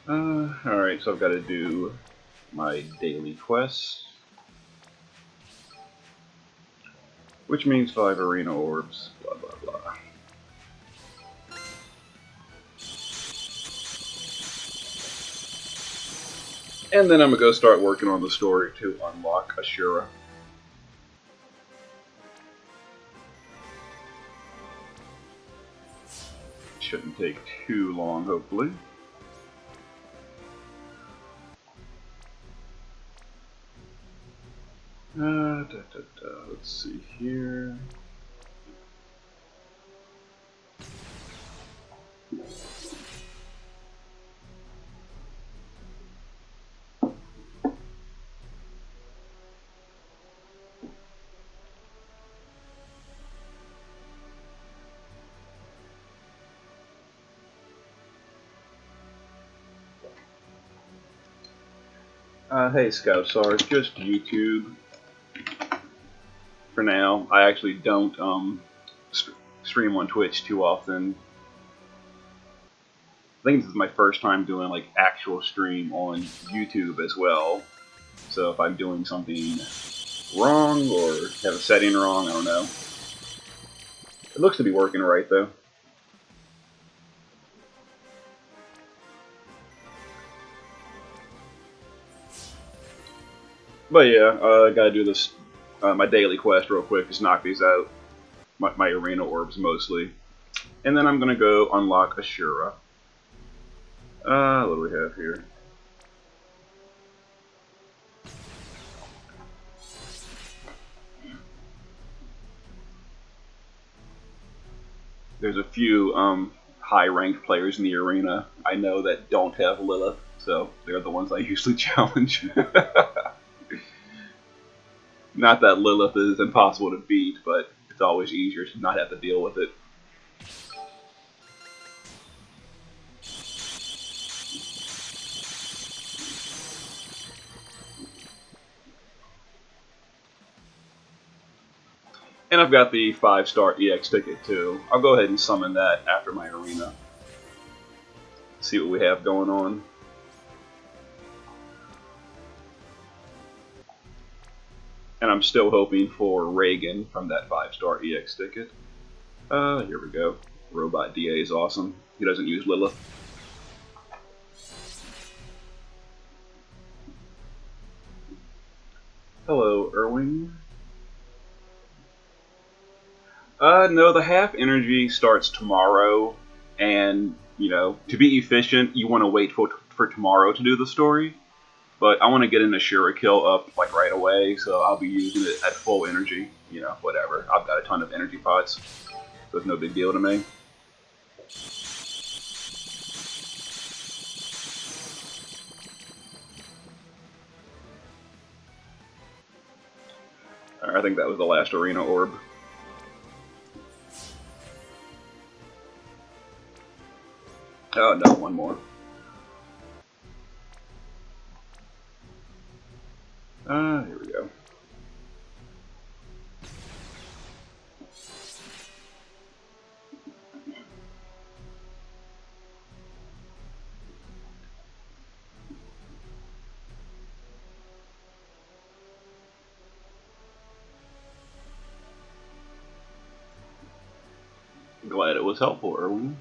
Alright, so I've got to do my daily quest, which means 5 arena orbs, blah blah blah. And then I'm gonna go start working on the story to unlock Ashura. Shouldn't take too long, hopefully. Let's see here. Hey Scout Sars, just YouTube for now. I actually don't stream on Twitch too often. I think this is my first time doing like actual stream on YouTube as well. So if I'm doing something wrong or have a setting wrong, I don't know. It looks to be working right though. But yeah, I gotta do this, my daily quest real quick, just knock these out. My arena orbs mostly. And then I'm gonna go unlock Ashura. What do we have here? There's a few high-ranked players in the arena I know that don't have Lilith, so they're the ones I usually challenge. Not that Lilith is impossible to beat, but it's always easier to not have to deal with it. And I've got the 5-star EX ticket too. I'll go ahead and summon that after my arena. See what we have going on. And I'm still hoping for Reagan from that 5-star EX ticket. Here we go. Robot DA is awesome. He doesn't use Lilith. Hello, Erwin. No, the half energy starts tomorrow, and, you know, to be efficient, you want to wait for tomorrow to do the story. But I want to get an Ashura kill up, like, right away, so I'll be using it at full energy. You know, whatever. I've got a ton of energy pots, so it's no big deal to me. I think that was the last arena orb. Oh, no, one more. Here we go. Glad it was helpful, Erwin.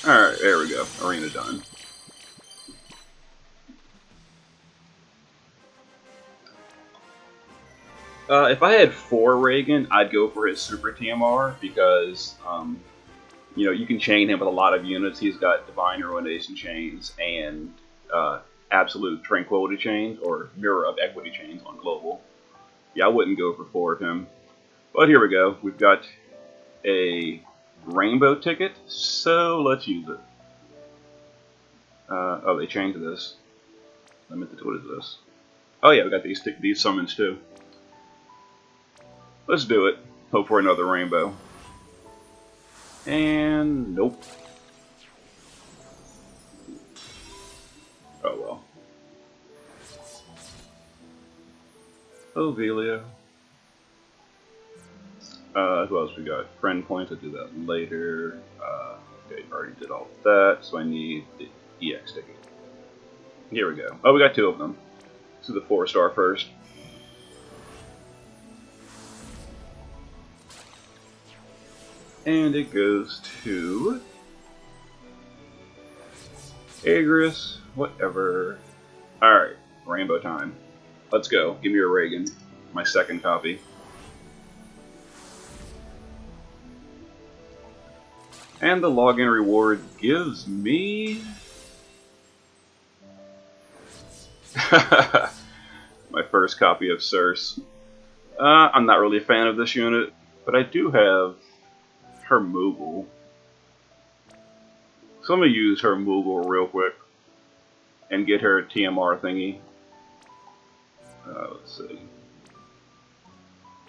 Alright, there we go. Arena done. If I had 4 Reagan, I'd go for his Super TMR because, you know, you can chain him with a lot of units. He's got Divine Ruination chains and Absolute Tranquility chains, or Mirror of Equity chains on global. Yeah, I wouldn't go for 4 of him. But here we go. We've got a rainbow ticket, so let's use it. Oh, they changed this. What is this? Oh yeah, we got these summons too. Let's do it. Hope for another rainbow. And nope. Ovelia. Who else we got? Friend points, I'll do that later. Okay, already did all of that, so I need the EX ticket. Here we go. Oh, we got two of them. Let's do the 4-star first. And it goes to Agris, whatever. Alright, rainbow time. Let's go. Give me a Reagan. My second copy. And the login reward gives me... my first copy of Circe. I'm not really a fan of this unit, but I do have her Moogle. So I'm going to use her Moogle real quick and get her TMR thingy. Let's see.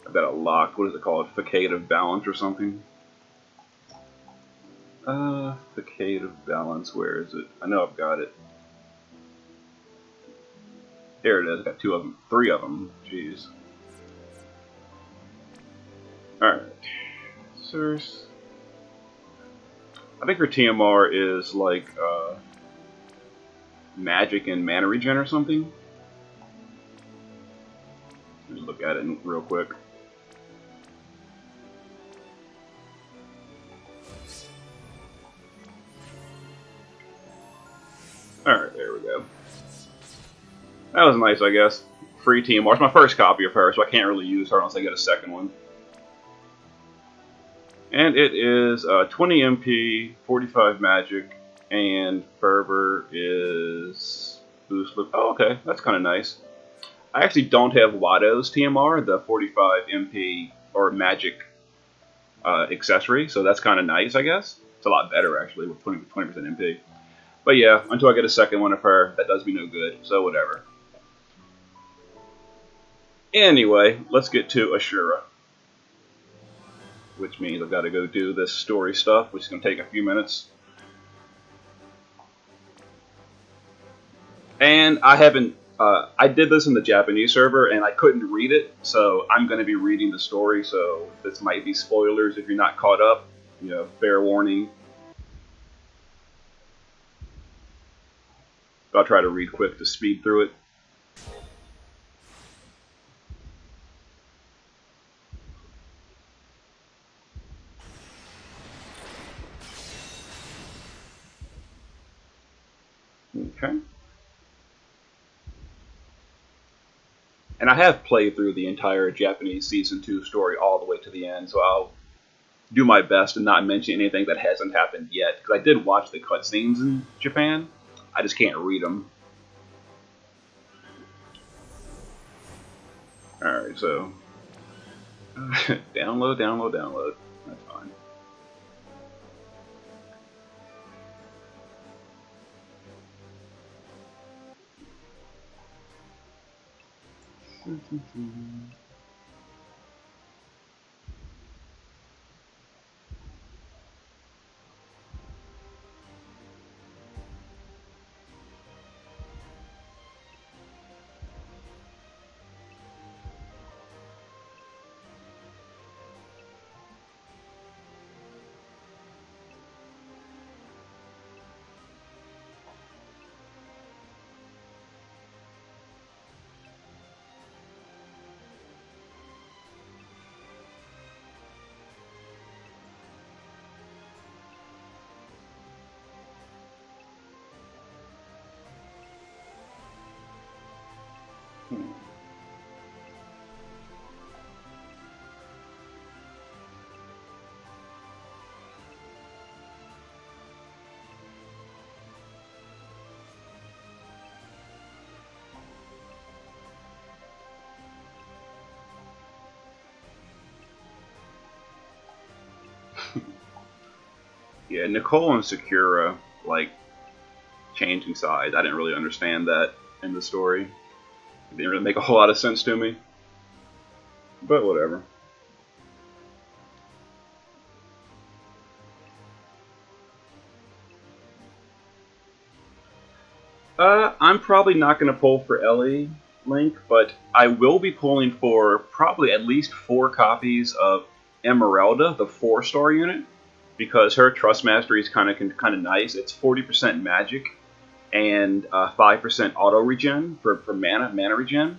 I've got a lock. What is it called? Facade of Balance or something? Facade of Balance. Where is it? I know I've got it. There it is. I've got two of them. Three of them. Jeez. Alright. Circe. I think her TMR is like magic and mana regen or something. Let me look at it real quick. Alright, there we go. That was nice, I guess. Free TMR. It's my first copy of her, so I can't really use her unless I get a second one. And it is 20 MP, 45 magic, and Fervor is boost loop. Oh, okay, that's kind of nice. I actually don't have Watto's TMR, the 45 MP or magic accessory, so that's kind of nice, I guess. It's a lot better, actually, with 20% MP. But yeah, until I get a second one of her, that does me no good, so whatever. Anyway, let's get to Ashura. Which means I've got to go do this story stuff, which is going to take a few minutes. And I haven't, I did this in the Japanese server, and I couldn't read it, so I'm going to be reading the story, so this might be spoilers if you're not caught up. You know, fair warning. I'll try to read quick to speed through it. Okay. And I have played through the entire Japanese Season 2 story all the way to the end, so I'll do my best to not mention anything that hasn't happened yet. Because I did watch the cutscenes in Japan, I just can't read them. Alright, so... download, download, download. That's fine. Yeah, Nicole and Sakura, like, changing sides. I didn't really understand that in the story. It didn't really make a whole lot of sense to me. But whatever. I'm probably not going to pull for Ellie link, but I will be pulling for probably at least 4 copies of Emeralda, the 4-star unit, because her Trust Mastery is kind of nice. It's 40% magic and 5% auto regen for mana regen,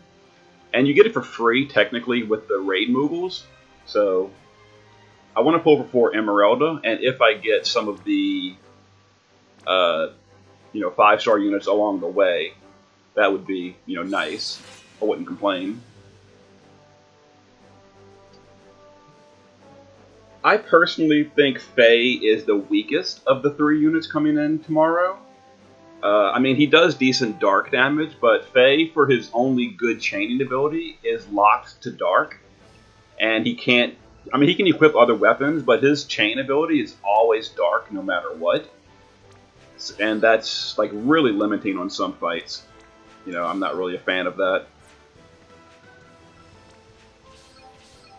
and you get it for free technically with the raid moogles. So I want to pull for Emeralda, and if I get some of the 5-star units along the way, that would be nice. I wouldn't complain. I personally think Faye is the weakest of the 3 units coming in tomorrow. I mean, he does decent dark damage, but Faye, for his only good chaining ability, is locked to dark, and he can't. I mean, he can equip other weapons, but his chain ability is always dark, no matter what, and that's like really limiting on some fights. I'm not really a fan of that.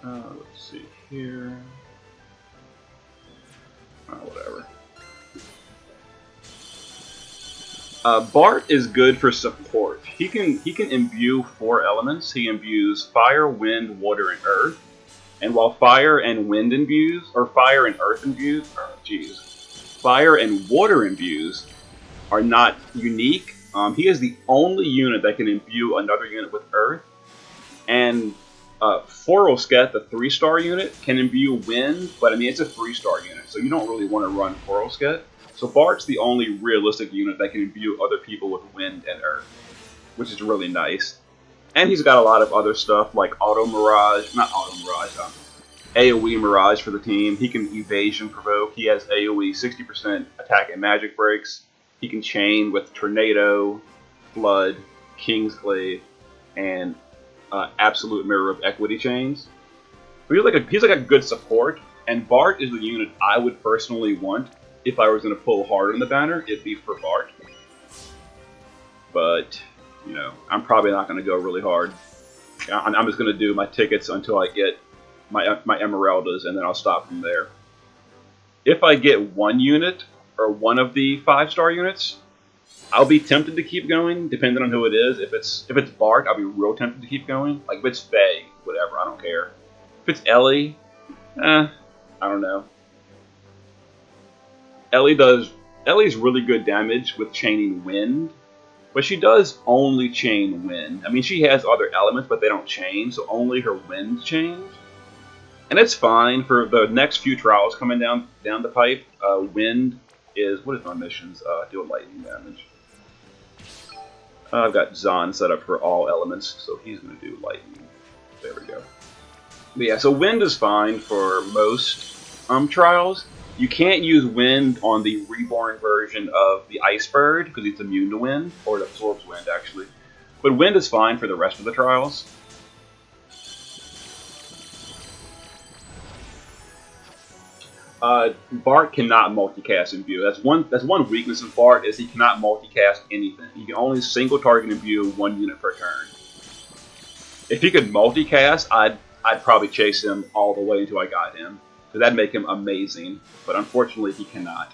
Let's see here. Whatever. Bart is good for support. He can imbue 4 elements. He imbues fire, wind, water, and earth. And while fire and wind imbues, or fire and earth imbues, fire and water imbues are not unique. He is the only unit that can imbue another unit with earth. And Forosket, the 3-star unit, can imbue wind, but I mean it's a 3-star unit, so you don't really want to run Forosket. So Bart's the only realistic unit that can imbue other people with wind and earth, which is really nice. And he's got a lot of other stuff like AoE Mirage for the team. He can evasion provoke. He has AoE 60% attack and magic breaks. He can chain with Tornado, Flood, Kingsglaive, and Absolute Mirror of Equity chains. So he's like a good support, and Bart is the unit I would personally want. If I was going to pull hard on the banner, it'd be for Bart. But, I'm probably not going to go really hard. I'm just going to do my tickets until I get my Emeraldas, and then I'll stop from there. If I get 1 unit, or 1 of the 5-star units, I'll be tempted to keep going, depending on who it is. If it's Bart, I'll be real tempted to keep going. Like, if it's Faye, whatever, I don't care. If it's Ellie, I don't know. Ellie's really good damage with chaining wind, but she does only chain wind. I mean, she has other elements, but they don't chain, so only her wind chains. And it's fine for the next few trials coming down the pipe. Wind is, what is my missions? Do lightning damage. I've got Zahn set up for all elements, so he's going to do lightning. There we go. But yeah, so wind is fine for most trials. You can't use wind on the reborn version of the Ice Bird because it's immune to wind, or it absorbs wind actually. But wind is fine for the rest of the trials. Bart cannot multicast imbue. That's one weakness of Bart, is he cannot multicast anything. He can only single target imbue 1 unit per turn. If he could multicast, I'd probably chase him all the way until I got him, because that'd make him amazing. But unfortunately, he cannot.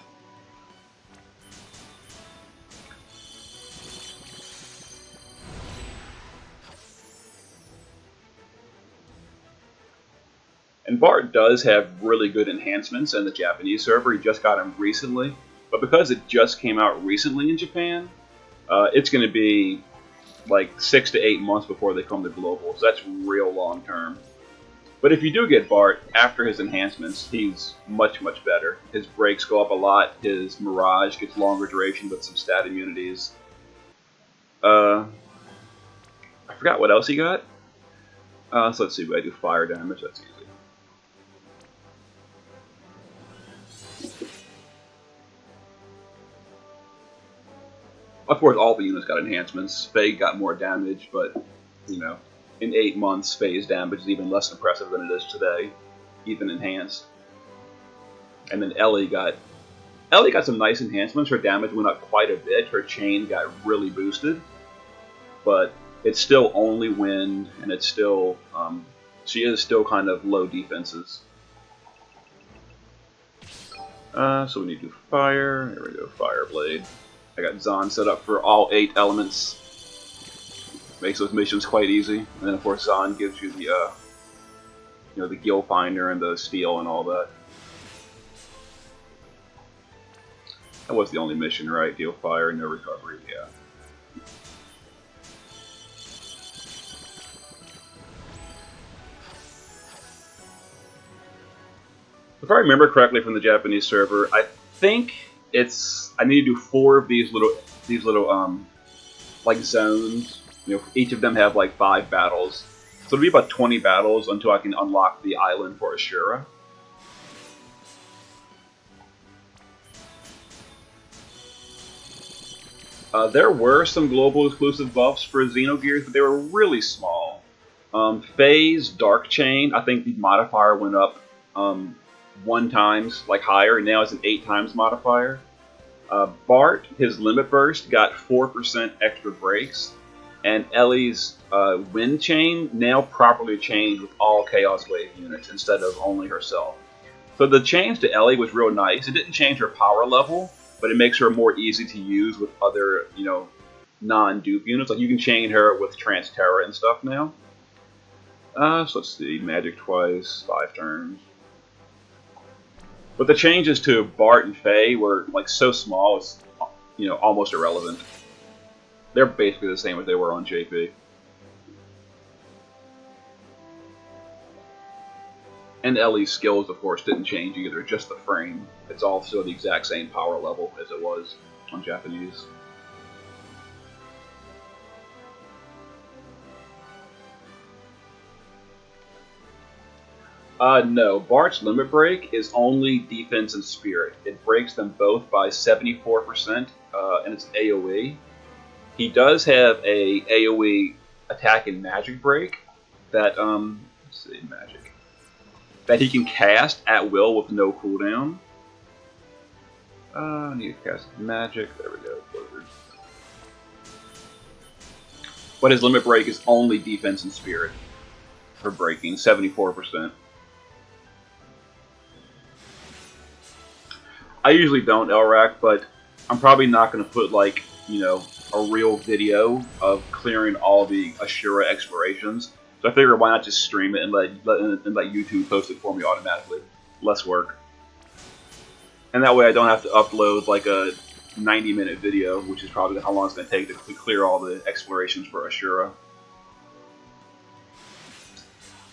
And Bart does have really good enhancements in the Japanese server. He just got them recently. But because it just came out recently in Japan, it's going to be like 6 to 8 months before they come to global. So that's real long term. But if you do get Bart, after his enhancements, he's much, much better. His breaks go up a lot. His Mirage gets longer duration with some stat immunities. I forgot what else he got. So let's see, I do fire damage. That's easy. Of course, all the units got enhancements. Faye got more damage, but, in 8 months, Faye's damage is even less impressive than it is today, even enhanced. And then Ellie got some nice enhancements. Her damage went up quite a bit. Her chain got really boosted, but it's still only wind, and it's still, she is still kind of low defenses. So we need to do fire. There we go, Fire Blade. I got Zahn set up for all 8 elements. Makes those missions quite easy. And then of course Zahn gives you the the Gil Finder and the steel and all that. That was the only mission, right? Deal fire, no recovery, yeah. If I remember correctly from the Japanese server, I think I need to do 4 of these little like zones. Each of them have like 5 battles. So it'll be about 20 battles until I can unlock the island for Ashura. There were some global exclusive buffs for Xenogears, but they were really small. Faye's Dark Chain, I think the modifier went up 1 times, like higher, and now it's an 8 times modifier. Bart, his Limit Burst, got 4% extra brakes, and Ellie's Wind Chain now properly changed with all Chaos Wave units instead of only herself. So the change to Ellie was real nice. It didn't change her power level, but it makes her more easy to use with other, non-dupe units. Like you can chain her with Trans-Terra and stuff now. So let's see, magic twice, 5 turns. But the changes to Bart and Faye were like so small, it's almost irrelevant. They're basically the same as they were on JP. And Ellie's skills, of course, didn't change either, just the frame. It's all still the exact same power level as it was on Japanese. No. Bart's Limit Break is only defense and spirit. It breaks them both by 74%, and it's an AoE. He does have a AoE attack and magic break that, let's see, magic. That he can cast at will with no cooldown. I need to cast magic. There we go. Blizzard. But his Limit Break is only defense and spirit for breaking, 74%. I usually don't LRAC, but I'm probably not going to put like, a real video of clearing all the Ashura explorations. So I figured why not just stream it and let YouTube post it for me automatically. Less work. And that way I don't have to upload like a 90-minute video, which is probably how long it's going to take to clear all the explorations for Ashura.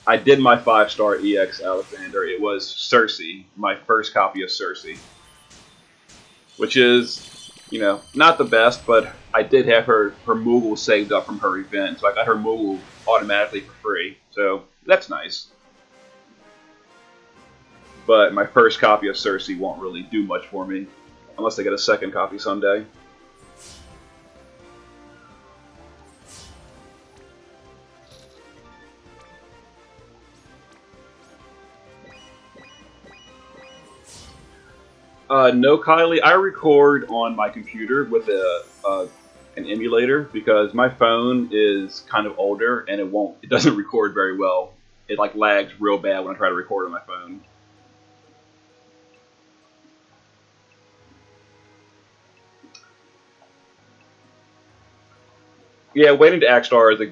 I did my 5-star EX Alexander. It was Cersei, my first copy of Cersei. Which is, not the best, but I did have her Moogle saved up from her event, so I got her Moogle automatically for free, so that's nice. But my first copy of Cersei won't really do much for me, unless I get a second copy someday. No, Kylie. I record on my computer with an emulator because my phone is kind of older and it doesn't record very well. It like lags real bad when I try to record on my phone. Yeah, waiting to Axstar is a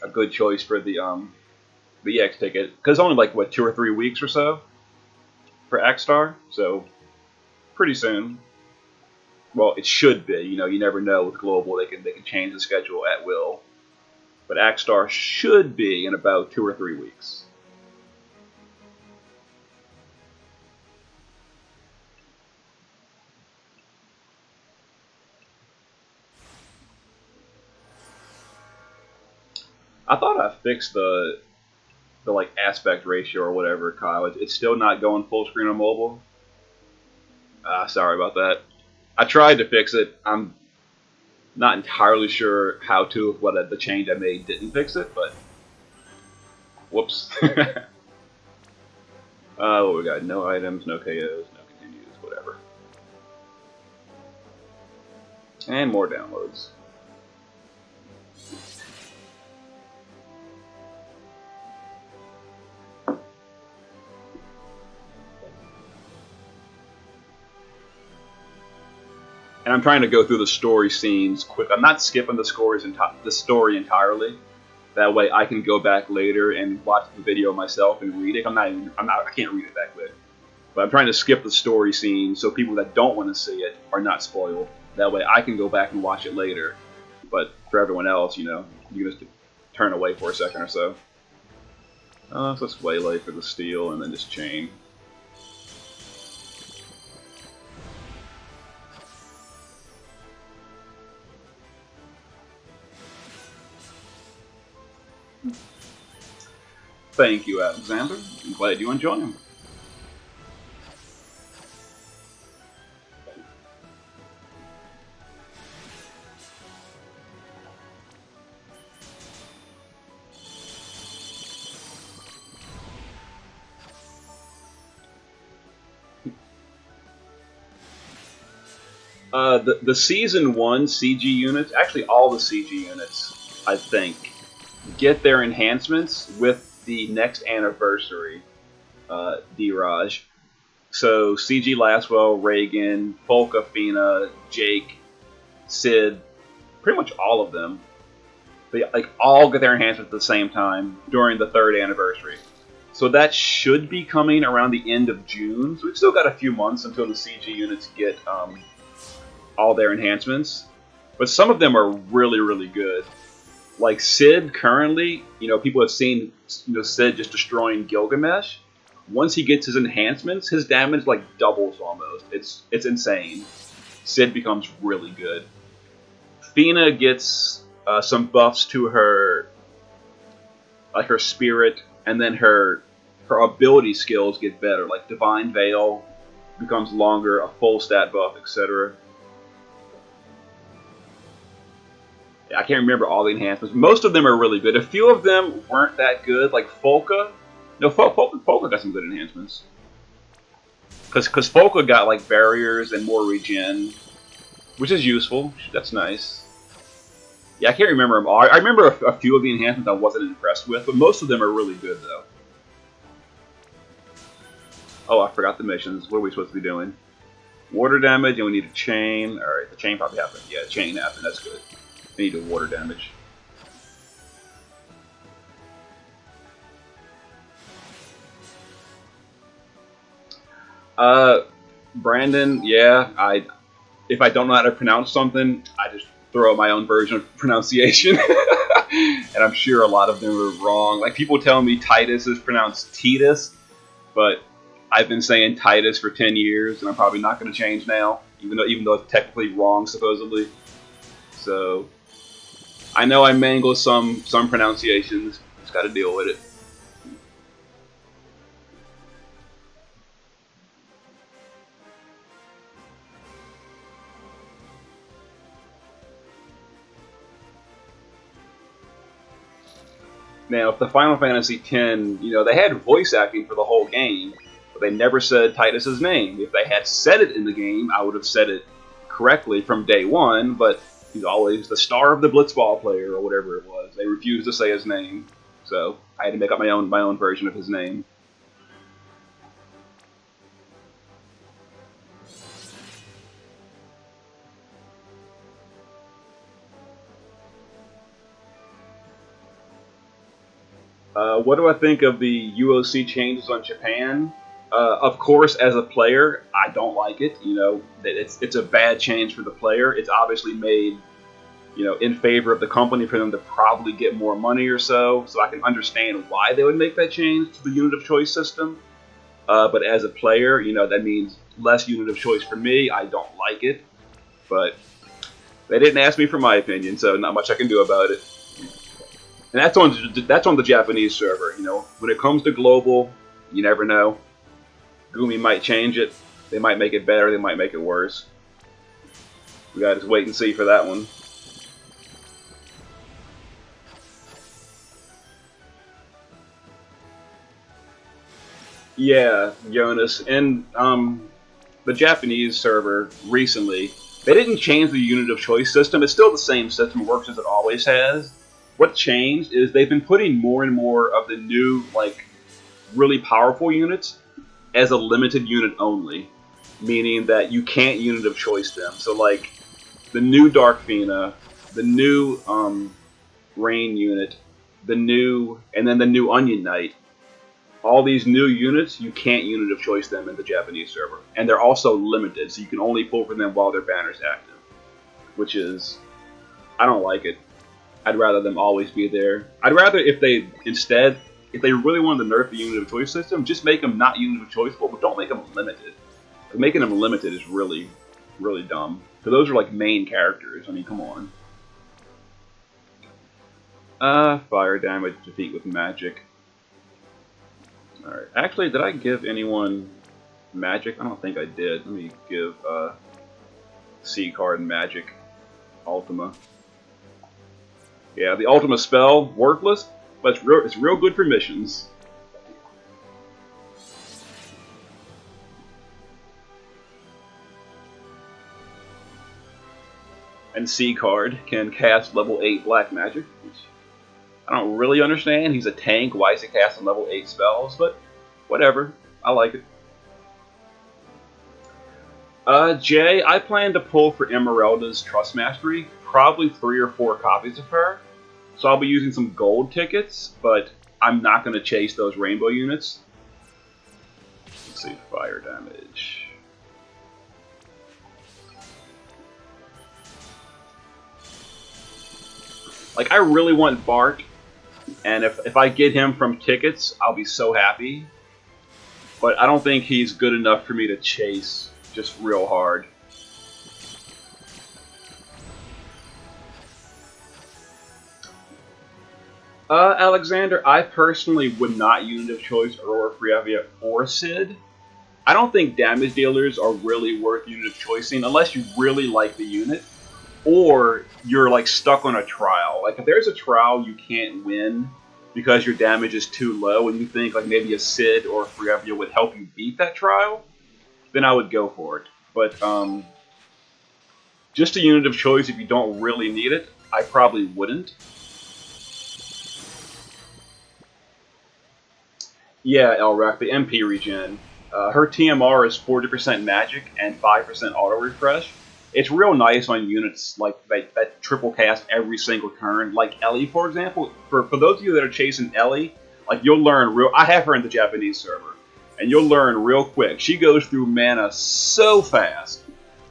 good choice for the EX ticket because it's only like what 2 or 3 weeks or so for Axstar, so pretty soon. Well, it should be. You never know with Global. They can change the schedule at will. But Axstar should be in about 2 or 3 weeks. I thought I fixed the like aspect ratio or whatever, Kyle. It's still not going full screen on mobile. Sorry about that. I tried to fix it. I'm not entirely sure how to. What the change I made didn't fix it, but whoops. What we got? No items, no KOs, no continues, whatever. And more downloads. and I'm trying to go through the story scenes quick. I'm not skipping the story entirely. That way, I can go back later and watch the video myself and read it. I can't read it that quick. But I'm trying to skip the story scenes so people that don't want to see it are not spoiled. That way, I can go back and watch it later. But for everyone else, you can just turn away for a second or so. So let's waylay for the steel and then just chain. Thank you, Alexander. I'm glad you enjoy them. The Season 1 CG units, actually all the CG units, I think, get their enhancements with the next anniversary, D-Raj. So CG Laswell, Reagan, Polka, Fina, Jake, Sid, pretty much all of them, they all get their enhancements at the same time during the 3rd anniversary. So that should be coming around the end of June. So we've still got a few months until the CG units get all their enhancements. But some of them are really, really good. Like Sid currently, people have seen Sid just destroying Gilgamesh. Once he gets his enhancements, his damage doubles almost. It's insane. Sid becomes really good. Fina gets some buffs to her, her spirit, and then her ability skills get better. Like Divine Veil becomes longer, a full stat buff, etc. I can't remember all the enhancements. Most of them are really good. A few of them weren't that good, like Folka. No, Folka got some good enhancements. Because Folka got barriers and more regen, which is useful. That's nice. Yeah, I can't remember them all. I remember a few of the enhancements I wasn't impressed with, but most of them are really good, though. Oh, I forgot the missions. What are we supposed to be doing? Water damage, and we need a chain. Alright, the chain probably happened. Yeah, chain happened. That's good. We need a water damage. Brandon, yeah, if I don't know how to pronounce something, I just throw out my own version of pronunciation. And I'm sure a lot of them are wrong. Like, people tell me Titus is pronounced Titus, but I've been saying Titus for 10 years, and I'm probably not going to change now, even though it's technically wrong, supposedly. So, I know I mangle some pronunciations. Just got to deal with it. Now, if the Final Fantasy X, they had voice acting for the whole game, but they never said Titus's name. If they had said it in the game, I would have said it correctly from day one, but he's always the star of the Blitzball player, or whatever it was. They refused to say his name, so I had to make up my own version of his name. What do I think of the UOC changes on Japan? Of course, as a player, I don't like it. It's a bad change for the player. It's obviously made, in favor of the company for them to probably get more money or so. So I can understand why they would make that change to the unit of choice system. But as a player, that means less unit of choice for me. I don't like it. But they didn't ask me for my opinion, so not much I can do about it. And that's on the Japanese server. When it comes to global, you never know. Gumi might change it. They might make it better. They might make it worse. We gotta just wait and see for that one. Yeah, Jonas. And the Japanese server recently, they didn't change the unit of choice system. It's still the same system. It works as it always has. What changed is they've been putting more and more of the new, really powerful units as a limited unit only, meaning that you can't unit of choice them. So, the new Dark Fina, the new Rain unit, and then the new Onion Knight. All these new units, you can't unit of choice them in the Japanese server, and they're also limited, so you can only pull for them while their banner's active, which is, I don't like it. I'd rather them always be there. I'd rather if they really wanted to nerf the unit of choice system, just make them not unit of choiceable, but don't make them limited. But making them limited is really, really dumb. Because those are like main characters. I mean, come on. Fire damage defeat with magic. Alright. Actually, did I give anyone magic? I don't think I did. Let me give C card magic. Ultima. Yeah, the Ultima spell, worthless, but it's real good for missions. And C card can cast level 8 black magic, which I don't really understand. He's a tank, why is he casting level 8 spells? But whatever, I like it. Jay, I plan to pull for Emeralda's Trust Mastery, probably 3 or 4 copies of her. So I'll be using some gold tickets, but I'm not going to chase those rainbow units. Let's see, fire damage. Like, I really want Bart, and if I get him from tickets, I'll be so happy. But I don't think he's good enough for me to chase just real hard. Alexander, I personally would not unit of choice Aurora Friavia or Sid. I don't think damage dealers are really worth unit of choicing unless you really like the unit, or you're like stuck on a trial. Like if there's a trial you can't win because your damage is too low and you think like maybe a Sid or a Friavia would help you beat that trial, then I would go for it. But just a unit of choice if you don't really need it, I probably wouldn't. Yeah, Elrek, the MP regen. Her TMR is 40% magic and 5% auto refresh. It's real nice on units like that triple cast every single turn, like Ellie, for example. For those of you that are chasing Ellie, like you'll learn real. I have her in the Japanese server, and you'll learn real quick. She goes through mana so fast.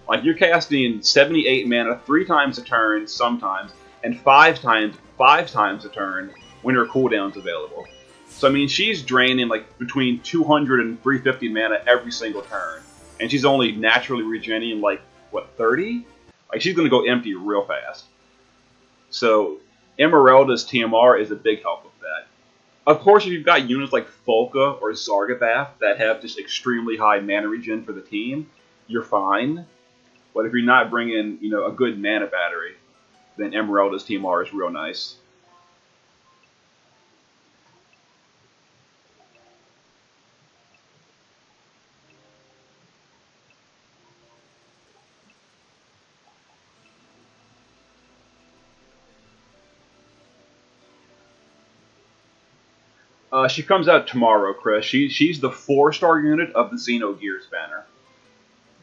Like you're casting 78 mana 3 times a turn sometimes, and 5 times a turn when her cooldown's available. So I mean, she's draining like between 200 and 350 mana every single turn, and she's only naturally regenerating like what 30? Like she's gonna go empty real fast. So Emeralda's TMR is a big help with that. Of course, if you've got units like Folka or Zargabath that have just extremely high mana regen for the team, you're fine. But if you're not bringing, a good mana battery, then Emeralda's TMR is real nice. She comes out tomorrow, Chris. She's the 4-star unit of the Xenogears banner.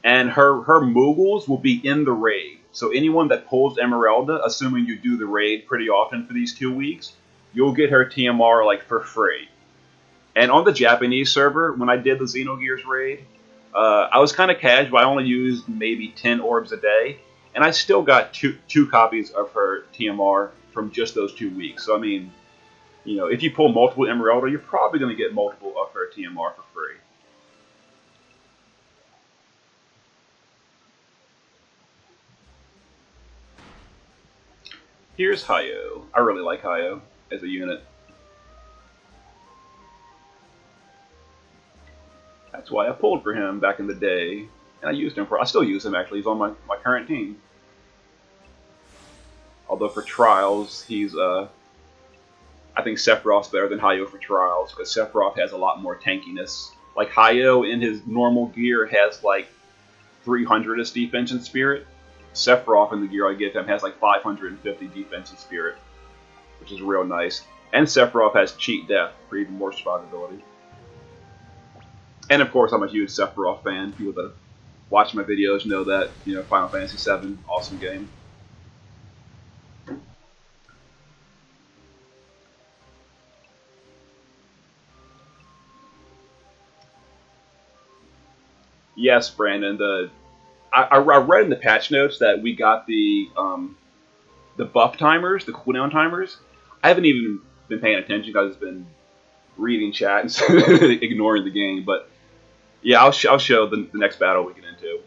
And her Moogles will be in the raid. So anyone that pulls Emeralda, assuming you do the raid pretty often for these 2 weeks, you'll get her TMR like for free. And on the Japanese server, when I did the Xenogears raid, I was kind of casual. I only used maybe 10 orbs a day, and I still got two copies of her TMR from just those 2 weeks. So I mean, if you pull multiple Emeralda, you're probably going to get multiple of her TMR for free. Here's Hayo. I really like Hayo as a unit. That's why I pulled for him back in the day. And I still use him actually. He's on my current team. Although for trials, he's I think Sephiroth's better than Hayo for trials, because Sephiroth has a lot more tankiness. Like Hayo in his normal gear has like 300 defense and spirit. Sephiroth in the gear I give him has like 550 defense and spirit, which is real nice. And Sephiroth has cheat death for even more survivability. And of course, I'm a huge Sephiroth fan. People that watch my videos know that, you know, Final Fantasy VII, awesome game. Yes, Brandon. I read in the patch notes that we got the buff timers, the cooldown timers. I haven't even been paying attention because I've been reading chat and ignoring the game. But yeah, I'll show the next battle we get into.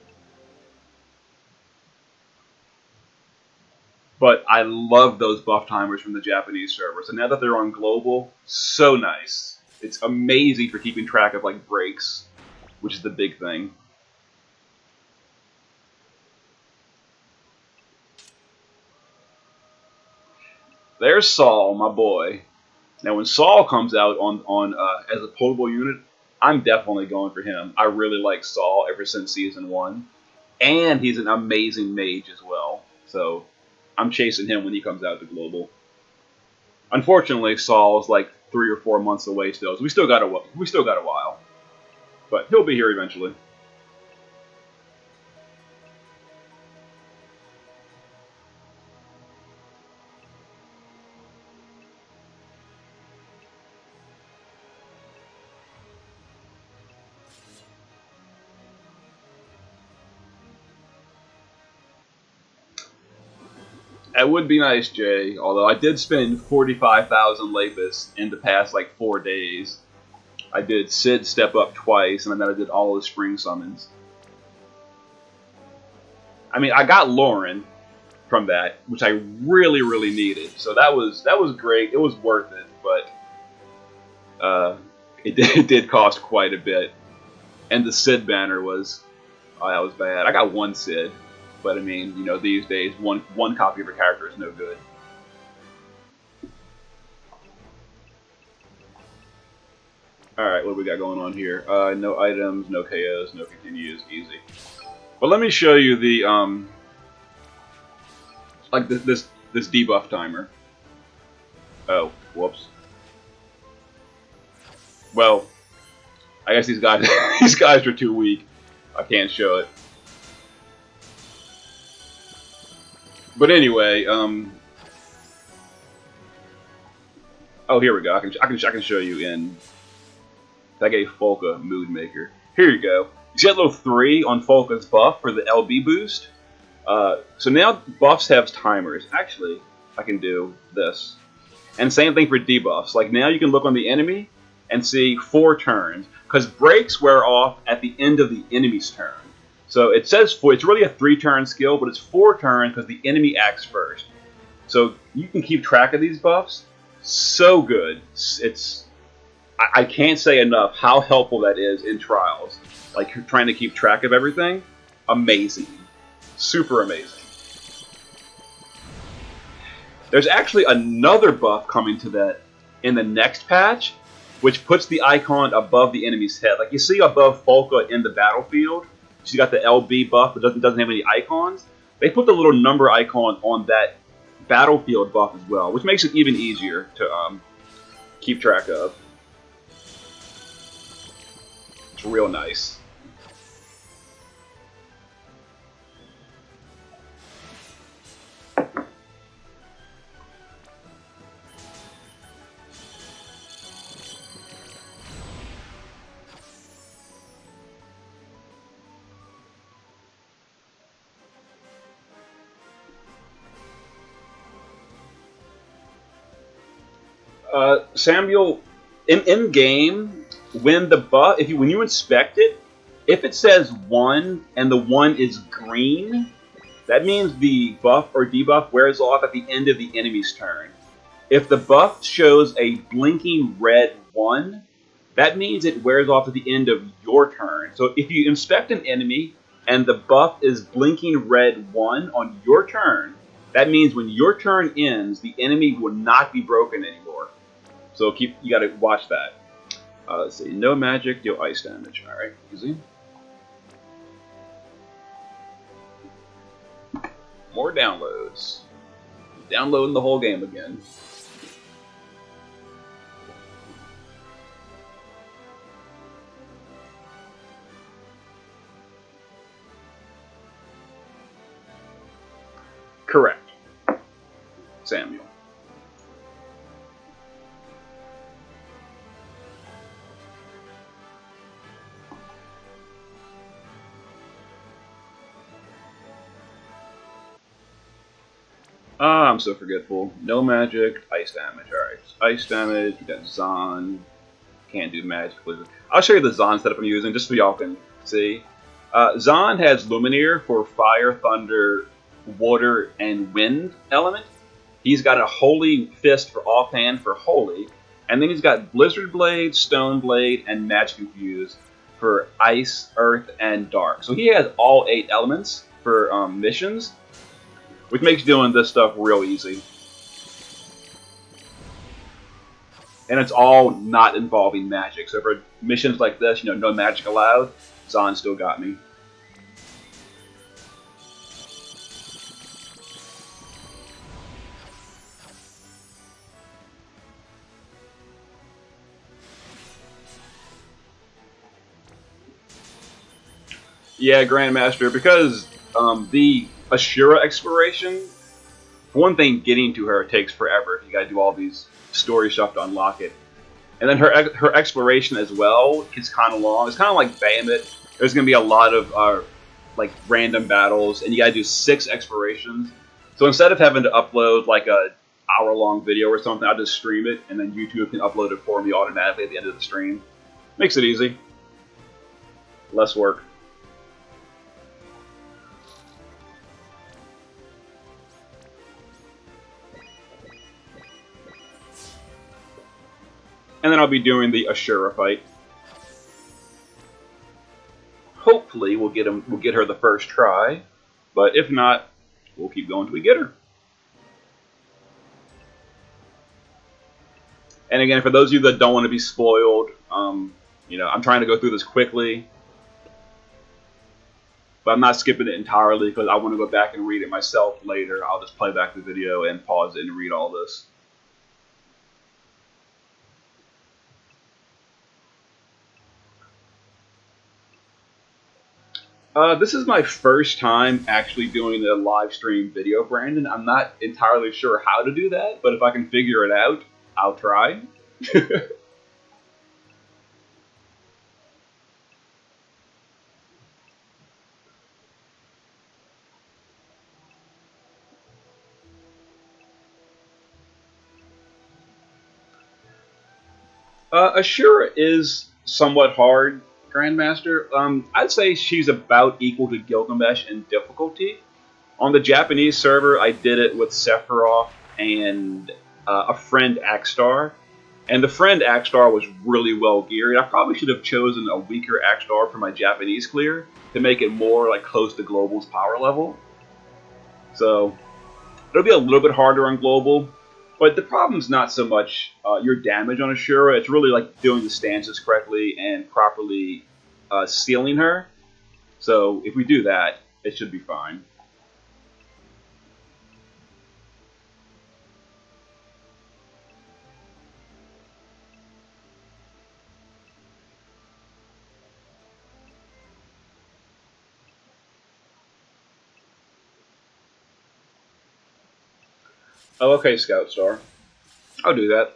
But I love those buff timers from the Japanese server. So now that they're on global, so nice. It's amazing for keeping track of like breaks, which is the big thing. There's Saul, my boy. Now, when Saul comes out on as a potable unit, I'm definitely going for him. I really like Saul ever since season 1, and he's an amazing mage as well. So I'm chasing him when he comes out to global. Unfortunately, Saul is like 3 or 4 months away still, so we still got a while, but he'll be here eventually. It would be nice, Jay. Although I did spend 45,000 lapis in the past like 4 days. I did Sid step up twice, and then I did all of the spring summons. I mean, I got Lauren from that, which I really, really needed. So that was great. It was worth it, but it did cost quite a bit. And the Sid banner was, oh, that was bad. I got one Sid, but I mean, you know, these days one copy of a character is no good. All right, what do we got going on here? No items, no KOs, no continues, easy. But let me show you the like this debuff timer. Oh, whoops. Well, I guess these guys these guys are too weak. I can't show it. But anyway, oh, here we go. I can show you in. That gave Folka Mood Maker. Here you go. You see that little 3 on Folka's buff for the LB boost? So now buffs have timers. Actually, I can do this. And same thing for debuffs. Like now you can look on the enemy and see 4 turns. Because breaks wear off at the end of the enemy's turn. So it says 4. It's really a 3-turn skill, but it's 4 turns because the enemy acts first. So you can keep track of these buffs. So good. I can't say enough how helpful that is in trials. Like trying to keep track of everything. Amazing. Super amazing. There's actually another buff coming to that in the next patch, which puts the icon above the enemy's head. Like you see above Folka in the battlefield, she's got the LB buff but doesn't have any icons. They put the little number icon on that battlefield buff as well, which makes it even easier to keep track of. It's real nice. Samuel, in game, when the buff, when you inspect it, if it says 1 and the 1 is green, that means the buff or debuff wears off at the end of the enemy's turn. If the buff shows a blinking red 1, that means it wears off at the end of your turn. So if you inspect an enemy and the buff is blinking red 1 on your turn, that means when your turn ends, the enemy will not be broken anymore. So you got to watch that. Let's see, no magic, deal ice damage. All right, easy. More downloads. Downloading the whole game again. Correct. Samuel. Ah, I'm so forgetful. No magic, ice damage. Alright. Ice damage, we got Zon. Can't do magic. I'll show you the Zon setup I'm using just so y'all can see. Zon has Lumineer for fire, thunder, water, and wind element. He's got a Holy Fist for offhand for holy. And then he's got Blizzard Blade, Stone Blade, and Magic Infused for ice, earth, and dark. So he has all 8 elements for missions, which makes doing this stuff real easy. And it's all not involving magic. So for missions like this, you know, no magic allowed, Zon still got me. Yeah, Grandmaster, because the Ashura exploration, for one thing, getting to her takes forever. You gotta do all these story stuff to unlock it. And then her exploration as well is kind of long. It's kind of like Bahamut. There's gonna be a lot of like random battles, and you gotta do 6 explorations. So instead of having to upload like a hour-long video or something, I'll just stream it, and then YouTube can upload it for me automatically at the end of the stream. Makes it easy. Less work. And then I'll be doing the Ashura fight. Hopefully we'll get her the first try, but if not, we'll keep going till we get her. And again, for those of you that don't want to be spoiled, you know, I'm trying to go through this quickly, but I'm not skipping it entirely because I want to go back and read it myself later. I'll just play back the video and pause it and read all this. This is my first time actually doing a live stream video, Brandon. I'm not entirely sure how to do that, but if I can figure it out, I'll try. Ashura is somewhat hard, Grandmaster. I'd say she's about equal to Gilgamesh in difficulty. On the Japanese server, I did it with Sephiroth and a friend Axstar. And the friend Axstar was really well geared. I probably should have chosen a weaker Axstar for my Japanese clear to make it more like close to Global's power level. So it'll be a little bit harder on Global, but the problem's not so much your damage on Ashura. It's really like doing the stances correctly and properly sealing her. So if we do that, it should be fine. Oh, okay, Scout Star. I'll do that.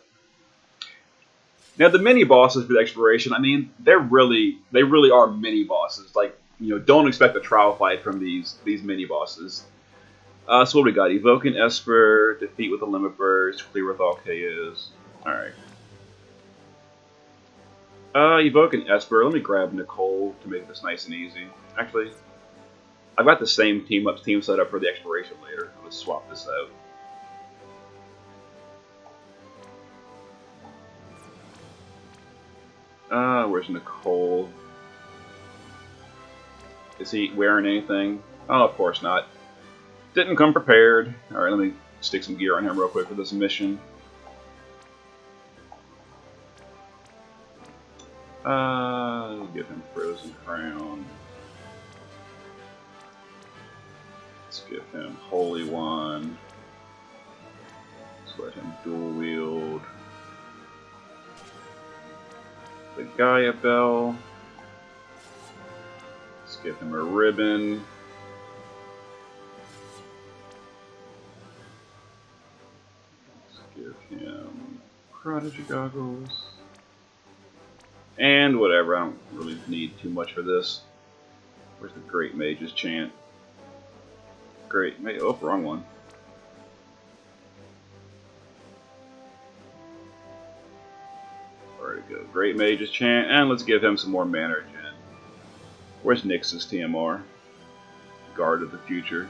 Now the mini bosses for the exploration, I mean, they really are mini bosses. Like, you know, don't expect a trial fight from these mini bosses. So what we got? Evoke an Esper, defeat with a limit burst, clear with all KOs. Alright. Evoke an Esper. Let me grab Nicole to make this nice and easy. Actually, I've got the same team set up for the exploration later. Let's swap this out. Where's Nicole? Is he wearing anything? Oh, of course not. Didn't come prepared. Alright, let me stick some gear on him real quick for this mission. Give him Frozen Crown. Let's give him Holy One. Let's let him dual wield the Gaia Bell. Let's give him a ribbon. Give him Prodigy Goggles. And whatever, I don't really need too much for this. Where's the Great Mage's Chant? Great Mage, oh, wrong one. There we go, Great Mage's Chant, and let's give him some more mana regen. Where's Nyx's TMR? Guard of the Future.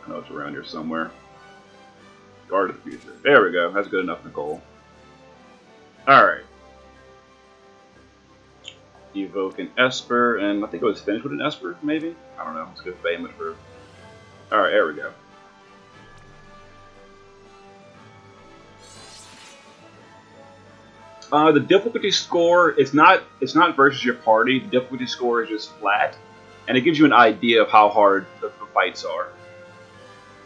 I know it's around here somewhere. Guard of the Future. There we go, that's good enough, Nicole. Alright. Evoke an Esper, and I think it was finished with an Esper, maybe? I don't know, let's go famous for... Alright, there we go. The difficulty score, it's not versus your party, the difficulty score is just flat, and it gives you an idea of how hard the fights are.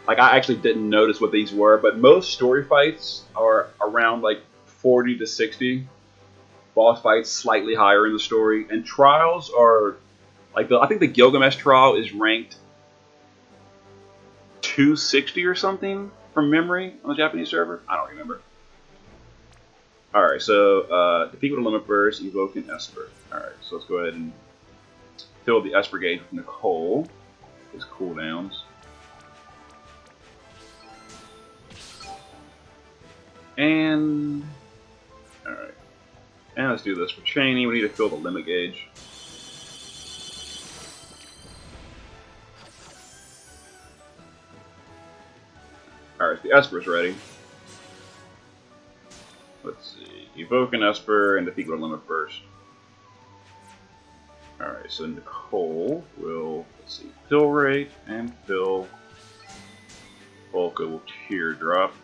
Like, I actually didn't notice what these were, but most story fights are around like 40 to 60. Boss fights slightly higher in the story, and trials are like I think the Gilgamesh trial is ranked 260 or something from memory on the Japanese server. I don't remember. Alright, so defeat with a limit burst, evoke an Esper. Alright, so let's go ahead and fill the Esper gauge with Nicole. His cooldowns. And alright. And let's do this for Cheney. We need to fill the limit gauge. Alright, the Esper's ready. Let's see. Evoke an Esper and defeat with a limit burst. Alright, so Nicole will, let's see, fill rate and fill. Volca will teardrop.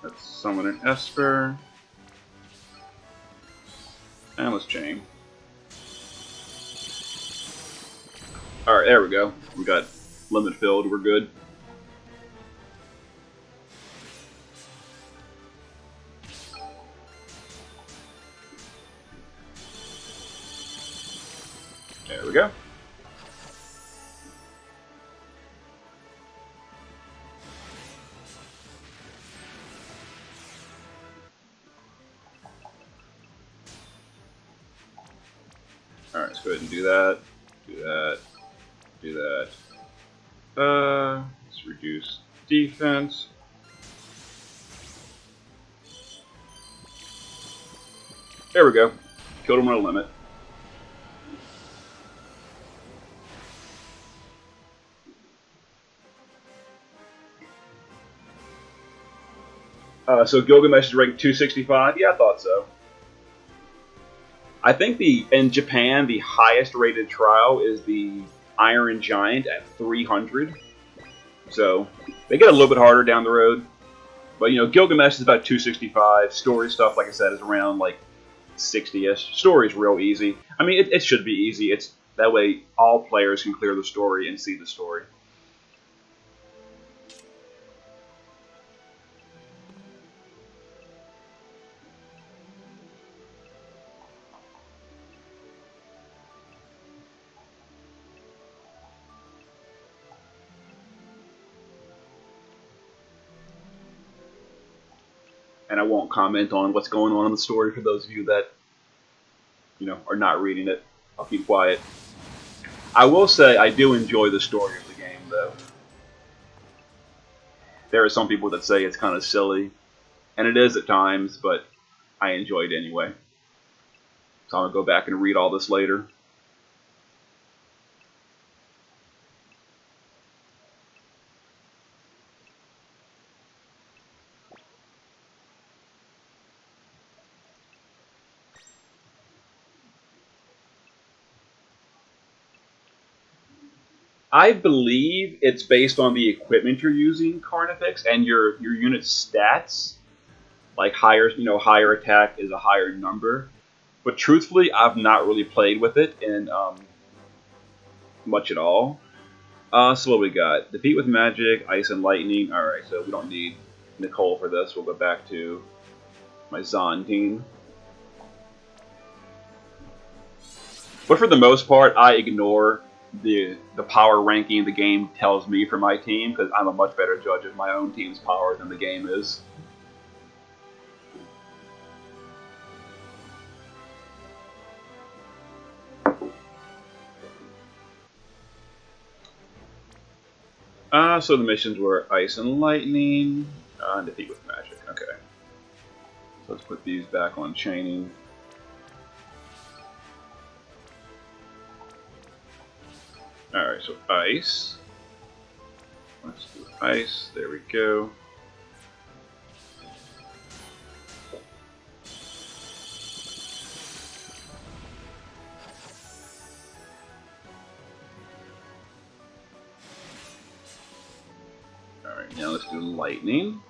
Let's summon an Esper. And let's chain. Alright, there we go. We got limit filled, we're good. There we go. Alright, let's go ahead and do that. Do that. Do that. Let's reduce defense. There we go. Killed him on a limit. So Gilgamesh is ranked 265? Yeah, I thought so. I think in Japan, the highest rated trial is the Iron Giant at 300. So they get a little bit harder down the road. But, you know, Gilgamesh is about 265. Story stuff, like I said, is around like 60-ish. Story's real easy. I mean, it should be easy. It's that way all players can clear the story and see the story. And I won't comment on what's going on in the story for those of you that, you know, are not reading it. I'll keep quiet. I will say I do enjoy the story of the game, though. There are some people that say it's kind of silly, and it is at times, but I enjoy it anyway. So I'm going to go back and read all this later. I believe it's based on the equipment you're using, Carnifex, and your unit's stats. Like higher attack is a higher number. But truthfully, I've not really played with it in much at all. So what we got? Defeat with magic, ice and lightning. Alright, so we don't need Nicole for this. We'll go back to my Zon team. But for the most part, I ignore the power ranking the game tells me for my team, because I'm a much better judge of my own team's power than the game is. So the missions were Ice and Lightning, defeat with magic. Okay. So let's put these back on chaining. Alright, so Ice. Let's do Ice. There we go. Alright, now let's do Lightning.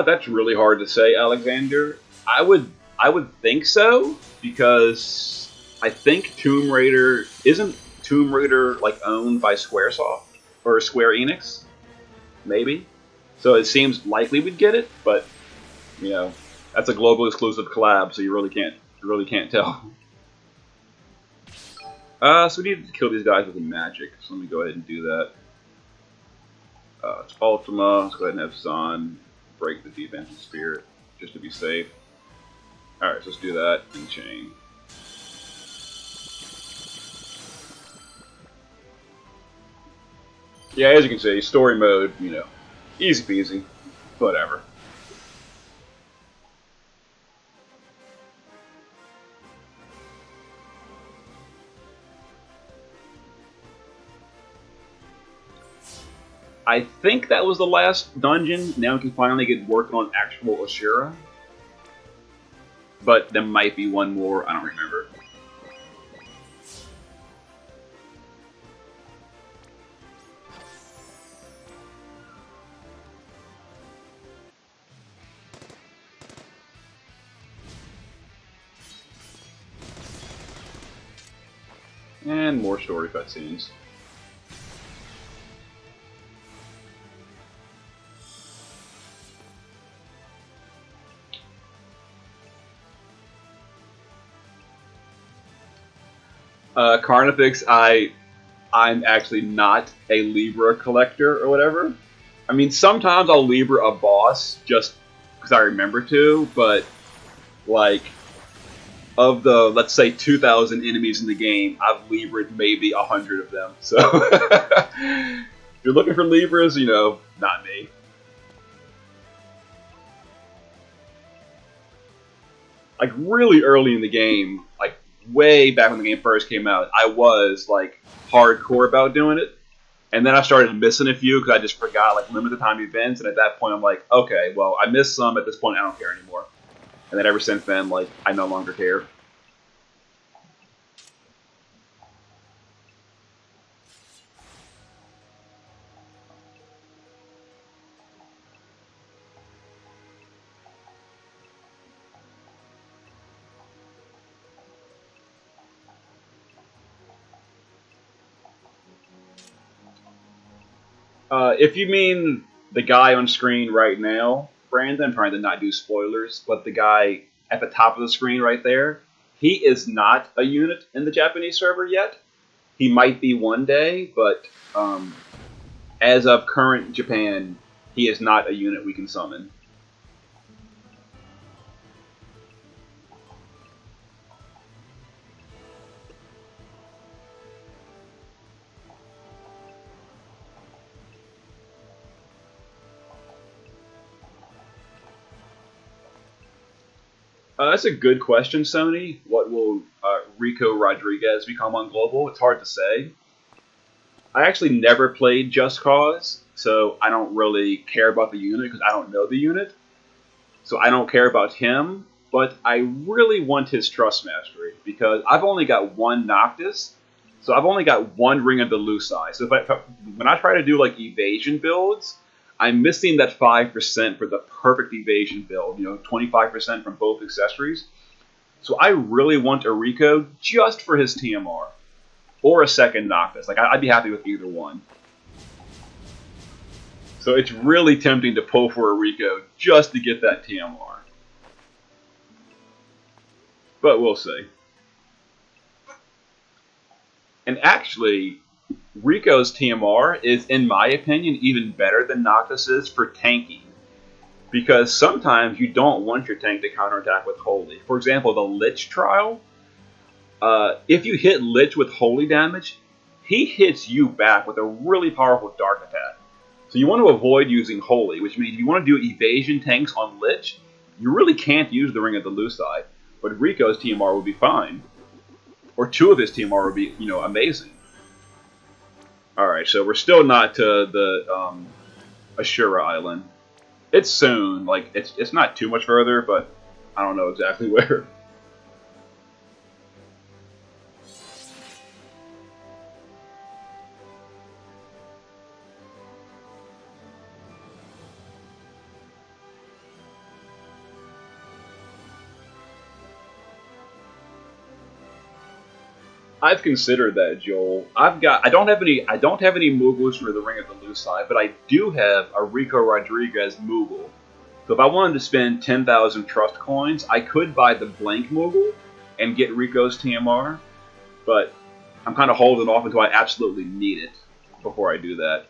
That's really hard to say, Alexander. I would think so, because I think Tomb Raider isn't Tomb Raider like owned by SquareSoft or Square Enix, maybe. So it seems likely we'd get it, but you know, that's a global exclusive collab, so you really can't tell. So we need to kill these guys with magic. So let me go ahead and do that. It's Ultima. Let's go ahead and have Zahn break the defensive spirit, just to be safe. Alright, so let's do that and chain. Yeah, as you can see, story mode, you know, easy peasy. Whatever. I think that was the last dungeon. Now we can finally get working on actual Ashura. But there might be one more, I don't remember. And more story cutscenes. Carnifex, I'm actually not a Libra collector or whatever. I mean, sometimes I'll Libra a boss just because I remember to, but like, of the, let's say, 2,000 enemies in the game, I've Libra'd maybe 100 of them. So, if you're looking for Libras, you know, not me. Like, really early in the game, like, way back when the game first came out, I was, like, hardcore about doing it. And then I started missing a few because I just forgot, like, limited time events. And at that point, I'm like, okay, well, I missed some. At this point, I don't care anymore. And then ever since then, like, I no longer care. If you mean the guy on screen right now, Brandon, I'm trying to not do spoilers, but the guy at the top of the screen right there, he is not a unit in the Japanese server yet. He might be one day, but as of current Japan, he is not a unit we can summon. That's a good question, Sony. What will Rico Rodriguez become on Global? It's hard to say. I actually never played Just Cause, so I don't really care about the unit because I don't know the unit. So I don't care about him, but I really want his Trust Mastery because I've only got one Noctis, so I've only got one Ring of the Lucii. So when I try to do like evasion builds, I'm missing that 5% for the perfect evasion build, you know, 25% from both accessories. So I really want a Rico just for his TMR. Or a second Noctis. Like, I'd be happy with either one. So it's really tempting to pull for a Rico just to get that TMR. But we'll see. And actually, Rico's TMR is, in my opinion, even better than Noctis's for tanking. Because sometimes you don't want your tank to counterattack with Holy. For example, the Lich trial, if you hit Lich with Holy damage, he hits you back with a really powerful Dark attack. So you want to avoid using Holy, which means if you want to do evasion tanks on Lich, you really can't use the Ring of the Lucite. But Rico's TMR would be fine. Or two of his TMR would be, amazing. Alright, so we're still not to the Ashura Island. It's soon. Like, it's not too much further, but I don't know exactly where. I've considered that, Joel. I don't have any Moogles for the Ring of the Lucite, but I do have a Rico Rodriguez Moogle. So if I wanted to spend 10,000 trust coins, I could buy the blank Moogle and get Rico's TMR, but I'm kind of holding off until I absolutely need it before I do that.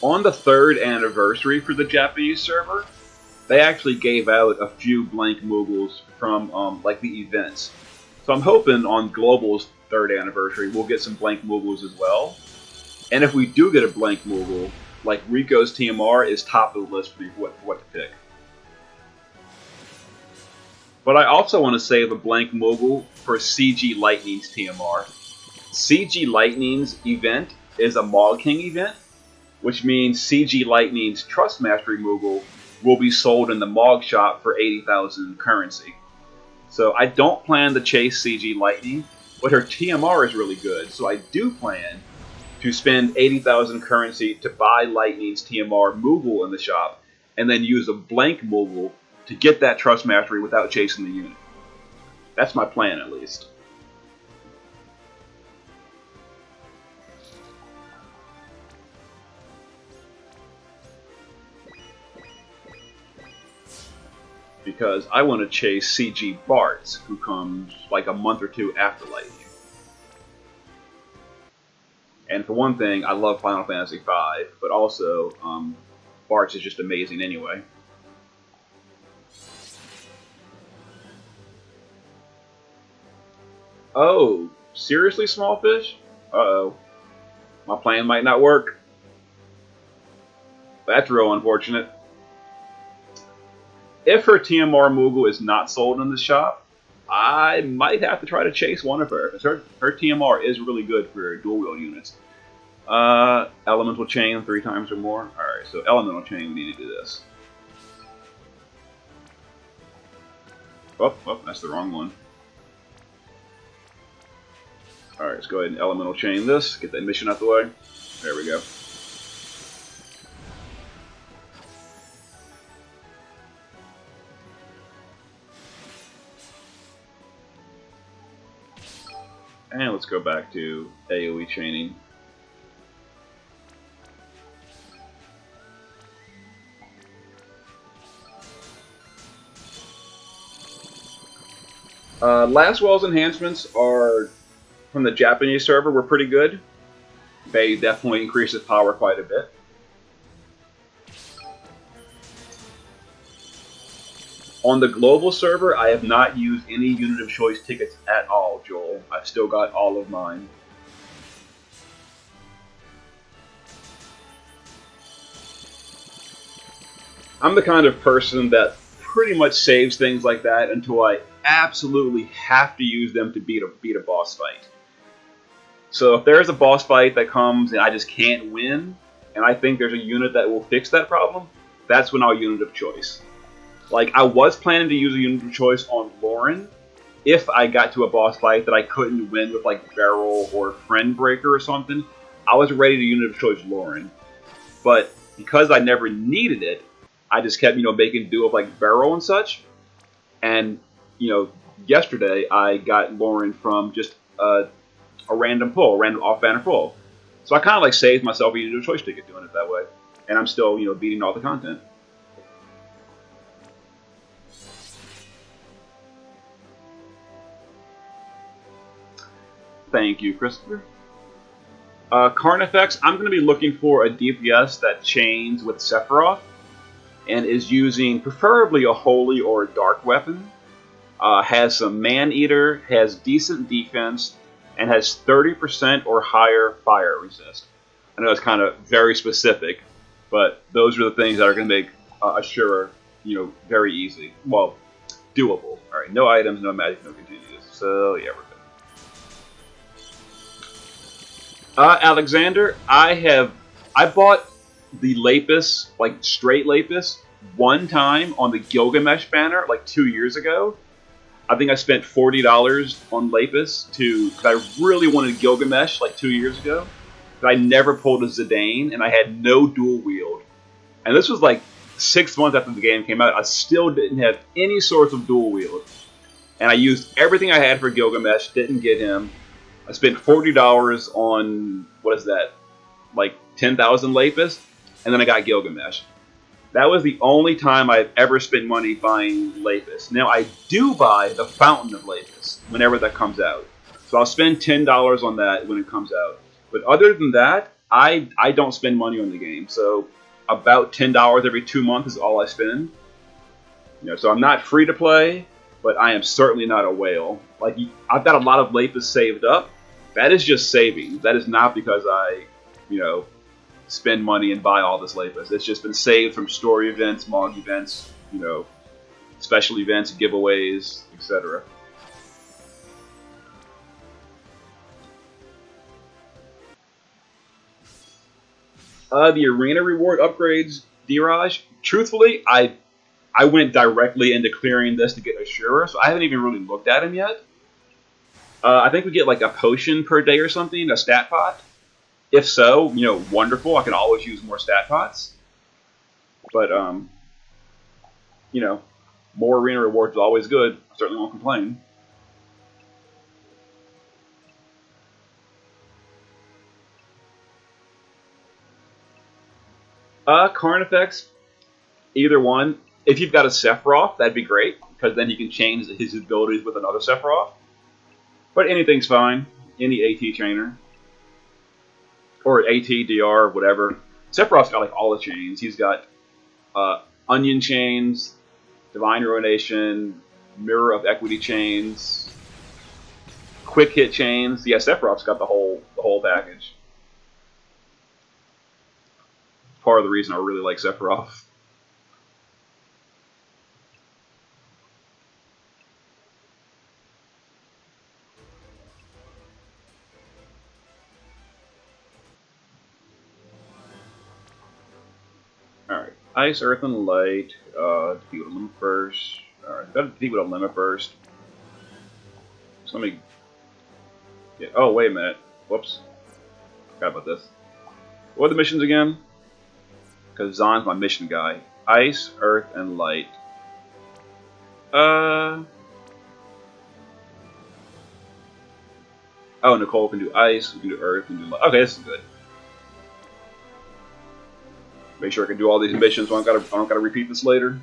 On the 3rd anniversary for the Japanese server, they actually gave out a few blank Moogles from like the events. So I'm hoping on Global's 3rd anniversary we'll get some blank Moogles as well. And if we do get a blank Moogle, like Rico's TMR is top of the list for me for what to pick. But I also want to save a blank Moogle for CG Lightning's TMR. CG Lightning's event is a Mog King event, which means CG Lightning's Trust Mastery Moogle will be sold in the Mog shop for 80,000 currency. So I don't plan to chase CG Lightning, but her TMR is really good, so I do plan to spend 80,000 currency to buy Lightning's TMR Moogle in the shop, and then use a blank Moogle to get that Trust Mastery without chasing the unit. That's my plan, at least. Because I want to chase CG Bartz, who comes like a month or two after Lightning. And for one thing, I love Final Fantasy V, but also Bartz is just amazing anyway. Oh, seriously, small fish? Uh-oh. My plan might not work. That's real unfortunate. If her TMR Moogle is not sold in the shop, I might have to try to chase one of her, because her TMR is really good for dual wield units. Elemental Chain 3 times or more. Alright, so Elemental Chain, we need to do this. Oh, that's the wrong one. Alright, let's go ahead and Elemental Chain this, get that mission out the way. There we go. And let's go back to AoE chaining. Laswell's enhancements are from the Japanese server were pretty good. They definitely increased his power quite a bit. On the global server, I have not used any unit of choice tickets at all, Joel. I've still got all of mine. I'm the kind of person that pretty much saves things like that until I absolutely have to use them to beat a boss fight. So if there's a boss fight that comes and I just can't win, and I think there's a unit that will fix that problem, that's when I'll unit of choice. Like, I was planning to use a unit of choice on Lauren if I got to a boss fight that I couldn't win with, like, Barrel or Friend Breaker or something. I was ready to unit of choice Lauren. But because I never needed it, I just kept, making do with, like, Barrel and such. And, yesterday I got Lauren from just a random pull, a random off-banner pull. So I kind of like saved myself a choice ticket doing it that way, and I'm still beating all the content. Thank you, Christopher. Carnifex, I'm going to be looking for a DPS that chains with Sephiroth and is using preferably a holy or a dark weapon. Has some Man-Eater, has decent defense, and has 30% or higher fire resist. I know it's kind of very specific, but those are the things that are going to make Ashura, very easy. Well, doable. All right, no items, no magic, no continues. So yeah, we're good. Alexander, I bought the Lapis, like straight Lapis, one time on the Gilgamesh banner like 2 years ago. I think I spent $40 on Lapis because I really wanted Gilgamesh like 2 years ago. But I never pulled a Zidane, and I had no dual wield. And this was like 6 months after the game came out. I still didn't have any sort of dual wield. And I used everything I had for Gilgamesh, didn't get him. I spent $40 on, what is that, like 10,000 Lapis, and then I got Gilgamesh. That was the only time I've ever spent money buying Lapis. Now, I do buy the Fountain of Lapis whenever that comes out. So I'll spend $10 on that when it comes out. But other than that, I don't spend money on the game. So about $10 every 2 months is all I spend. So I'm not free to play, but I am certainly not a whale. Like, I've got a lot of Lapis saved up. That is just savings. That is not because I, spend money and buy all this Lapis. It's just been saved from story events, Mog events, special events, giveaways, etc. The arena reward upgrades, Diraj. Truthfully, I went directly into clearing this to get Ashura, so I haven't even really looked at him yet. I think we get like a potion per day or something, a stat pot. If so, wonderful. I can always use more stat pots. But, more arena rewards is always good. I certainly won't complain. Carnifex, either one. If you've got a Sephiroth, that'd be great, because then he can change his abilities with another Sephiroth. But anything's fine. Any AT trainer. Or AT, DR, whatever. Sephiroth's got like all the chains. He's got Onion chains, Divine Ruination, Mirror of Equity chains, Quick Hit chains. Yeah, Sephiroth's got the whole package. Part of the reason I really like Sephiroth. Alright. Ice, Earth, and Light. Defeat with a Limit Burst. Alright, gotta defeat with a Limit Burst. So let me get. Oh, wait a minute. Whoops. Forgot about this. What are the missions again? Because Zon's my mission guy. Ice, Earth, and Light. Oh, Nicole can do Ice, we can do Earth, we can do Light. Okay, this is good. Make sure I can do all these missions so I don't gotta repeat this later.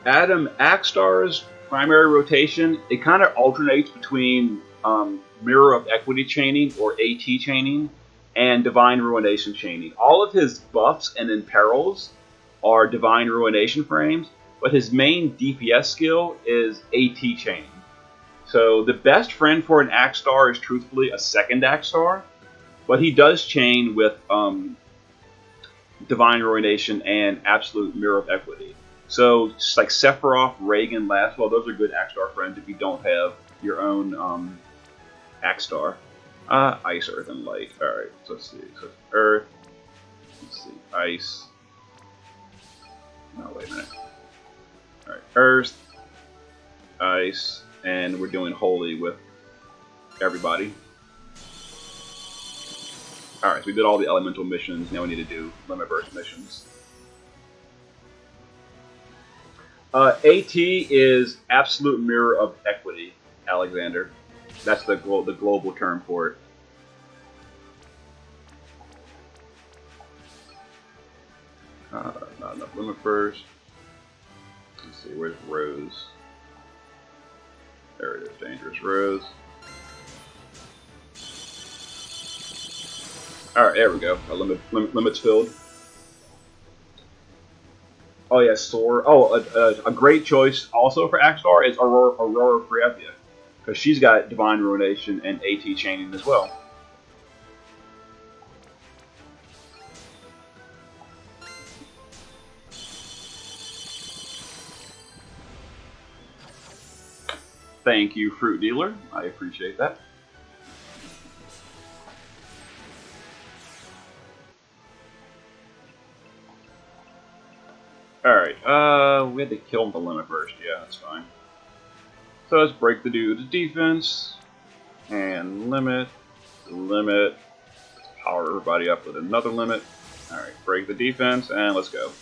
Adam Axstar's primary rotation, it kind of alternates between Mirror of Equity chaining, or AT chaining, and Divine Ruination chaining. All of his buffs and imperils are Divine Ruination frames, but his main DPS skill is AT chaining. So the best friend for an Axstar is truthfully a second Axstar, but he does chain with Divine Ruination and Absolute Mirror of Equity. So, just like Sephiroth, Reagan, Laswell, those are good Axstar friends if you don't have your own Axstar. Ice, Earth, and Light. Alright, so let's see. So, Earth, Ice. No, wait a minute. Alright, Earth, Ice, and we're doing Holy with everybody. Alright, so we did all the elemental missions, now we need to do Limit Burst missions. AT is Absolute Mirror of Equity, Alexander. That's the global term for it. Not enough Limit Burst. Let's see, where's Rose? There it is, Dangerous Rose. Alright, there we go. Limit's filled. Oh yeah, Soar. Oh, a great choice also for Axstar is Aurora Prievia, because she's got Divine Ruination and AT Chaining as well. Thank you, Fruit Dealer. I appreciate that. Alright, we had to kill him the limit first. Yeah, that's fine. So let's break the dude's defense. And limit. Limit. Let's power everybody up with another limit. Alright, break the defense, and let's go.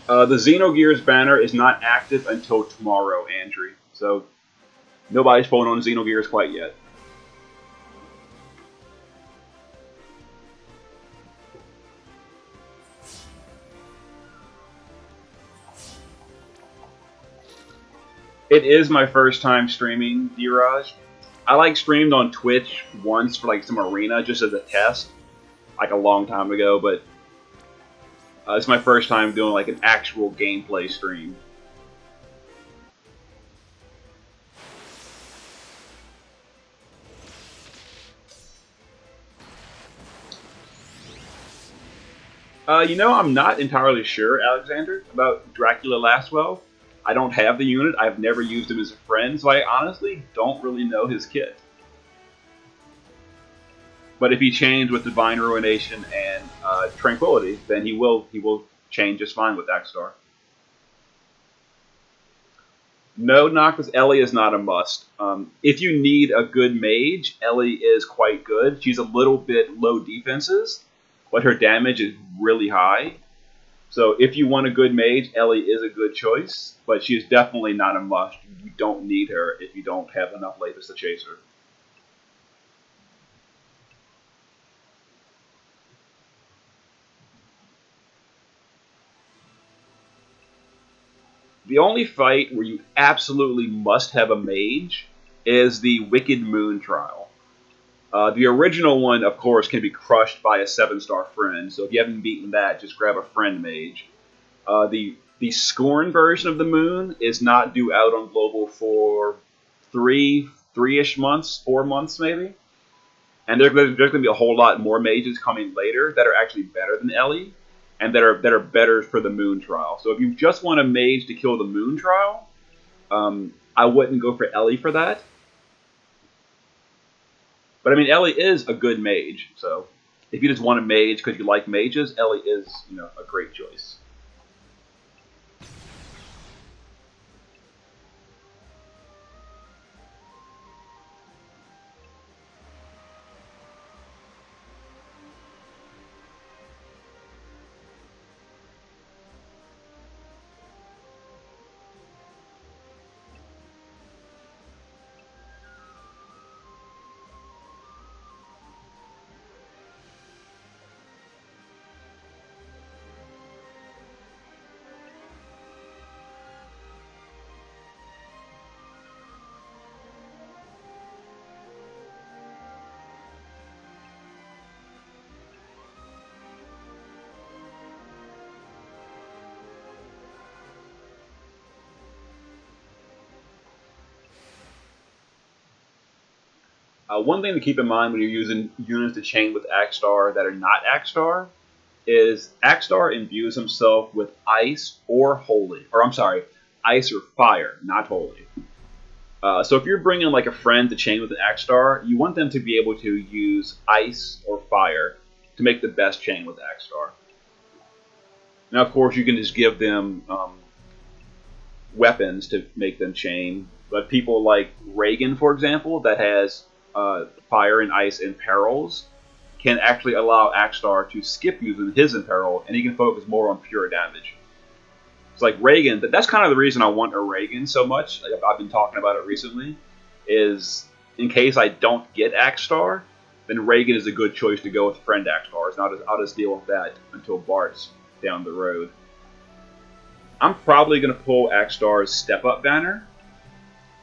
The Xenogears banner is not active until tomorrow, Andrew. So, nobody's pulling on Xenogears quite yet. It is my first time streaming, D-Raj. I streamed on Twitch once for some arena just as a test, a long time ago, but it's my first time doing an actual gameplay stream. I'm not entirely sure, Alexander, about Dracula Lastwell. I don't have the unit. I've never used him as a friend, so I honestly don't really know his kit. But if he chains with Divine Ruination and Tranquility, then he will chain just fine with Axstar. No, Noctis, Ellie is not a must. If you need a good mage, Ellie is quite good. She's a little bit low defenses, but her damage is really high. So if you want a good mage, Ellie is a good choice, but she is definitely not a must. You don't need her if you don't have enough Lapis to chase her. The only fight where you absolutely must have a mage is the Wicked Moon Trial. The original one, of course, can be crushed by a 7-star friend, so if you haven't beaten that, just grab a friend mage. The Scorn version of the Moon is not due out on Global for three-ish months, 4 months maybe. And there's going to be a whole lot more mages coming later that are actually better than Ellie, and that are better for the Moon Trial. So if you just want a mage to kill the Moon Trial, I wouldn't go for Ellie for that. But I mean, Ellie is a good mage, so if you just want a mage because you like mages, Ellie is, a great choice. One thing to keep in mind when you're using units to chain with Axstar that are not Axstar is Axstar imbues himself with ice or holy. Or I'm sorry, ice or fire, not holy. So if you're bringing like a friend to chain with an Axstar, you want them to be able to use ice or fire to make the best chain with Axstar. Now, of course, you can just give them weapons to make them chain. But people like Reagan, for example, that has fire and ice imperils, can actually allow Axstar to skip using his imperil, and he can focus more on pure damage. It's like Reagan. That's kind of the reason I want a Reagan so much. Like I've been talking about it recently. Is in case I don't get Axstar, then Reagan is a good choice to go with friend Axstars. And I'll just deal with that until Bart's down the road. I'm probably going to pull Axstar's Step Up banner,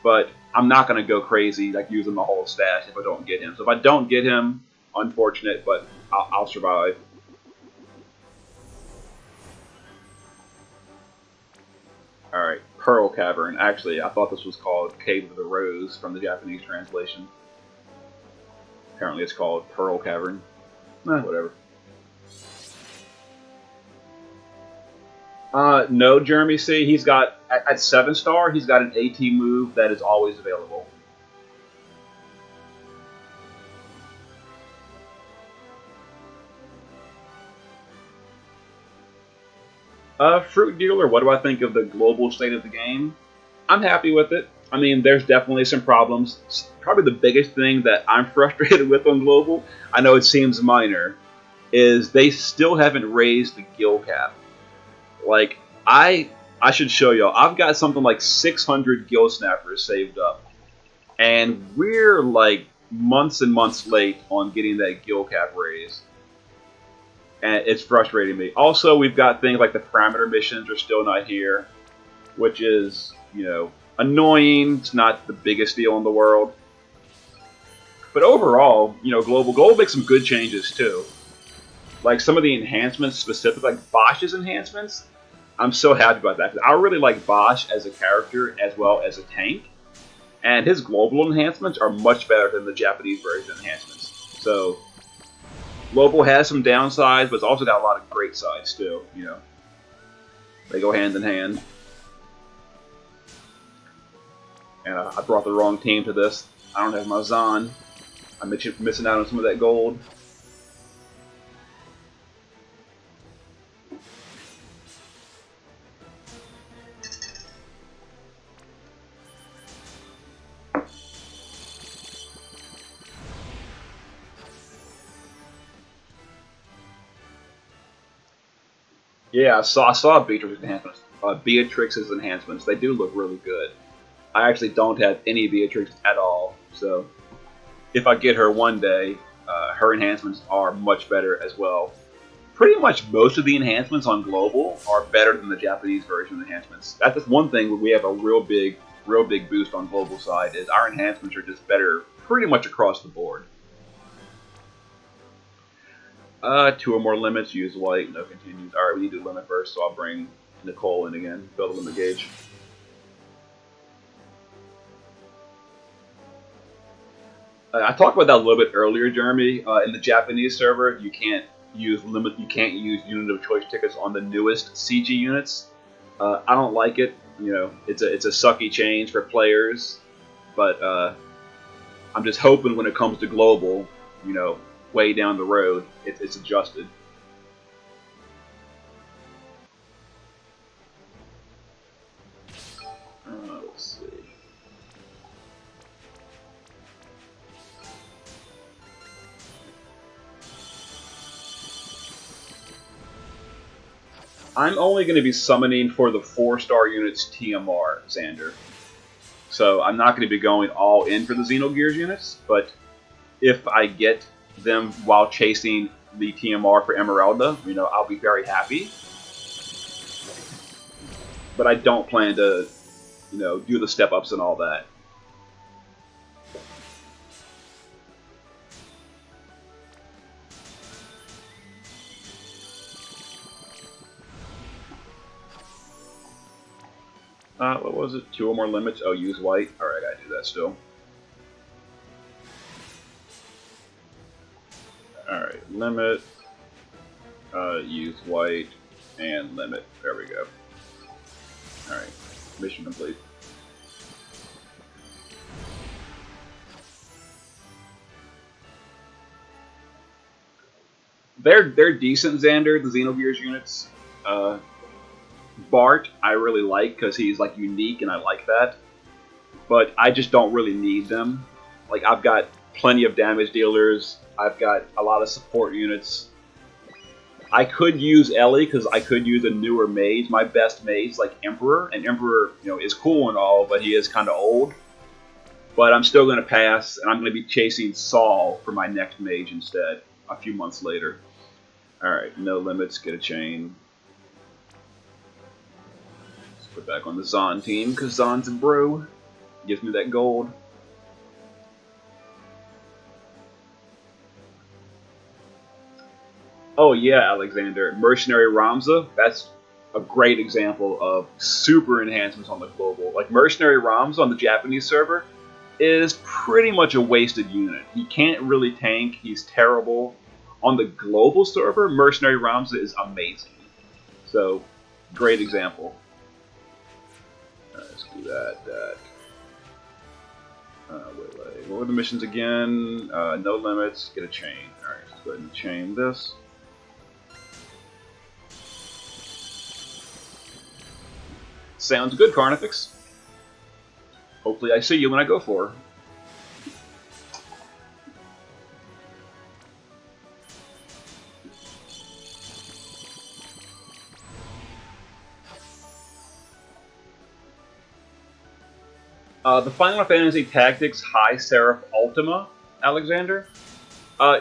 but I'm not going to go crazy like using the whole stash if I don't get him. So if I don't get him, unfortunate, but I'll survive. Alright, Pearl Cavern. Actually, I thought this was called Cave of the Rose from the Japanese translation. Apparently it's called Pearl Cavern. Whatever. No, Jeremy C. He's got, at 7-star, he's got an AT move that is always available. Fruit Dealer, what do I think of the global state of the game? I'm happy with it. I mean, there's definitely some problems. Probably the biggest thing that I'm frustrated with on global, I know it seems minor, is they still haven't raised the gil cap. Like, I should show y'all. I've got something like 600 gil snappers saved up. And we're like months and months late on getting that gil cap raised. And it's frustrating me. Also, we've got things like the parameter missions are still not here, which is, annoying. It's not the biggest deal in the world. But overall, Global makes some good changes too. Like some of the enhancements, specifically like Bosch's enhancements, I'm so happy about that. I really like Bosch as a character as well as a tank. And his global enhancements are much better than the Japanese version enhancements. So Global has some downsides, but it's also got a lot of great sides too. They go hand in hand. And I brought the wrong team to this. I don't have my Zahn. I'm missing out on some of that gold. Yeah, I saw Beatrix's enhancements. They do look really good. I actually don't have any Beatrix at all, so if I get her one day, her enhancements are much better as well. Pretty much most of the enhancements on Global are better than the Japanese version enhancements. That's one thing where we have a real big boost on Global side is our enhancements are just better pretty much across the board. 2 or more limits, use white, no continues. Alright, we need to do limit first, so I'll bring Nicole in again, build a limit gauge. I talked about that a little bit earlier, Jeremy. In the Japanese server, you can't use unit of choice tickets on the newest CG units. I don't like it. It's a sucky change for players, but I'm just hoping when it comes to global, way down the road, it's adjusted. Let's see. I'm only going to be summoning for the 4-star units TMR, Xander. So I'm not going to be going all in for the Xenogears units, but if I get them while chasing the TMR for Emeralda, I'll be very happy. But I don't plan to, do the step-ups and all that. What was it? 2 or more limits? Oh, use white? Alright, I gotta do that still. Alright, limit, use white, and limit. There we go. Alright, mission complete. they're decent, Xander. The Xenogears units. Uh, Bart, I really like because he's like unique, and I like that. But I just don't really need them. Like I've got plenty of damage dealers. I've got a lot of support units. I could use Ellie because I could use a newer mage. My best mage, like Emperor, and Emperor, is cool and all, but he is kind of old. But I'm still going to pass, and I'm going to be chasing Saul for my next mage instead. A few months later. All right, no limits. Get a chain. Let's put back on the Zon team because Zon's a bro. Gives me that gold. Oh yeah, Alexander. Mercenary Ramza, that's a great example of super enhancements on the global. Like Mercenary Ramza on the Japanese server is pretty much a wasted unit. He can't really tank, he's terrible. On the global server, Mercenary Ramza is amazing. So, great example. Alright, let's do that. Wait. What were the missions again? No limits, get a chain. Alright, let's go ahead and chain this. Sounds good, Carnifex. Hopefully I see you when I go for her. The Final Fantasy Tactics High Seraph Ultima, Alexander.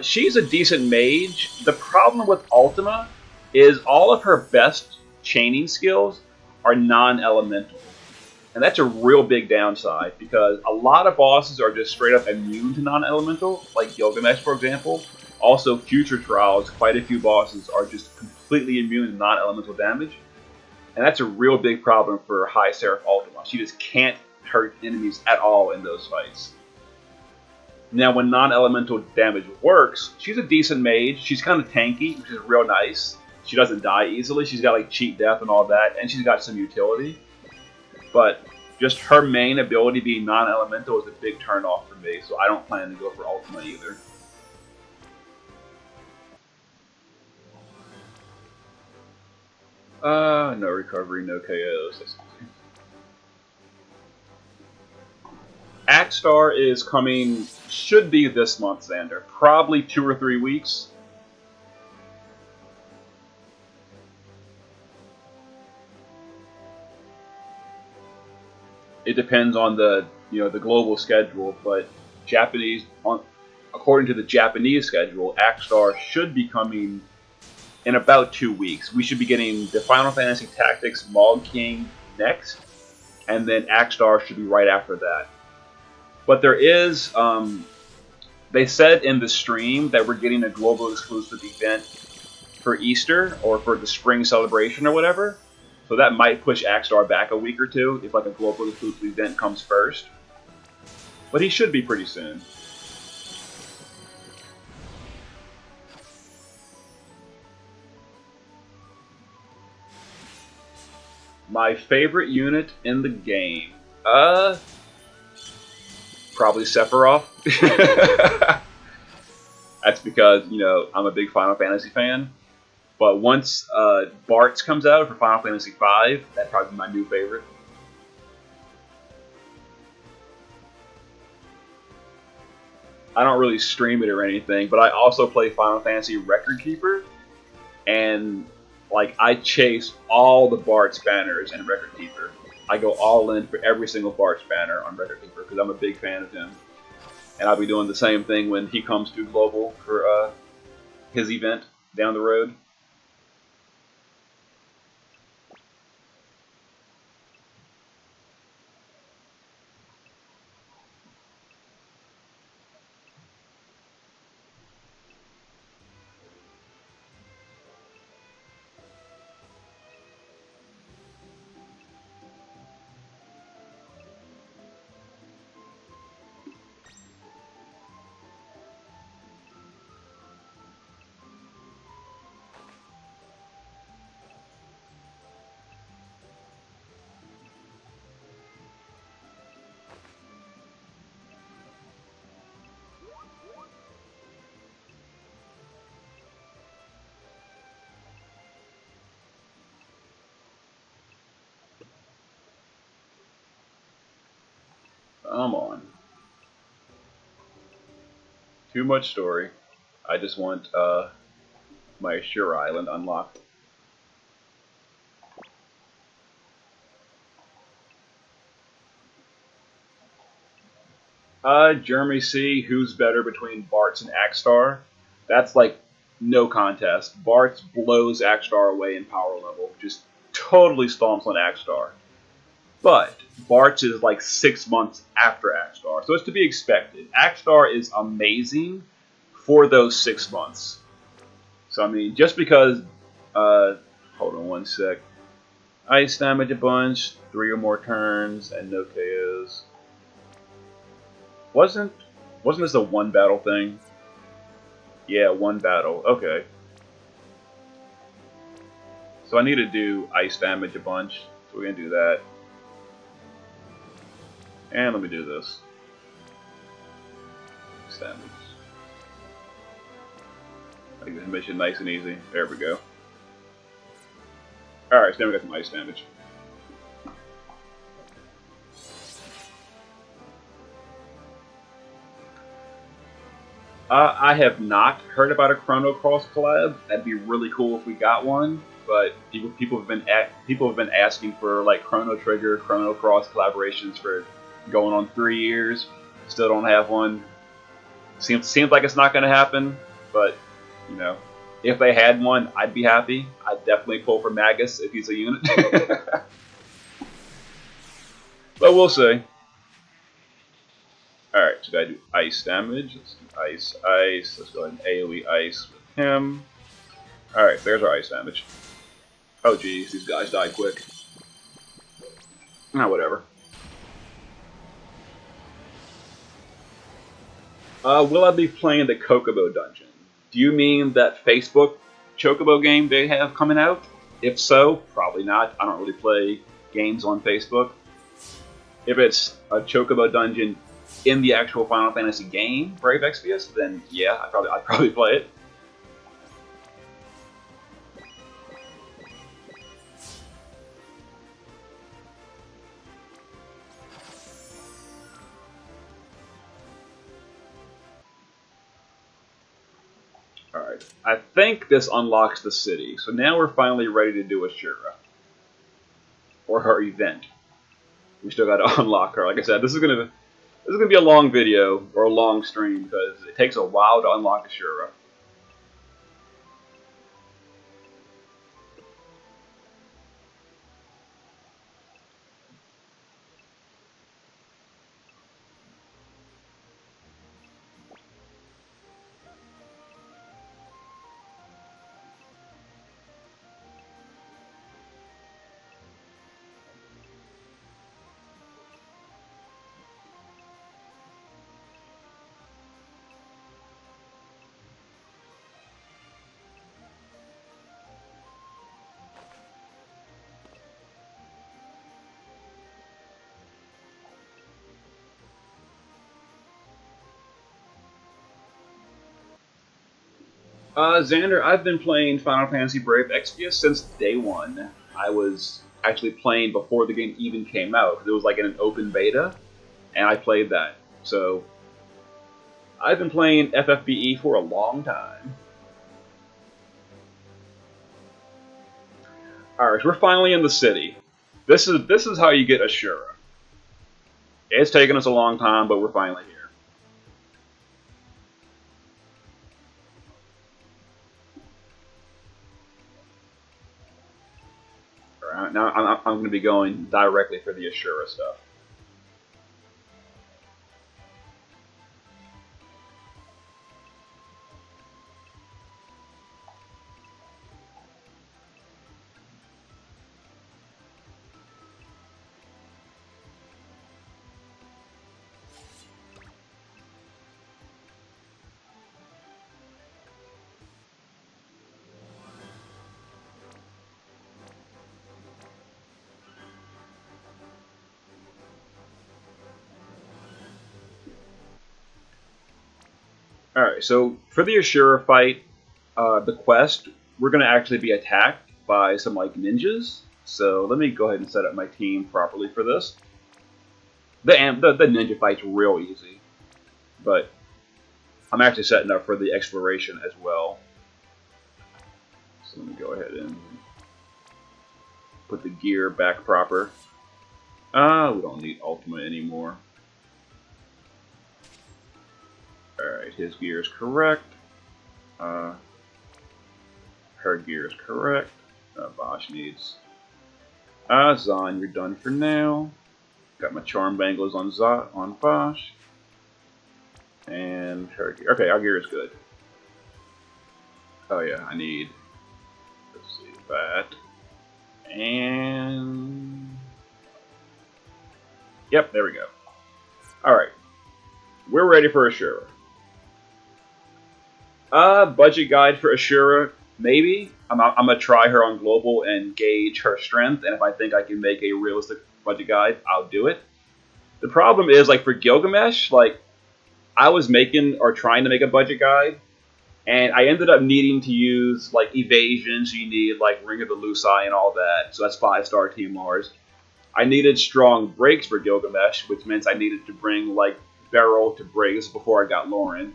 She's a decent mage. The problem with Ultima is all of her best chaining skills are non-elemental. And that's a real big downside because a lot of bosses are just straight up immune to non-elemental, like Gilgamesh, for example. Also, Future Trials, quite a few bosses are just completely immune to non-elemental damage. And that's a real big problem for High Seraph Ultima. She just can't hurt enemies at all in those fights. Now, when non-elemental damage works, she's a decent mage. She's kind of tanky, which is real nice. She doesn't die easily. She's got like cheat death and all that, and she's got some utility. But just her main ability being non-elemental is a big turn-off for me, so I don't plan to go for Ultima either. No recovery, no KOs. That's fine. Axstar is coming, should be this month, Xander. Probably 2 or 3 weeks. It depends on the global schedule, but according to the Japanese schedule, Axstar should be coming in about 2 weeks. We should be getting the Final Fantasy Tactics Mog King next, and then Axstar should be right after that. But there is, they said in the stream that we're getting a global exclusive event for Easter or for the spring celebration or whatever. So that might push Axstar back a week or two if like a global exclusive event comes first. But he should be pretty soon. My favorite unit in the game. Probably Sephiroth. That's because, I'm a big Final Fantasy fan. But once Bartz comes out for Final Fantasy V, that'd probably be my new favorite. I don't really stream it or anything, but I also play Final Fantasy Record Keeper, and like I chase all the Bartz banners in Record Keeper. I go all in for every single Bartz banner on Record Keeper because I'm a big fan of him. And I'll be doing the same thing when he comes to Global for his event down the road. Come on. Too much story. I just want my Ashura Island unlocked. Jeremy C. Who's better between Bartz and Axstar? That's like no contest. Bartz blows Axstar away in power level. Just totally stomps on Axstar. But Bartz is like 6 months after Axstar, so it's to be expected. Axstar is amazing for those 6 months. So I mean, just because, hold on one sec. Ice damage a bunch, 3 or more turns, and no KOs. Wasn't this a one battle thing? Yeah, one battle. Okay. So I need to do ice damage a bunch. So we're gonna do that. And let me do this. Ice damage. Make this mission nice and easy. There we go. Alright, so now we got some ice damage. I have not heard about a Chrono Cross collab. That'd be really cool if we got one. But people have been asking for like Chrono Trigger, Chrono Cross collaborations for going on 3 years. Still don't have one. Seems like it's not going to happen. But you know, if they had one, I'd be happy. I'd definitely pull for Magus if he's a unit. But we'll see. Alright, so gotta do ice damage. Let's do ice, ice. Let's go ahead and AoE ice with him. Alright, there's our ice damage. Oh geez, these guys died quick. Ah, whatever. Will I be playing the Chocobo Dungeon? Do you mean that Facebook Chocobo game they have coming out? If so, probably not. I don't really play games on Facebook. If it's a Chocobo Dungeon in the actual Final Fantasy game, Brave Exvius, then yeah, I'd probably play it. Alright, I think this unlocks the city, so now we're finally ready to do Ashura. Or her event. We still gotta unlock her. Like I said, this is gonna be a long video, or a long stream, because it takes a while to unlock Ashura. Xander, I've been playing Final Fantasy Brave Exvius since day one. I was actually playing before the game even came out. It was like in an open beta, and I played that. So, I've been playing FFBE for a long time. Alright, so we're finally in the city. This is how you get Ashura. It's taken us a long time, but we're finally here. Alright, now I'm going to be going directly for the Ashura stuff. Alright, so for the Ashura fight, the quest, we're going to actually be attacked by some like ninjas. So let me go ahead and set up my team properly for this. The ninja fight's real easy, but I'm actually setting up for the exploration as well. So let me go ahead and put the gear back proper. We don't need ultimate anymore. Alright, his gear is correct. Her gear is correct. Bosch needs... Zahn, you're done for now. Got my charm bangles on Bosch. And her gear. Okay, our gear is good. Oh yeah, I need... Let's see, that. And... Yep, there we go. Alright. We're ready for Ashura. Budget guide for Ashura, maybe. I'm gonna try her on global and gauge her strength, and if I think I can make a realistic budget guide, I'll do it. The problem is, like, for Gilgamesh, like, I was making, or trying to make a budget guide, and I ended up needing to use, like, evasion, so you need, like, Ring of the Luci and all that, so that's 5-star TMRs. I needed strong breaks for Gilgamesh, which meant I needed to bring, like, Beryl to breaks before I got Lauren.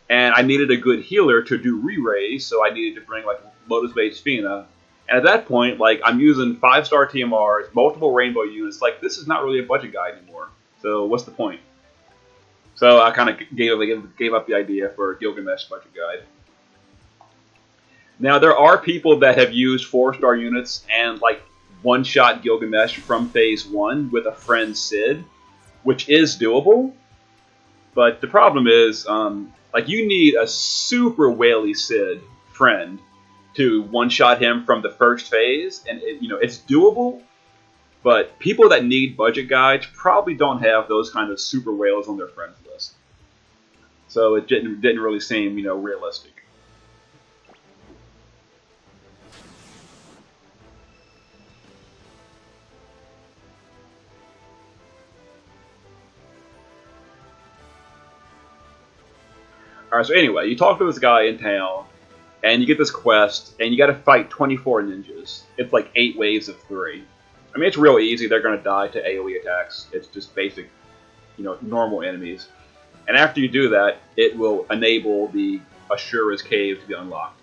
And I needed a good healer to do re-raise, so I needed to bring, like, Lotus Base Fina. And at that point, like, I'm using 5-star TMRs, multiple rainbow units. Like, this is not really a budget guide anymore. So what's the point? So I kind of gave up the idea for Gilgamesh budget guide. Now, there are people that have used 4-star units and, like, one-shot Gilgamesh from Phase 1 with a friend Sid, which is doable. But the problem is... like, you need a super whaley Sid friend to one-shot him from the first phase, and it's doable, but people that need budget guides probably don't have those kind of super whales on their friends list. So it didn't really seem, realistic. Alright, so anyway, you talk to this guy in town, and you get this quest, and you gotta fight 24 ninjas. It's like 8 waves of 3. I mean, it's real easy. They're gonna die to AoE attacks. It's just basic, normal enemies. And after you do that, it will enable the Ashura's Cave to be unlocked.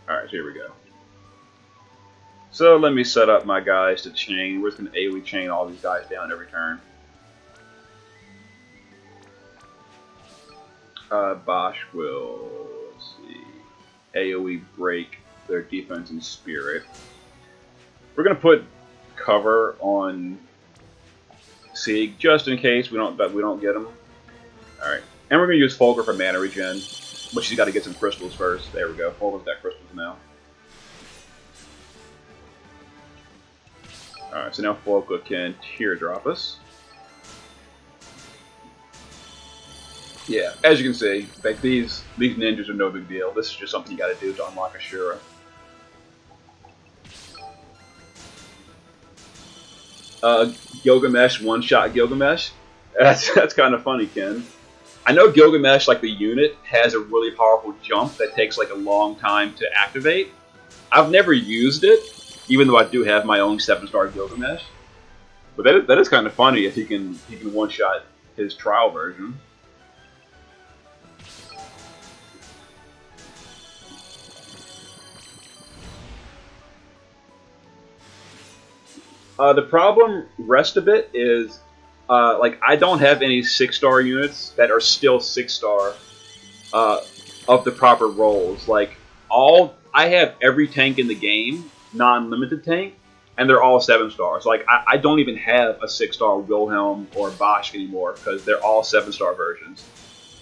Alright, so here we go. So let me set up my guys to chain. We're just gonna AoE chain all these guys down every turn. Bosch will, let's see, AoE break their defense and spirit. We're gonna put cover on Sieg just in case we don't get them. All right, and we're gonna use Fulgur for mana regen, but she's got to get some crystals first. There we go. Fulgur's got crystals now. All right, so now Fulgur can teardrop us. Yeah, as you can see, like these ninjas are no big deal. This is just something you gotta do to unlock Ashura. Gilgamesh, one-shot Gilgamesh. That's kind of funny, Ken. I know Gilgamesh, like the unit, has a really powerful jump that takes like a long time to activate. I've never used it, even though I do have my own 7-star Gilgamesh. But that is kind of funny if he can one-shot his trial version. The problem, rest of it, is like I don't have any 6-star units that are still 6-star of the proper roles. Like I have every tank in the game, non-limited tank, and they're all 7-stars. Like I don't even have a 6-star Wilhelm or Bosch anymore because they're all 7-star versions.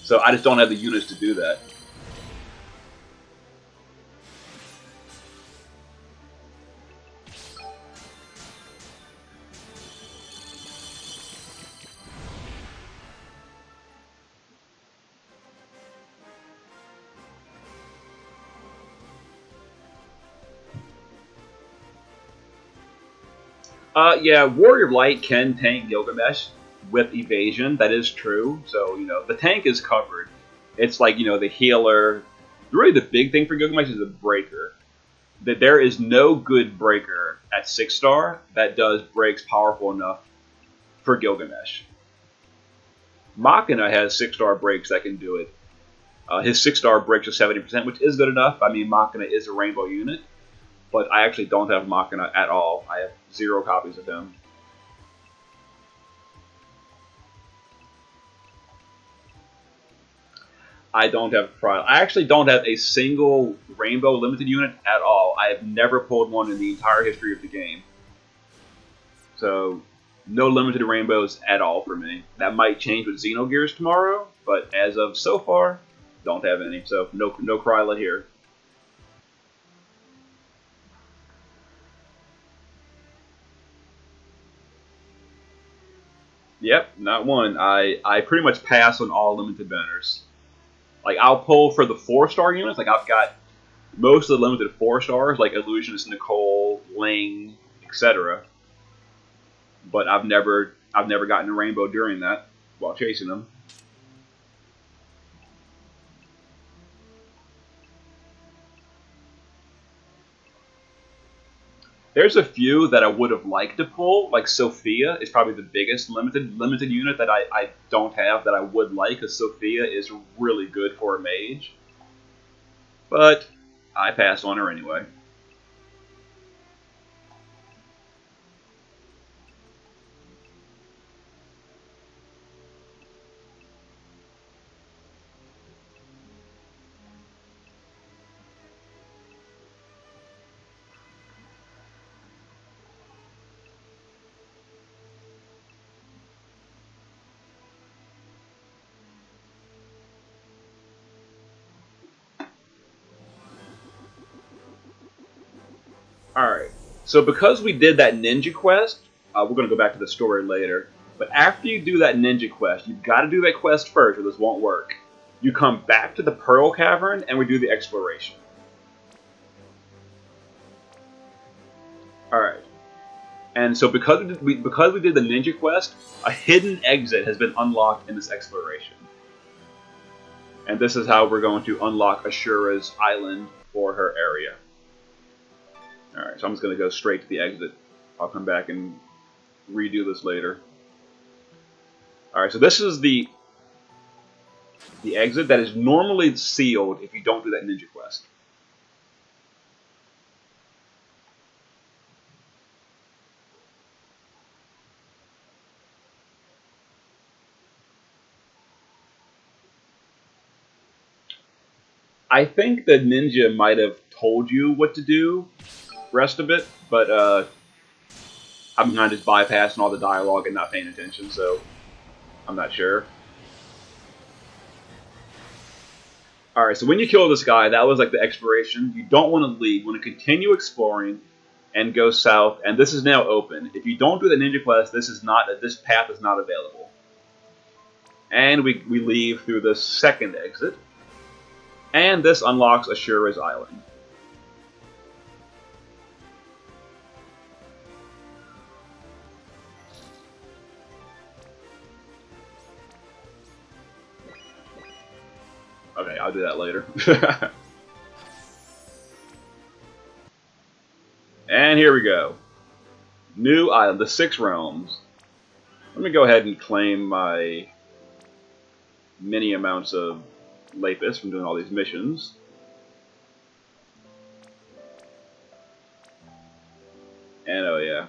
So I just don't have the units to do that. Yeah, Warrior Light can tank Gilgamesh with evasion. That is true. So, the tank is covered. It's like, the healer. Really, the big thing for Gilgamesh is the breaker. that there is no good breaker at 6-star that does breaks powerful enough for Gilgamesh. Machina has 6-star breaks that can do it. His 6-star breaks are 70%, which is good enough. I mean, Machina is a rainbow unit, but I actually don't have Machina at all. I have 0 copies of him. I don't have trial. I actually don't have a single rainbow limited unit at all. I have never pulled one in the entire history of the game. So, no limited rainbows at all for me. That might change with Xenogears tomorrow, but as of so far, don't have any. So, no Kryla here. Yep, not one. I pretty much pass on all limited banners. Like, I'll pull for the 4-star units. Like, I've got most of the limited 4 stars, like Illusionist Nicole, Ling, etc. But I've never gotten a rainbow during that while chasing them. There's a few that I would have liked to pull, like Sophia is probably the biggest limited unit that I don't have that I would like, because Sophia is really good for a mage. But I passed on her anyway. Alright, so because we did that ninja quest, we're going to go back to the story later, but after you do that ninja quest, you've got to do that quest first or this won't work. You come back to the Pearl Cavern and we do the exploration. Alright, and so because we did the ninja quest, a hidden exit has been unlocked in this exploration. And this is how we're going to unlock Ashura's island for her area. Alright, so I'm just going to go straight to the exit. I'll come back and redo this later. Alright, so this is the exit that is normally sealed if you don't do that ninja quest. I think the ninja might have told you what to do, rest of it, but I'm kind of just bypassing all the dialogue and not paying attention, so I'm not sure. Alright, so when you kill this guy, that was like the exploration. You don't want to leave. You want to continue exploring and go south, and this is now open. If you don't do the ninja quest, this path is not available. And we leave through the second exit. And this unlocks Ashura's island. Okay, I'll do that later. And here we go. New island, the 6 realms. Let me go ahead and claim my many amounts of lapis from doing all these missions. And oh yeah,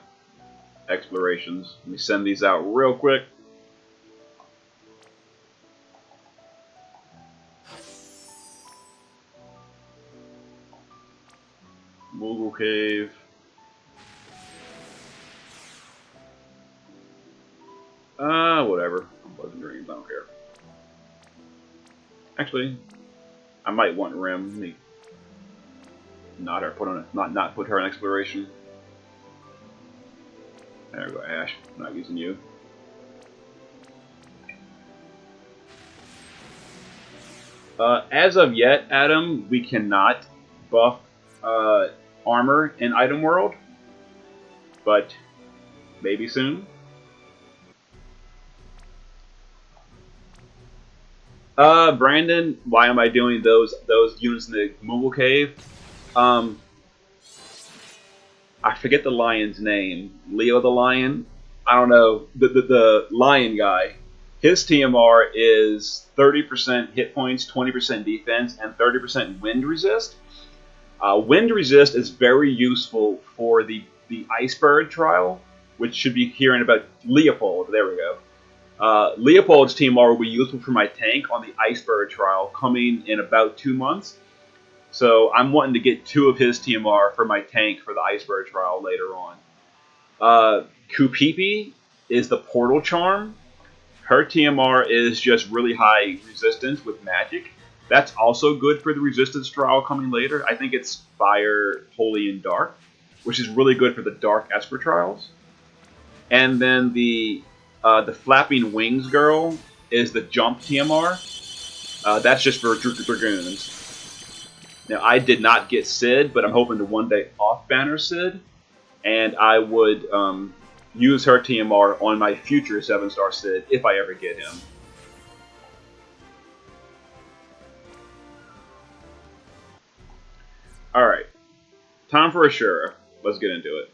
explorations. Let me send these out real quick. Moogle Cave. Whatever. Pleasant dreams, I don't care. Actually, I might want Rim. Let me not put her in exploration. There we go, Ash. I'm not using you. As of yet, Adam, we cannot buff armor in Item World, but maybe soon. Brandon, why am I doing those units in the Moogle Cave? I forget the lion's name. Leo the lion. I don't know the lion guy. His TMR is 30% hit points, 20% defense, and 30% wind resist. Wind resist is very useful for the iceberg trial, which should be here in about Leopold. There we go. Leopold's TMR will be useful for my tank on the iceberg trial coming in about 2 months. So I'm wanting to get 2 of his TMR for my tank for the iceberg trial later on. Kupipi is the portal charm. Her TMR is just really high resistance with magic. That's also good for the resistance trial coming later. I think it's fire, holy, and dark, which is really good for the dark esper trials. And then the flapping wings girl is the jump TMR. That's just for dragoons. Now, I did not get Sid, but I'm hoping to one day off-banner Sid, and I would use her TMR on my future 7-star Sid if I ever get him. Alright, time for Ashura. Let's get into it.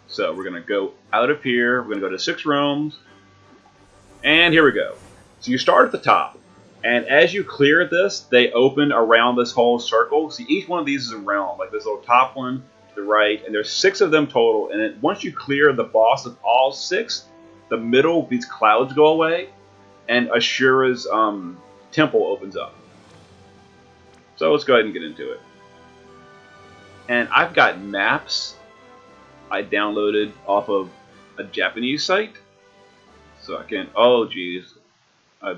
So we're going to go out of here, we're going to go to 6 realms, and here we go. So you start at the top. And as you clear this, they open around this whole circle. See, each one of these is a realm. Like this little top one to the right, and there's 6 of them total. And then once you clear the boss of all 6, the middle, these clouds go away, and Ashura's temple opens up. So let's go ahead and get into it. And I've got maps I downloaded off of a Japanese site. So I can, oh geez, I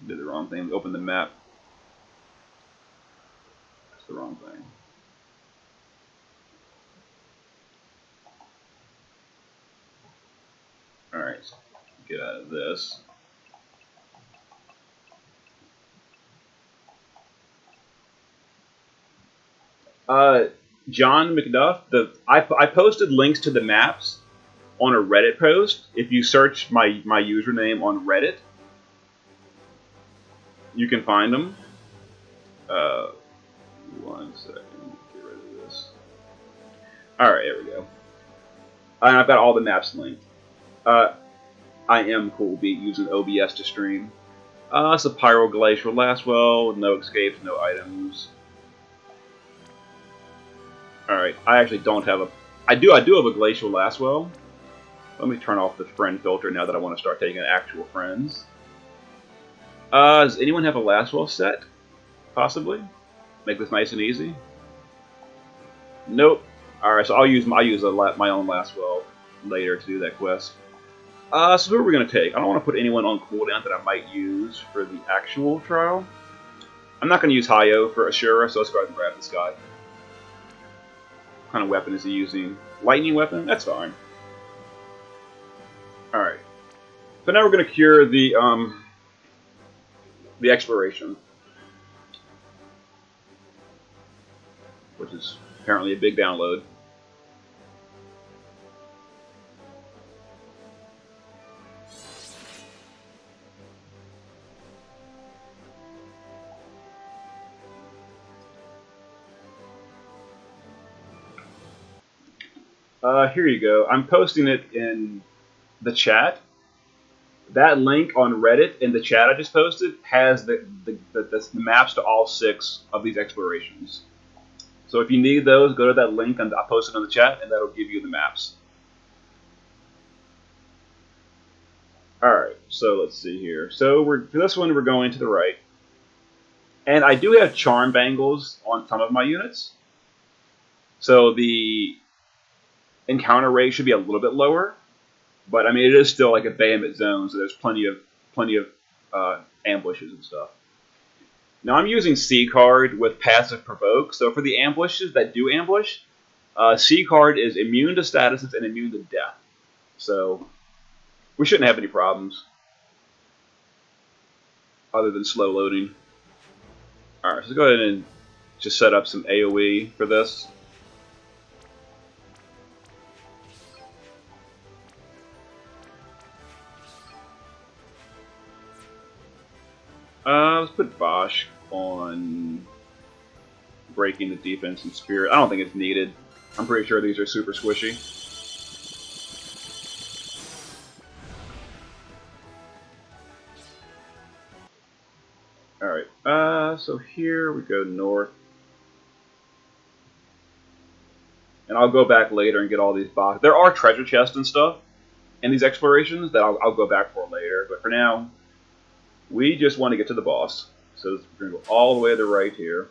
did the wrong thing. Open the map. That's the wrong thing. Alright, so get out of this. John McDuff, I posted links to the maps on a Reddit post. If you search my username on Reddit, you can find them. One second, get rid of this. Alright, there we go. And I've got all the maps linked. I am cool beat using OBS to stream. It's a Pyroglacial Lastwell, no escapes, no items. Alright, I actually don't have a... I do have a Glacial Lastwell. Let me turn off the friend filter now that I want to start taking actual friends. Does anyone have a Lastwell set? Possibly? Make this nice and easy? Nope. Alright, so I'll use my own Lastwell later to do that quest. So who are we going to take? I don't want to put anyone on cooldown that I might use for the actual trial. I'm not going to use Hayo for Ashura, so let's go ahead and grab this guy. What kind of weapon is he using? Lightning weapon? That's fine. Alright. So now we're going to cure the exploration. Which is apparently a big download. Here you go. I'm posting it in the chat. That link on Reddit in the chat I just posted has the maps to all 6 of these explorations. So if you need those, go to that link and I'll post it in the chat, and that'll give you the maps. Alright, so let's see here. So for this one, we're going to the right. And I do have charm bangles on some of my units. So the encounter rate should be a little bit lower. But I mean, it is still like a Bahamut zone, so there's plenty of ambushes and stuff. Now I'm using C card with passive provoke. So for the ambushes that do ambush, C card is immune to statuses and immune to death. So we shouldn't have any problems other than slow loading. All right, so let's go ahead and just set up some AoE for this. Let's put Bosch on breaking the defense and spirit. I don't think it's needed. I'm pretty sure these are super squishy. Alright, so here we go north. And I'll go back later and get all these boxes. There are treasure chests and stuff in these explorations that I'll go back for later. But for now, we just want to get to the boss. So we're going to go all the way to the right here.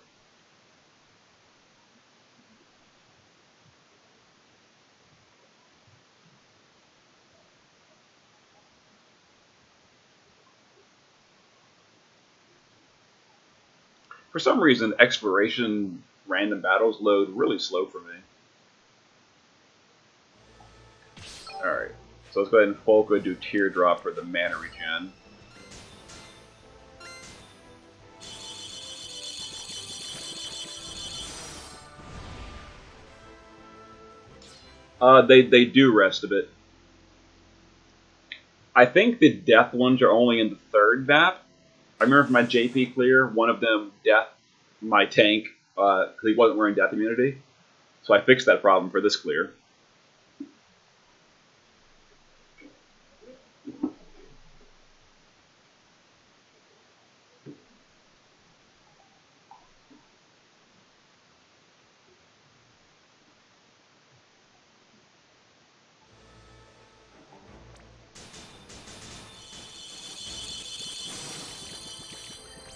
For some reason, exploration random battles load really slow for me. Alright, so let's go ahead and Folka do Teardrop for the mana regen. They do rest a bit. I think the death ones are only in the third map. I remember from my JP clear, one of them death my tank because he wasn't wearing death immunity. So I fixed that problem for this clear.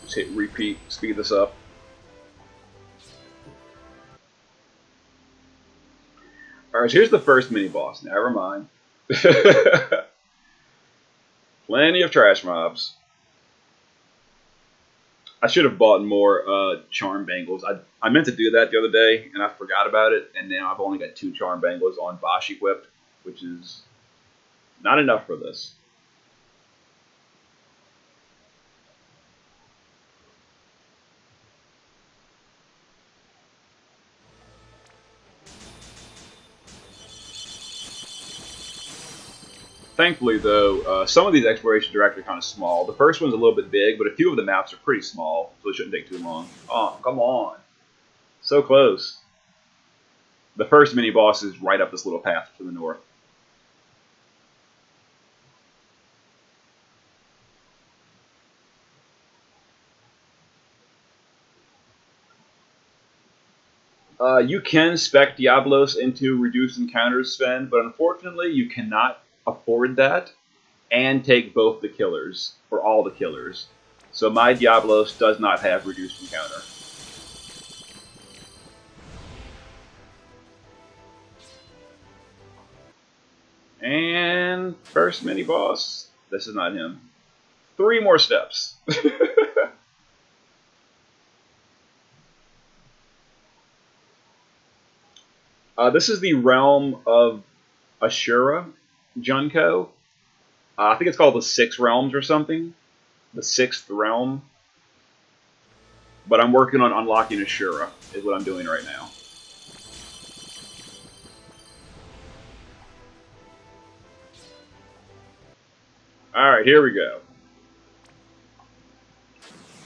Just hit repeat, speed this up. Alright, so here's the first mini boss. Never mind. Plenty of trash mobs. I should have bought more charm bangles. I meant to do that the other day, and I forgot about it, and now I've only got 2 charm bangles on Bosch equipped, which is not enough for this. Thankfully, though, some of these explorations are actually kind of small. The first one's a little bit big, but a few of the maps are pretty small, so it shouldn't take too long. Oh, come on. So close. The first mini-boss is right up this little path to the north. You can spec Diablos into reduced encounters spend, but unfortunately you cannot afford that and take both the killers, or all the killers. So my Diablos does not have reduced encounter. And first mini boss. This is not him. 3 more steps. This is the realm of Ashura, Junko. I think it's called the 6 Realms or something. The 6th realm. But I'm working on unlocking Ashura, is what I'm doing right now. Alright, here we go.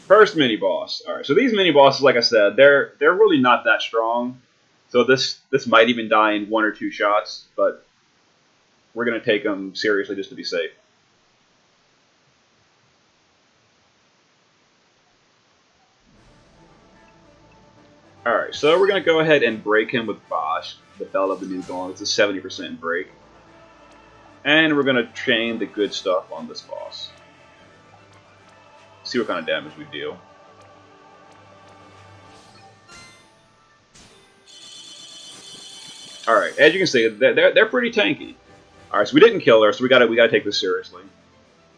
First mini boss. Alright, so these mini bosses, like I said, they're really not that strong. So this might even die in 1 or 2 shots, but we're going to take them seriously just to be safe. Alright, so we're going to go ahead and break him with Bosch, the Bell of the New Dawn. It's a 70% break. And we're going to chain the good stuff on this boss. See what kind of damage we deal. Alright, as you can see, they're pretty tanky. Alright, so we didn't kill her, so we gotta take this seriously.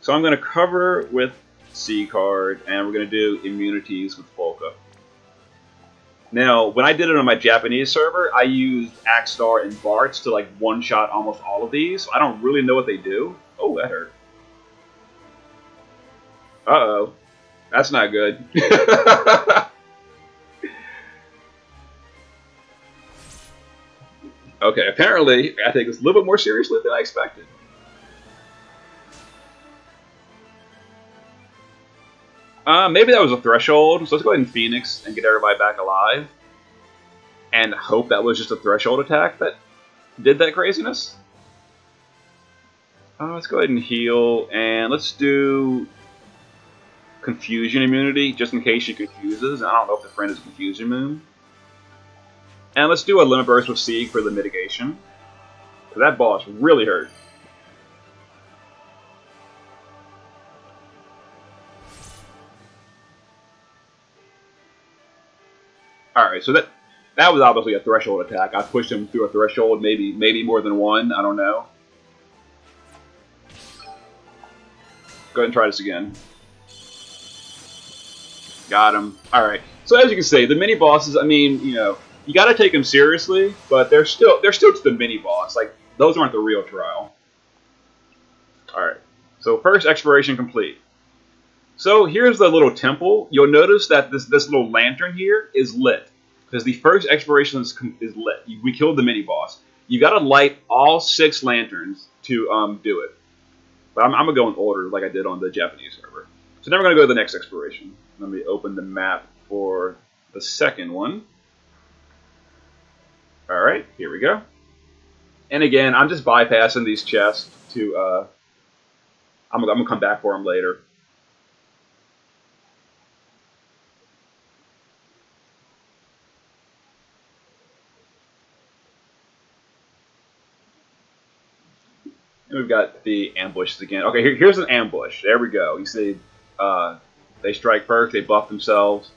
So I'm gonna cover with C card, and we're gonna do immunities with Folka. Now, when I did it on my Japanese server, I used Axstar and Bartz to like one-shot almost all of these. So I don't really know what they do. Oh, that hurt. Uh-oh. That's not good. Okay, apparently I take this a little bit more seriously than I expected. Maybe that was a threshold, so let's go ahead and Phoenix and get everybody back alive. and hope that was just a threshold attack that did that craziness. Let's go ahead and heal, and let's do Confusion immunity, just in case she confuses. I don't know if the friend is Confusion immune. And let's do a Limit Burst with Sieg for the mitigation. Because that boss really hurt. Alright, so that was obviously a threshold attack. I pushed him through a threshold, maybe more than one, I don't know. Go ahead and try this again. Got him. Alright, so as you can see, the mini-bosses, I mean, you know, you gotta take them seriously, but they're still just the mini-boss. Like, those aren't the real trial. Alright, so first exploration complete. So here's the little temple. You'll notice that this little lantern here is lit. Because the first exploration is lit. We killed the mini-boss. You gotta light all 6 lanterns to do it. But I'm gonna go in order like I did on the Japanese server. So now we're gonna go to the next exploration. Let me open the map for the second one. Alright, here we go. And again, I'm just bypassing these chests to, I'm gonna come back for them later. And we've got the ambushes again. Okay, here's an ambush. There we go. You see, they strike first, they buff themselves.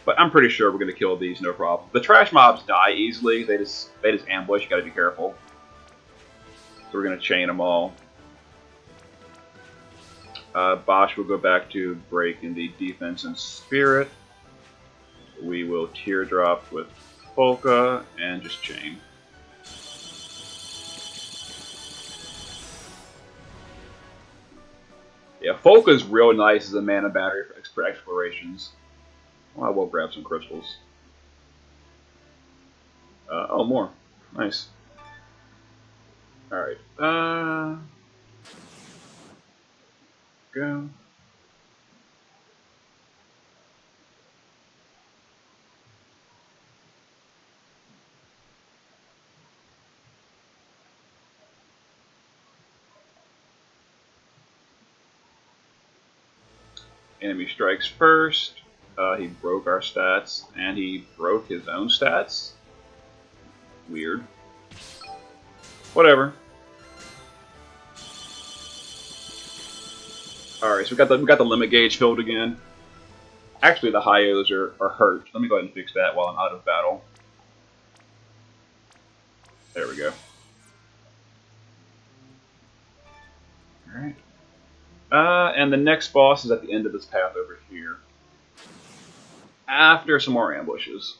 But I'm pretty sure we're going to kill these, no problem. The trash mobs die easily. They just ambush. You got to be careful. So we're going to chain them all. Bosch will go back to break in the defense and spirit. We will teardrop with Polka and just chain. Yeah, Polka's real nice as a mana battery for explorations. Well, I will grab some crystals. Oh, more. Nice. Alright. Go. Enemy strikes first. He broke our stats, and he broke his own stats. Weird. Whatever. Alright, so we got the limit gauge filled again. Actually, the Hyos are hurt. Let me go ahead and fix that while I'm out of battle. There we go. Alright. And the next boss is at the end of this path over here. After some more ambushes.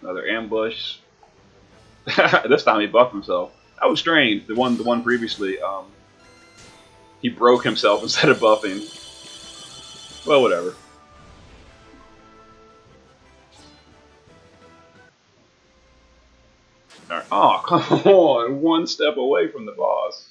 Another ambush. This time he buffed himself. That was strange. The one previously, he broke himself instead of buffing. Well, whatever. Right. Oh, come on! One step away from the boss.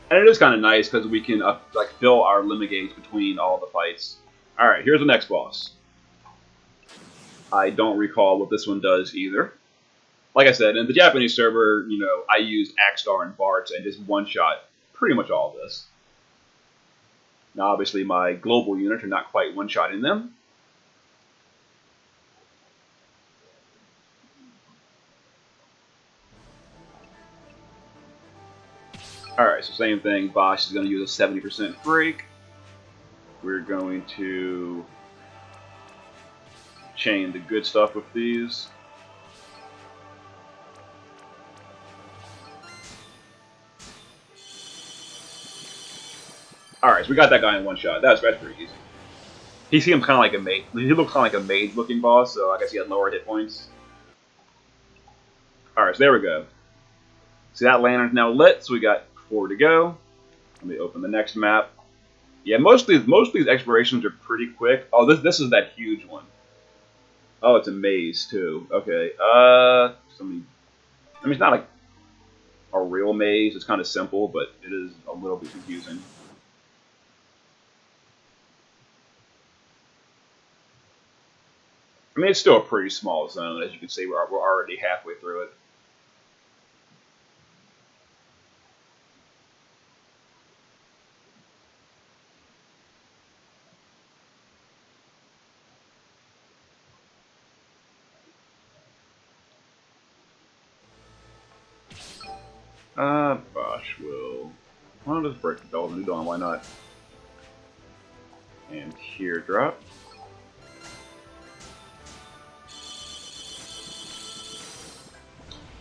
And it is kind of nice because we can like fill our limit gauge between all the fights. All right, here's the next boss. I don't recall what this one does either. Like I said, in the Japanese server, you know, I used Axstar and Bartz and just one-shot pretty much all of this. Now, obviously, my global units are not quite one-shotting them. Alright, so same thing. Bosch is going to use a 70% break. We're going to chain the good stuff with these. Alright, so we got that guy in one shot. That's pretty easy. He seems kind of like a mage. He looks kind of like a mage-looking boss, so I guess he had lower hit points. Alright, so there we go. See, that lantern's now lit, so we got 4 to go. Let me open the next map. Yeah, most of these explorations are pretty quick. Oh, this is that huge one. Oh, it's a maze too. Okay. I mean, it's not like a real maze. It's kind of simple, but it is a little bit confusing. I mean, it's still a pretty small zone, as you can see. We're already halfway through it. Gosh, I'll just break the Golden Dawn, why not? And here, drop.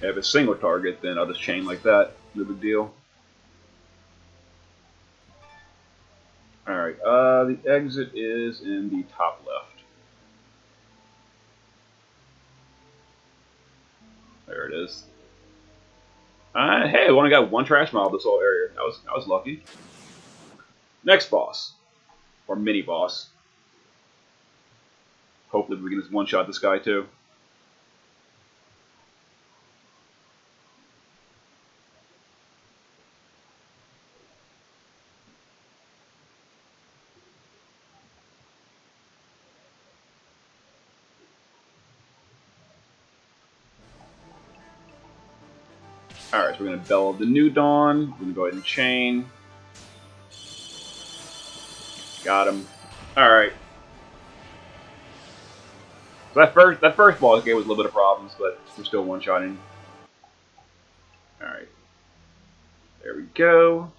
If it's single target, then I'll just chain like that. No big deal. Alright, the exit is in the top left. There it is. Hey, I only got 1 trash mob this whole area. I was lucky. Next boss. Or mini boss. Hopefully we can just one-shot this guy too. Alright, so we're going to Bell of the New Dawn. We're going to go ahead and chain. Got him. Alright. So that first boss gave us a little bit of problems, but we're still one-shotting. Alright. There we go.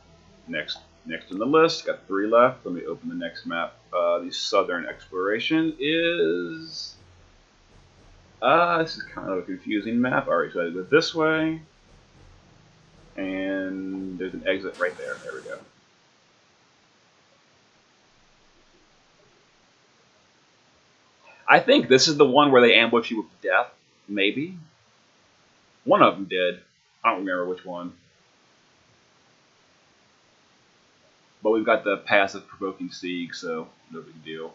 Next on the list, got 3 left. Let me open the next map. The Southern Exploration is... this is kind of a confusing map. Alright, so I go this way. And there's an exit right there. There we go. I think this is the one where they ambush you with death. Maybe. One of them did. I don't remember which one. But we've got the passive provoking siege, so no big deal.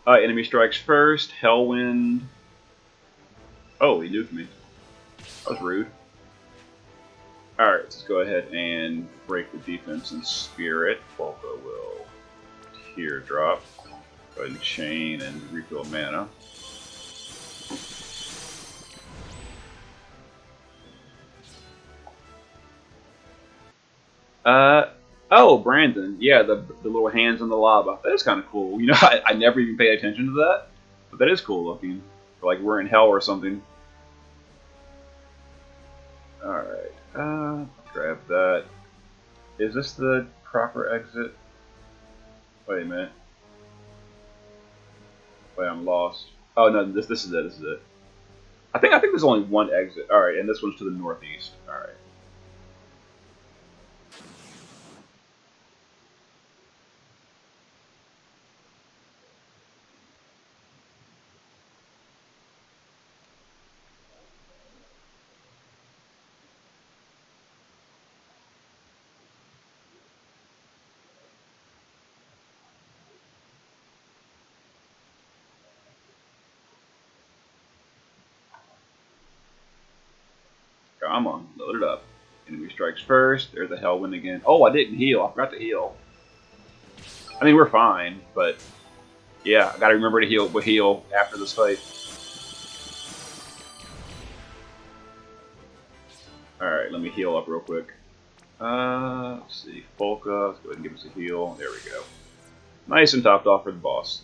Enemy strikes first. Hellwind. Oh, he nuked me. That was rude. Alright, let's go ahead and break the defense and Spirit. Volko will teardrop. Go ahead and chain and refill mana. Oh, Brandon. Yeah, the little hands in the lava. That is kind of cool. You know, I never even paid attention to that, but that is cool looking. Like we're in hell or something. Alright, grab that. Is this the proper exit? Wait a minute. Wait, I'm lost. Oh no, this is it. This is it. I think there's only one exit. All right, and this one's to the northeast. All right. Come on, load it up. Enemy strikes first. There's a Hellwind again. Oh, I didn't heal. I forgot to heal. I mean, we're fine, but yeah, I gotta remember to heal after this fight. Alright, let me heal up real quick. Let's see. Polka, let's go ahead and give us a heal. There we go. Nice and topped off for the boss.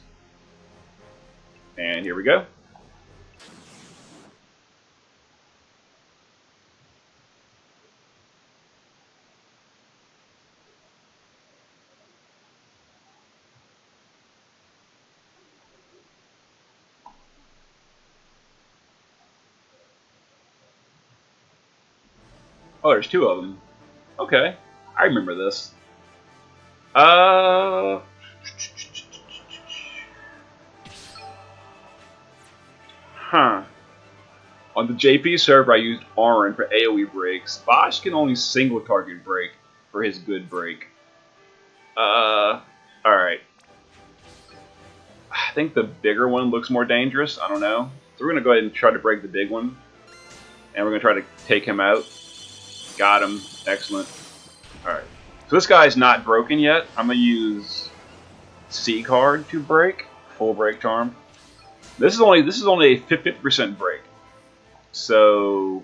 And here we go. Oh, there's 2 of them. Okay, I remember this. Huh. On the JP server, I used Auron for AoE breaks. Bosch can only single target break for his good break. Alright. I think the bigger one looks more dangerous. I don't know. So we're going to go ahead and try to break the big one. And we're going to try to take him out. Got him. Excellent. Alright. So this guy's not broken yet. I'm going to use C card to break. Full break charm. This is only a 50% break. So,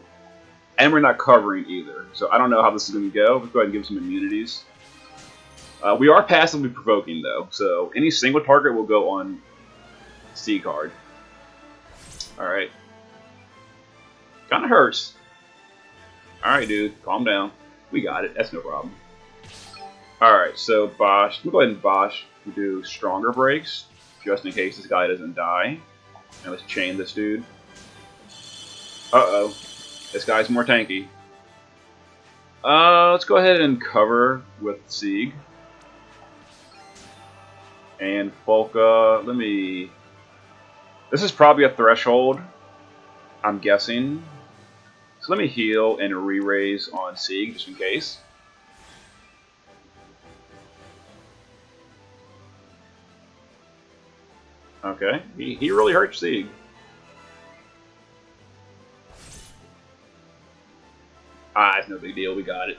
and we're not covering either. So I don't know how this is going to go. Let's go ahead and give some immunities. We are passively provoking though. So any single target will go on C card. Alright. Kinda hurts. Alright, dude. Calm down. We got it. That's no problem. Alright, so Bosch. We'll go ahead and Bosch. We'll do stronger breaks. Just in case this guy doesn't die. And let's chain this dude. Uh-oh. This guy's more tanky. Let's go ahead and cover with Sieg. And Folka, let me... This is probably a threshold, I'm guessing. So let me heal and re-raise on Sieg, just in case. Okay, he really hurt Sieg. Ah, it's no big deal, we got it.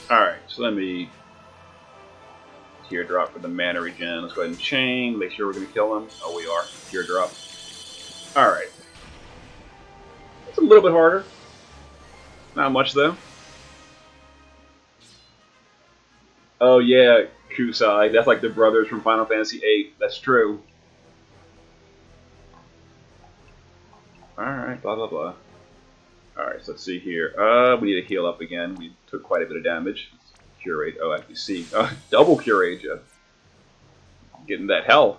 Alright, so let me teardrop for the mana regen. Let's go ahead and chain, make sure we're going to kill him. Oh, we are. Teardrop. Alright. It's a little bit harder. Not much, though. Oh, yeah, Kusai. That's like the brothers from Final Fantasy VIII. That's true. Alright, blah, blah, blah. Alright, so let's see here. We need to heal up again. We took quite a bit of damage. Curate. Oh, actually, see. Double Curate you. Getting that health.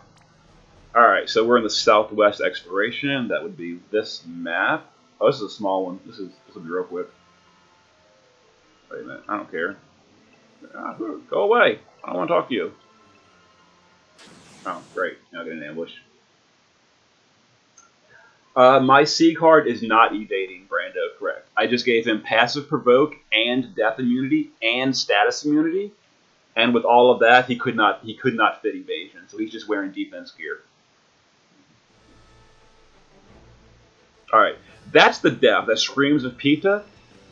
Alright, so we're in the southwest exploration. That would be this map. Oh, this is a small one. This will be real quick. Wait a minute. I don't care. Go away. I don't want to talk to you. Oh, great. Now I get an ambush. My C card is not evading Brando, correct. I just gave him passive provoke and death immunity and status immunity. And with all of that, he could not fit evasion. So he's just wearing defense gear. Alright. That's the death that screams of Pita.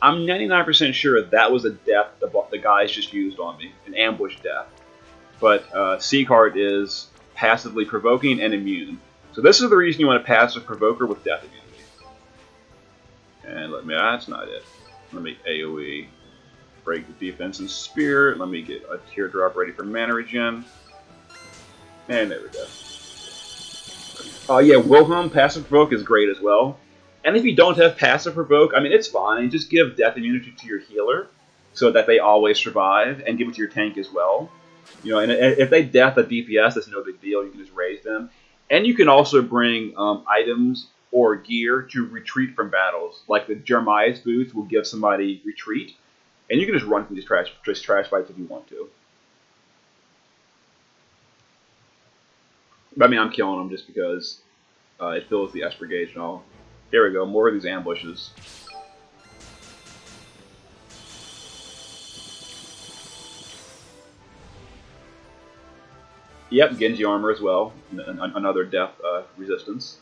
I'm 99% sure that was a death the guys just used on me. An ambush death. But C card is passively provoking and immune. So this is the reason you want a passive provoker with death immunity. And let me, that's not it. Let me AoE. Break the defense and spear. Let me get a teardrop ready for mana regen. And there we go. Yeah, Wilhelm passive provoke is great as well. And if you don't have passive provoke, I mean, it's fine. Just give death immunity to your healer so that they always survive, and give it to your tank as well. You know, and if they death a DPS, that's no big deal. You can just raise them. And you can also bring items or gear to retreat from battles. Like the Jeremiah's boots will give somebody retreat. And you can just run from these trash fights if you want to. But I mean, I'm killing them just because it fills the Esper gauge and all. Here we go, more of these ambushes. Yep, Genji armor as well. Another death resistance.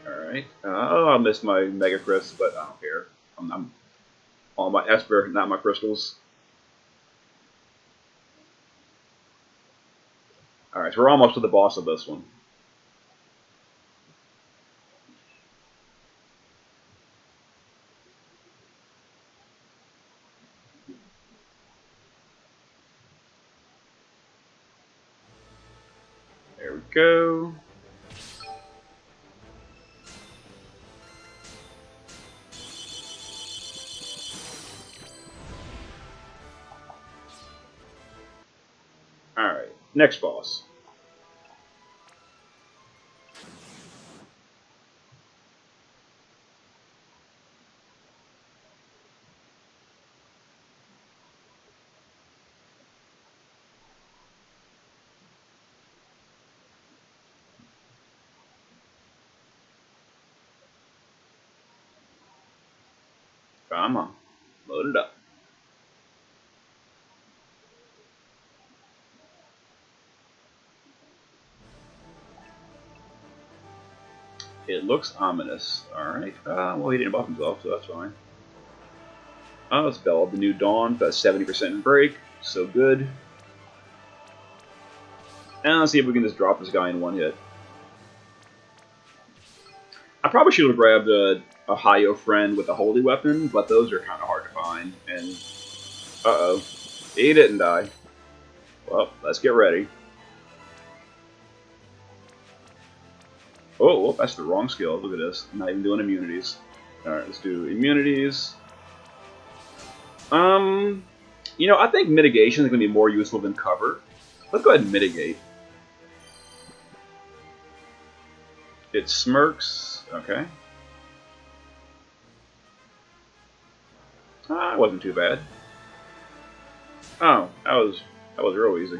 Alright. Oh, I missed my Mega Crisp, but I don't care. I'm on my Esper, not my crystals. Alright, so we're almost to the boss of this one. There we go. Alright, next boss. Come on. Load it up. It looks ominous. Alright. Well, he didn't buff himself, so that's fine. It's Bell of the New Dawn. Got 70% in break. So good. And let's see if we can just drop this guy in one hit. I probably should have grabbed a Hayo friend with a holy weapon, but those are kind of hard to find. And uh-oh, he didn't die. Well, let's get ready. Oh, that's the wrong skill. Look at this. I'm not even doing immunities. All right, let's do immunities. You know, I think mitigation is going to be more useful than cover. Let's go ahead and mitigate. It smirks. Okay. It wasn't too bad. Oh, that was real easy.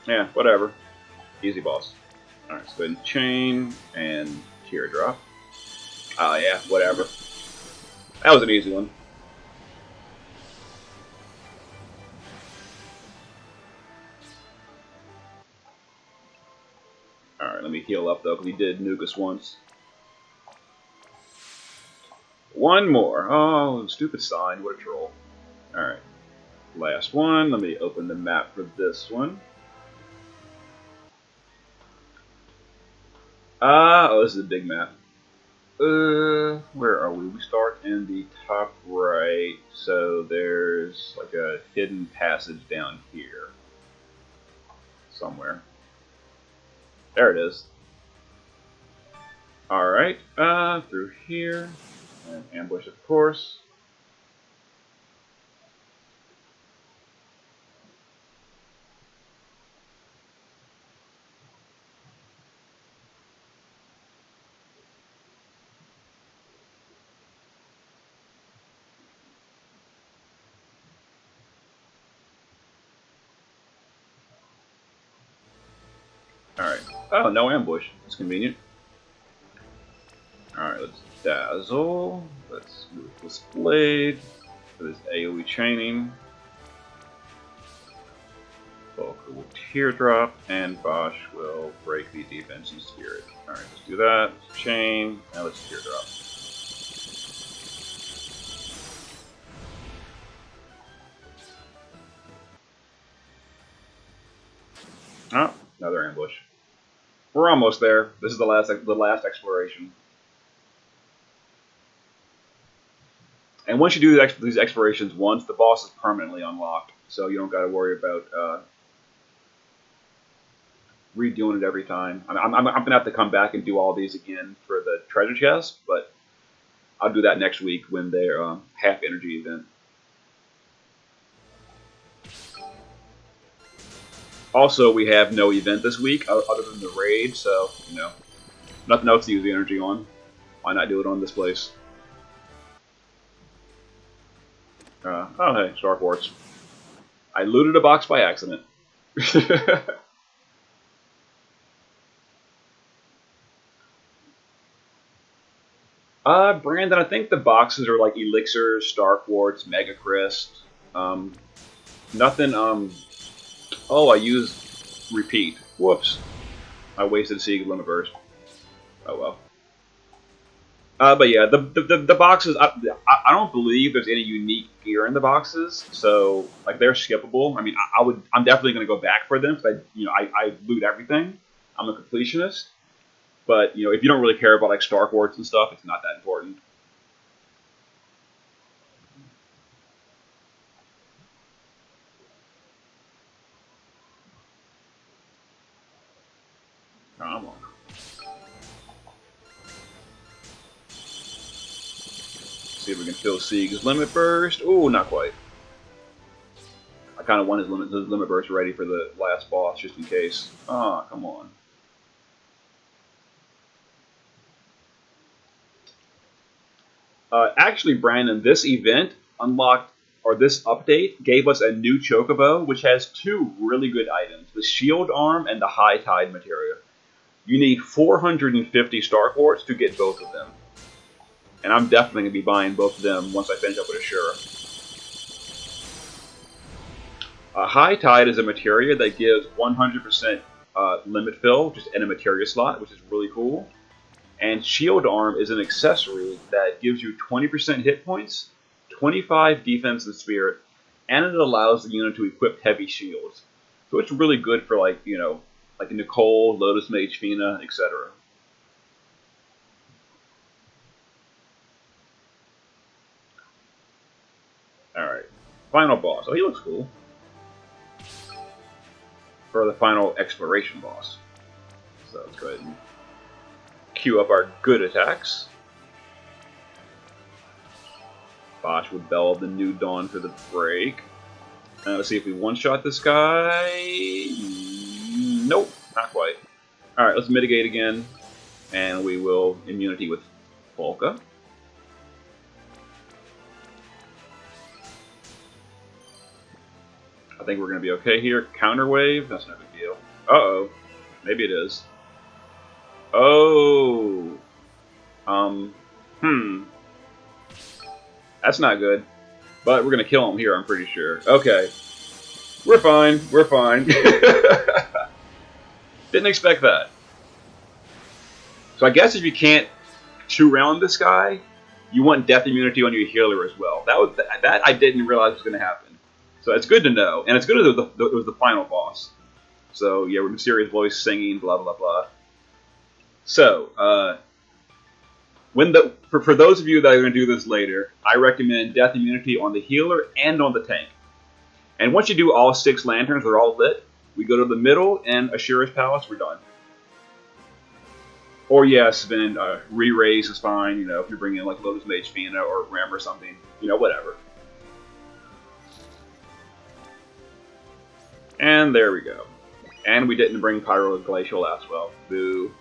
Yeah, whatever. Easy boss. Alright, let's go ahead and chain and teardrop. Oh yeah, whatever. That was an easy one. Alright, let me heal up though, because he did nuke us once. One more. Oh, stupid sign. What a troll. Alright. Last one. Let me open the map for this one. Oh, this is a big map. Where are we? We start in the top right, so there's like a hidden passage down here. Somewhere. There it is. Alright, through here. And ambush, of course. Alright. Oh, no ambush. That's convenient. Alright, let's dazzle. Let's move this blade. For this AoE chaining. Volker will teardrop, and Bosch will break the defense and spirit. Alright, let's do that. Let's chain. Now let's teardrop. Oh, another ambush. We're almost there. This is the last exploration. And once you do these explorations once, the boss is permanently unlocked, so you don't got to worry about redoing it every time. I'm gonna have to come back and do all these again for the treasure chest, but I'll do that next week when they're half energy event. Also, we have no event this week other than the raid, so you know, nothing else to use the energy on. Why not do it on this place? Oh hey, Starports. I looted a box by accident. Brandon, I think the boxes are like elixirs, star quartz, mega crest. Nothing. Oh, I used repeat. Whoops. I wasted Sieg limit burst. Oh well. But yeah, the boxes. I don't believe there's any unique gear in the boxes, so like they're skippable. I mean, I'm definitely gonna go back for them because I loot everything. I'm a completionist. But, you know, if you don't really care about, like, star quartz and stuff, it's not that important. Come on. See if we can fill Sieg's limit burst. Ooh, not quite. I kind of want his limit burst ready for the last boss, just in case. Ah, come on. Actually, Brandon, this event unlocked, or this update, gave us a new Chocobo, which has two really good items, the Shield Arm and the High Tide Materia. You need 450 Star Quartz to get both of them. And I'm definitely going to be buying both of them once I finish up with Ashura. High Tide is a materia that gives 100% limit fill just in a materia slot, which is really cool. And Shield Arm is an accessory that gives you 20% hit points, 25 defense and spirit, and it allows the unit to equip heavy shields. So it's really good for like Nicole, Lotus Mage, Fina, etc. Alright. Final boss. Oh, he looks cool. For the final exploration boss. So let's go ahead and queue up our good attacks. Bosch would bell the new dawn for the break. Let's see if we one-shot this guy. Nope, not quite. Alright, let's mitigate again. And we will immunity with Volca. I think we're going to be okay here. Counter wave, that's no big deal. Uh-oh. Maybe it is. Oh. That's not good. But we're going to kill him here, I'm pretty sure. Okay. We're fine. We're fine. Didn't expect that. So I guess if you can't two-round this guy, you want death immunity on your healer as well. That I didn't realize was going to happen. So it's good to know. And it's good that it was the final boss. So yeah, we're mysterious voice singing, blah, blah, blah. So, for those of you that are going to do this later, I recommend death immunity on the healer and on the tank. And once you do all 6 lanterns, they're all lit, we go to the middle and Ashura's Palace, we're done. Or yes, then re-raise is fine, you know, if you're bringing in like Lotus Mage Fina or Ram or something, you know, whatever. And there we go. And we didn't bring Pyro Glacial as well. Boo.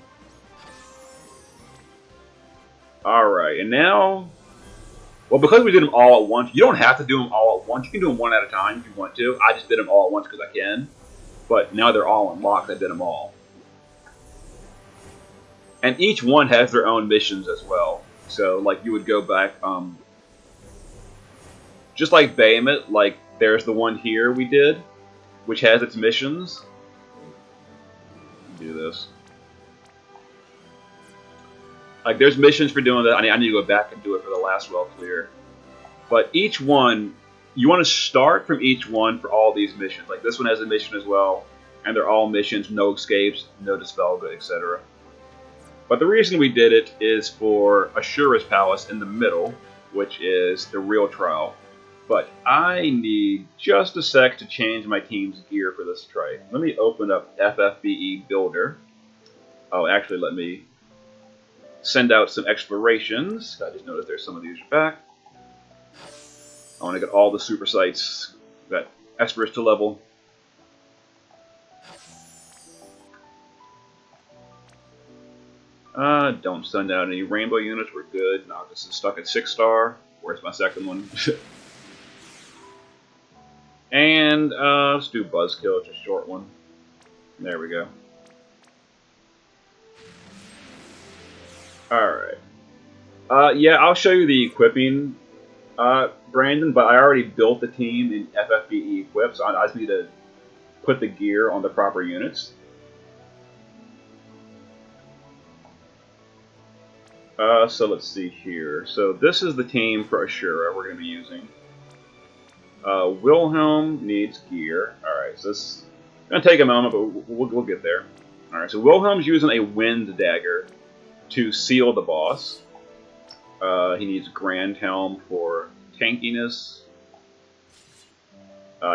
Alright, and now... Well, because we did them all at once, you don't have to do them all at once. You can do them one at a time if you want to. I just did them all at once because I can. But now they're all unlocked. I did them all. And each one has their own missions as well. So, like, you would go back, just like Behemoth, like, there's the one here we did, which has its missions. Do this. Like, there's missions for doing that. I need to go back and do it for the last well clear. But each one, you want to start from each one for all these missions. Like, this one has a mission as well. And they're all missions, no escapes, no dispel, etc. But the reason we did it is for Ashura's Palace in the middle, which is the real trial. But I need just a sec to change my team's gear for this trade. Let me open up FFBE Builder. Oh, actually, let me send out some explorations. I just noticed there's some of these back. I want to get all the super sites. Got Esperus to level. Don't send out any rainbow units. We're good. Now this is stuck at 6-star. Where's my second one? And let's do Buzzkill. It's a short one. There we go. Alright. Yeah, I'll show you the equipping, Brandon, but I already built the team in FFBE Equip, so I just need to put the gear on the proper units. So let's see here. So this is the team for Ashura we're going to be using. Wilhelm needs gear. Alright, so it's going to take a moment, but we'll get there. Alright, so Wilhelm's using a Wind Dagger to seal the boss. He needs Grand Helm for tankiness.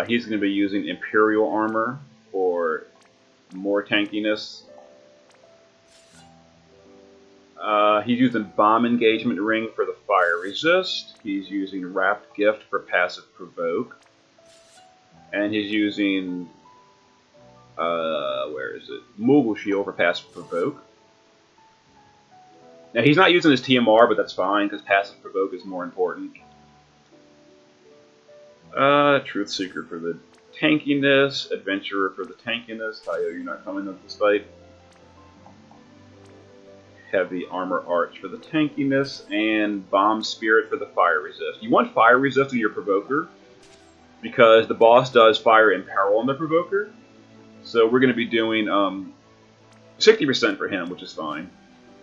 He's going to be using Imperial Armor for more tankiness. He's using Bomb Engagement Ring for the fire resist. He's using Wrapped Gift for passive provoke. And he's using, where is it? Moogle Shield for passive provoke. Now he's not using his TMR, but that's fine, because passive provoke is more important. Truth Seeker for the tankiness, Adventurer for the tankiness. Tayo, you're not coming up this fight. Heavy Armor Arch for the tankiness, and Bomb Spirit for the fire resist. You want fire resist on your Provoker, because the boss does fire and peril on the Provoker. So we're going to be doing 60% for him, which is fine.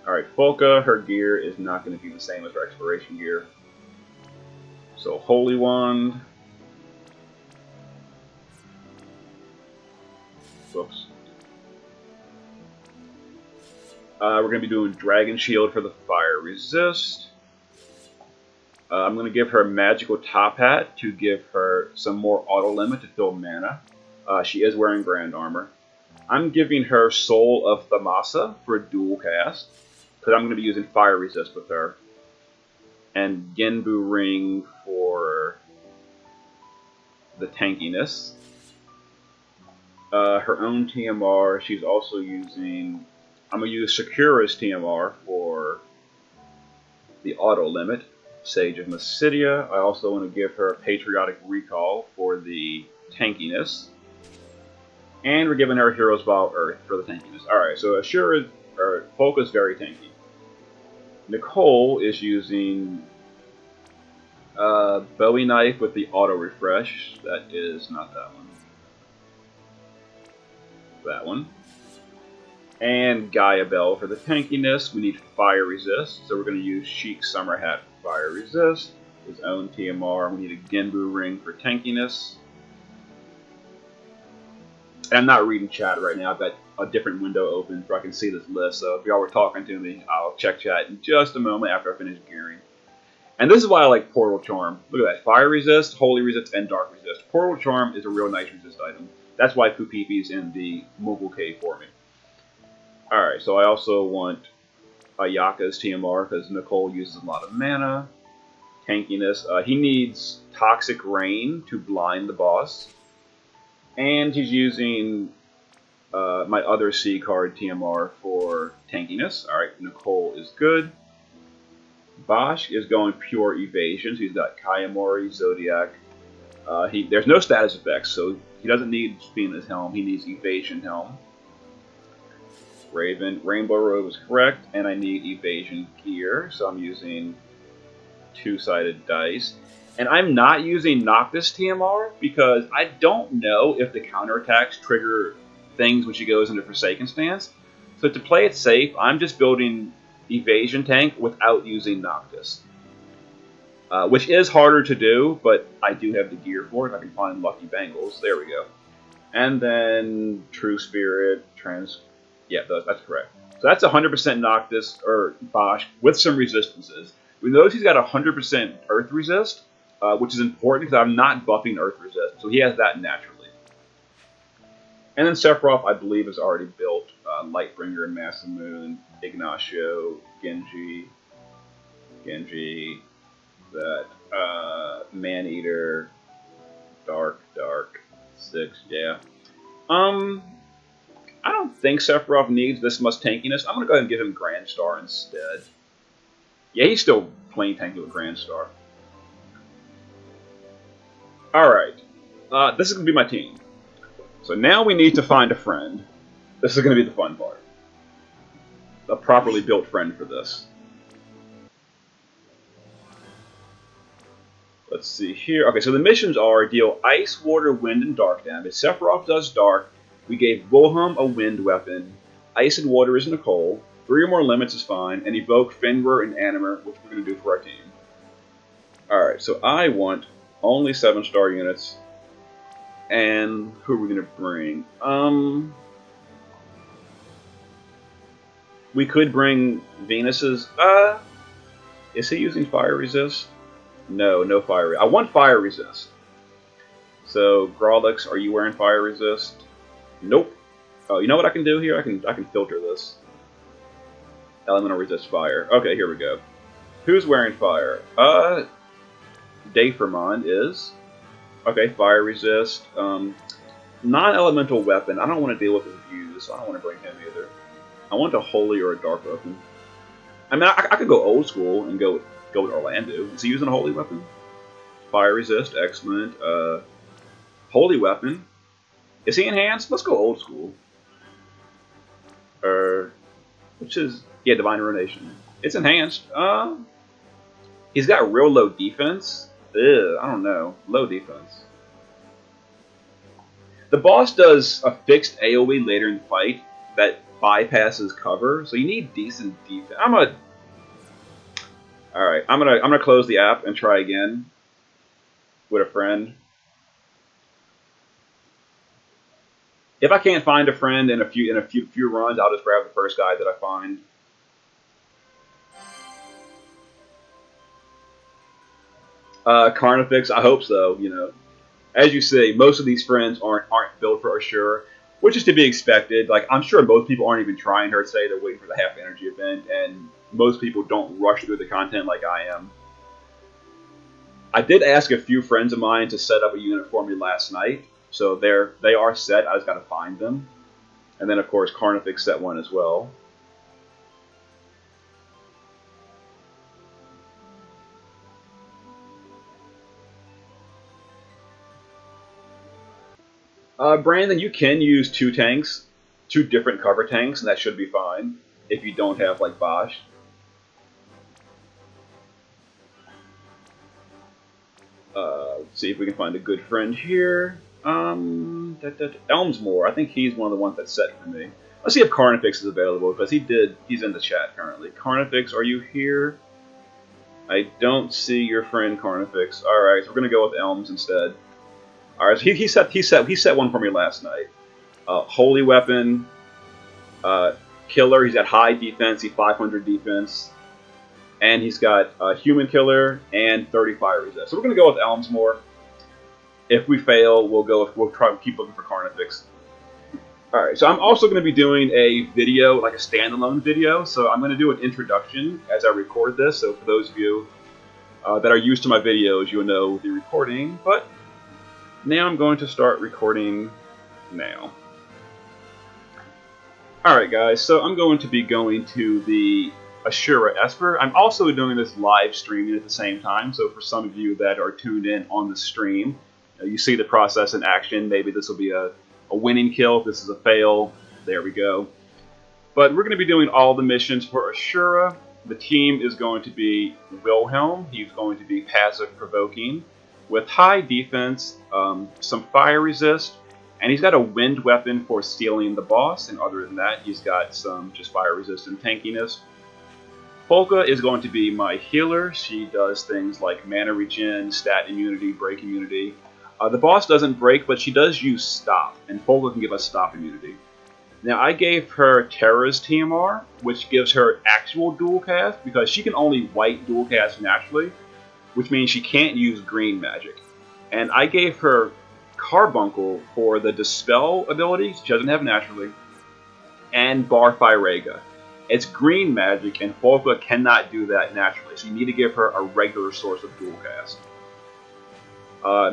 Alright, Folka, her gear is not going to be the same as her exploration gear. So Holy Wand. Whoops. We're going to be doing Dragon Shield for the fire resist. I'm going to give her a Magical Top Hat to give her some more auto limit to fill mana. She is wearing Grand Armor. I'm giving her Soul of Thamasa for a dual cast, because I'm going to be using fire resist with her. And Genbu Ring for the tankiness. Her own TMR, she's also using... I'm going to use Sakura's TMR for the auto limit. Sage of Mysidia. I also want to give her a Patriotic Recall for the tankiness. And we're giving her Hero's Vow Earth for the tankiness. Alright, so Ashura, or Folka is very tanky. Nicole is using Bowie Knife with the auto refresh. That is not that one. That one. And Gaia Bell for the tankiness. We need fire resist, so we're going to use Chic Summer Hat for fire resist. His own TMR. We need a Genbu Ring for tankiness. And I'm not reading chat right now. I've got a different window open so I can see this list. So if y'all were talking to me, I'll check chat in just a moment after I finish gearing. And this is why I like Portal Charm. Look at that. Fire resist, Holy resist, and Dark resist. Portal Charm is a real nice resist item. That's why Pupipi's in the Mogul Cave for me. Alright, so I also want Ayaka's TMR because Nicole uses a lot of mana. Tankiness. He needs Toxic Rain to blind the boss. And he's using my other C card TMR for tankiness. Alright, Nicole is good. Bosch is going pure evasion. So he's got Kayamori, Zodiac. There's no status effects, so he doesn't need Phoenix Helm. He needs Evasion Helm. Raven, Rainbow Robe is correct, and I need Evasion Gear, so I'm using two-sided dice. And I'm not using Noctis TMR because I don't know if the counterattacks trigger things when she goes into Forsaken stance. So to play it safe, I'm just building Evasion Tank without using Noctis. Which is harder to do, but I do have the gear for it. I can find Lucky Bangles. There we go. And then True Spirit, Yeah, that's correct. So that's 100% Noctis, or Bosch, with some resistances. We notice he's got 100% Earth Resist, which is important because I'm not buffing Earth Resist, so he has that naturally. And then Sephiroth, I believe, has already built Lightbringer, Masamune, Ignacio, Genji, that Maneater, Dark, 6, yeah. I don't think Sephiroth needs this much tankiness. I'm going to go ahead and give him Grand Star instead. Yeah, he's still plain tanky with Grand Star. Alright. This is going to be my team. So now we need to find a friend. This is going to be the fun part. A properly built friend for this. Let's see here. Okay, so the missions are deal Ice, Water, Wind, and Dark damage. Sephiroth does Dark. We gave Wilhelm a Wind weapon. Ice and Water is Nicole. 3 or more limits is fine. And evoke Fenrir and Animer, which we're going to do for our team. Alright, so I want only 7-star units. And who are we going to bring? We could bring Venus's... is he using Fire Resist? No Fire Resist. I want Fire Resist. So, Grolix, are you wearing Fire Resist? Nope. Oh, you know what I can do here? I can filter this. Elemental Resist Fire. Okay, here we go. Who's wearing Fire? Dayfermon is. Okay, Fire Resist. Non-elemental weapon. I don't want to deal with his views, so I don't want to bring him either. I want a Holy or a Dark weapon. I mean, I could go old school and go with Orlando. Is he using a Holy weapon? Fire Resist, excellent. Holy weapon. Is he enhanced? Let's go old school. which is, yeah, Divine Ruination. It's enhanced. He's got real low defense. Ugh, I don't know. Low defense. The boss does a fixed AoE later in the fight that bypasses cover, so you need decent defense. Alright, I'm gonna close the app and try again with a friend. If I can't find a friend in a few runs, I'll just grab the first guy that I find. Carnifex, I hope so. You know, as you say, most of these friends aren't built for Ashura, which is to be expected. Like I'm sure most people aren't even trying her today; they're waiting for the half energy event, and most people don't rush through the content like I am. I did ask a few friends of mine to set up a unit for me last night, so they are set. I just got to find them, and then of course Carnifex set one as well. Brandon, you can use two tanks, two different cover tanks, and that should be fine if you don't have like Bosch. Let's see if we can find a good friend here. Elmsmore, I think he's one of the ones that's set for me. Let's see if Carnifex is available because he's in the chat currently. Carnifex, are you here? I don't see your friend Carnifex. All right, so we're gonna go with Elms instead. All right, so he set one for me last night. Holy Weapon, Killer. He's got high defense. He's 500 defense, and he's got Human Killer and 30 Fire Resist. So we're gonna go with Elmsmore. If we fail, we'll try to keep looking for Carnifex. All right, so I'm also going to be doing a video, like a standalone video. So I'm going to do an introduction as I record this. So for those of you that are used to my videos, you'll know the recording. But now I'm going to start recording now. All right, guys. So I'm going to be going to the Ashura Esper. I'm also doing this live streaming at the same time. So for some of you that are tuned in on the stream, you see the process in action. Maybe this will be a winning kill. If this is a fail, there we go. But we're going to be doing all the missions for Ashura. The team is going to be Wilhelm. He's going to be passive provoking with high defense, some fire resist, and he's got a wind weapon for stealing the boss. And other than that, he's got some just fire resistant tankiness. Polka is going to be my healer. She does things like mana regen, stat immunity, break immunity. The boss doesn't break, but she does use stop, and Polka can give us stop immunity. Now, I gave her Terra's TMR, which gives her actual dual cast, because she can only white dual cast naturally, which means she can't use green magic. And I gave her Carbuncle for the Dispel ability, she doesn't have naturally, and Barfirega. It's green magic, and Polka cannot do that naturally, so you need to give her a regular source of dual cast.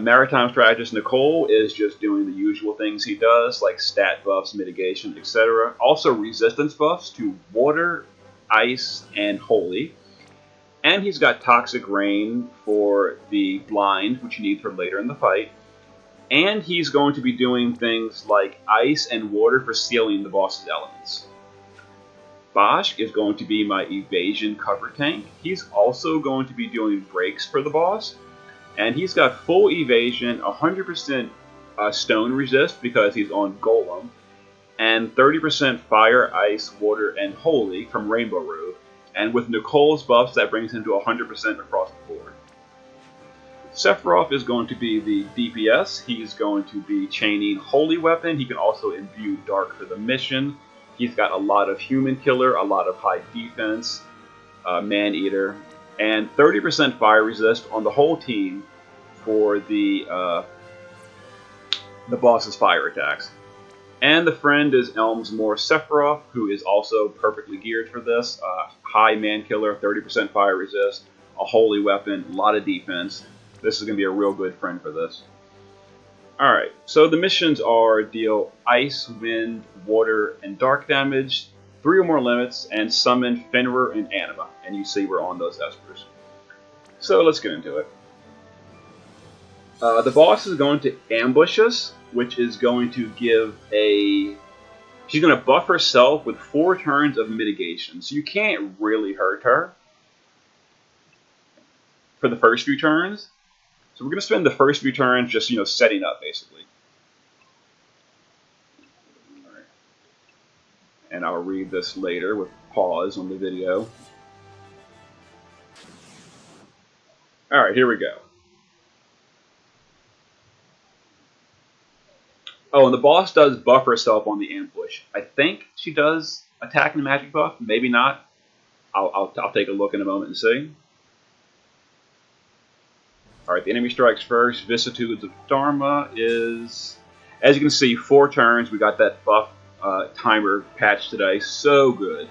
Maritime Strategist Nicole is just doing the usual things he does, like stat buffs, mitigation, etc. Also resistance buffs to water, ice, and holy. And he's got Toxic Rain for the blind, which you need for later in the fight. And he's going to be doing things like ice and water for sealing the boss's elements. Bosch is going to be my evasion cover tank. He's also going to be doing breaks for the boss. And he's got full evasion, 100% stone resist because he's on Golem, and 30% fire, ice, water, and holy from Rainbow Road. And with Nicole's buffs, that brings him to 100% across the board. Sephiroth is going to be the DPS. He's going to be chaining Holy Weapon. He can also imbue Dark for the mission. He's got a lot of Human Killer, a lot of high defense, Man-Eater, and 30% fire resist on the whole team for the boss's fire attacks. And the friend is Elmsmore Sephiroth, who is also perfectly geared for this. High man killer, 30% fire resist, a holy weapon, a lot of defense. This is going to be a real good friend for this. Alright, so the missions are deal ice, wind, water, and dark damage, 3 or more limits, and summon Fenrir and Anima. And you see we're on those Espers. So let's get into it. The boss is going to ambush us, which is going to give a She's going to buff herself with 4 turns of mitigation, so you can't really hurt her for the first few turns. So we're going to spend the first few turns just, setting up, basically. All right. And I'll read this later with pause on the video. Alright, here we go. Oh, and the boss does buff herself on the ambush. I think she does attack and magic buff. Maybe not. I'll take a look in a moment and see. Alright, the enemy strikes first. Vicissitudes of Dharma is, as you can see, 4 turns. We got that buff timer patch today. So good.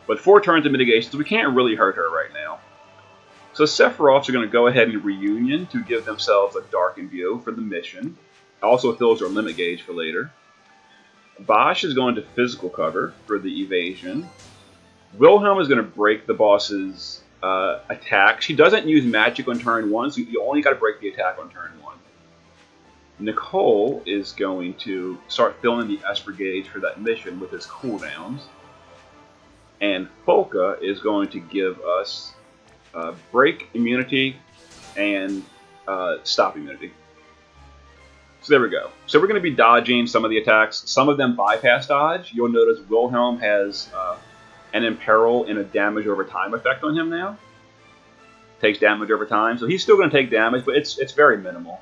But 4 turns of mitigation, so we can't really hurt her right now. So Sephiroths are going to go ahead and reunion to give themselves a darkened view for the mission. Also fills their limit gauge for later. Bosch is going to physical cover for the evasion. Wilhelm is going to break the boss's attack. She doesn't use magic on turn 1, so you only got to break the attack on turn 1. Nicole is going to start filling the Esper gauge for that mission with his cooldowns. And Folka is going to give us break immunity and stop immunity. So there we go. So we're going to be dodging some of the attacks. Some of them bypass dodge. You'll notice Wilhelm has an Imperil and a damage over time effect on him now. Takes damage over time. So he's still going to take damage, but it's very minimal.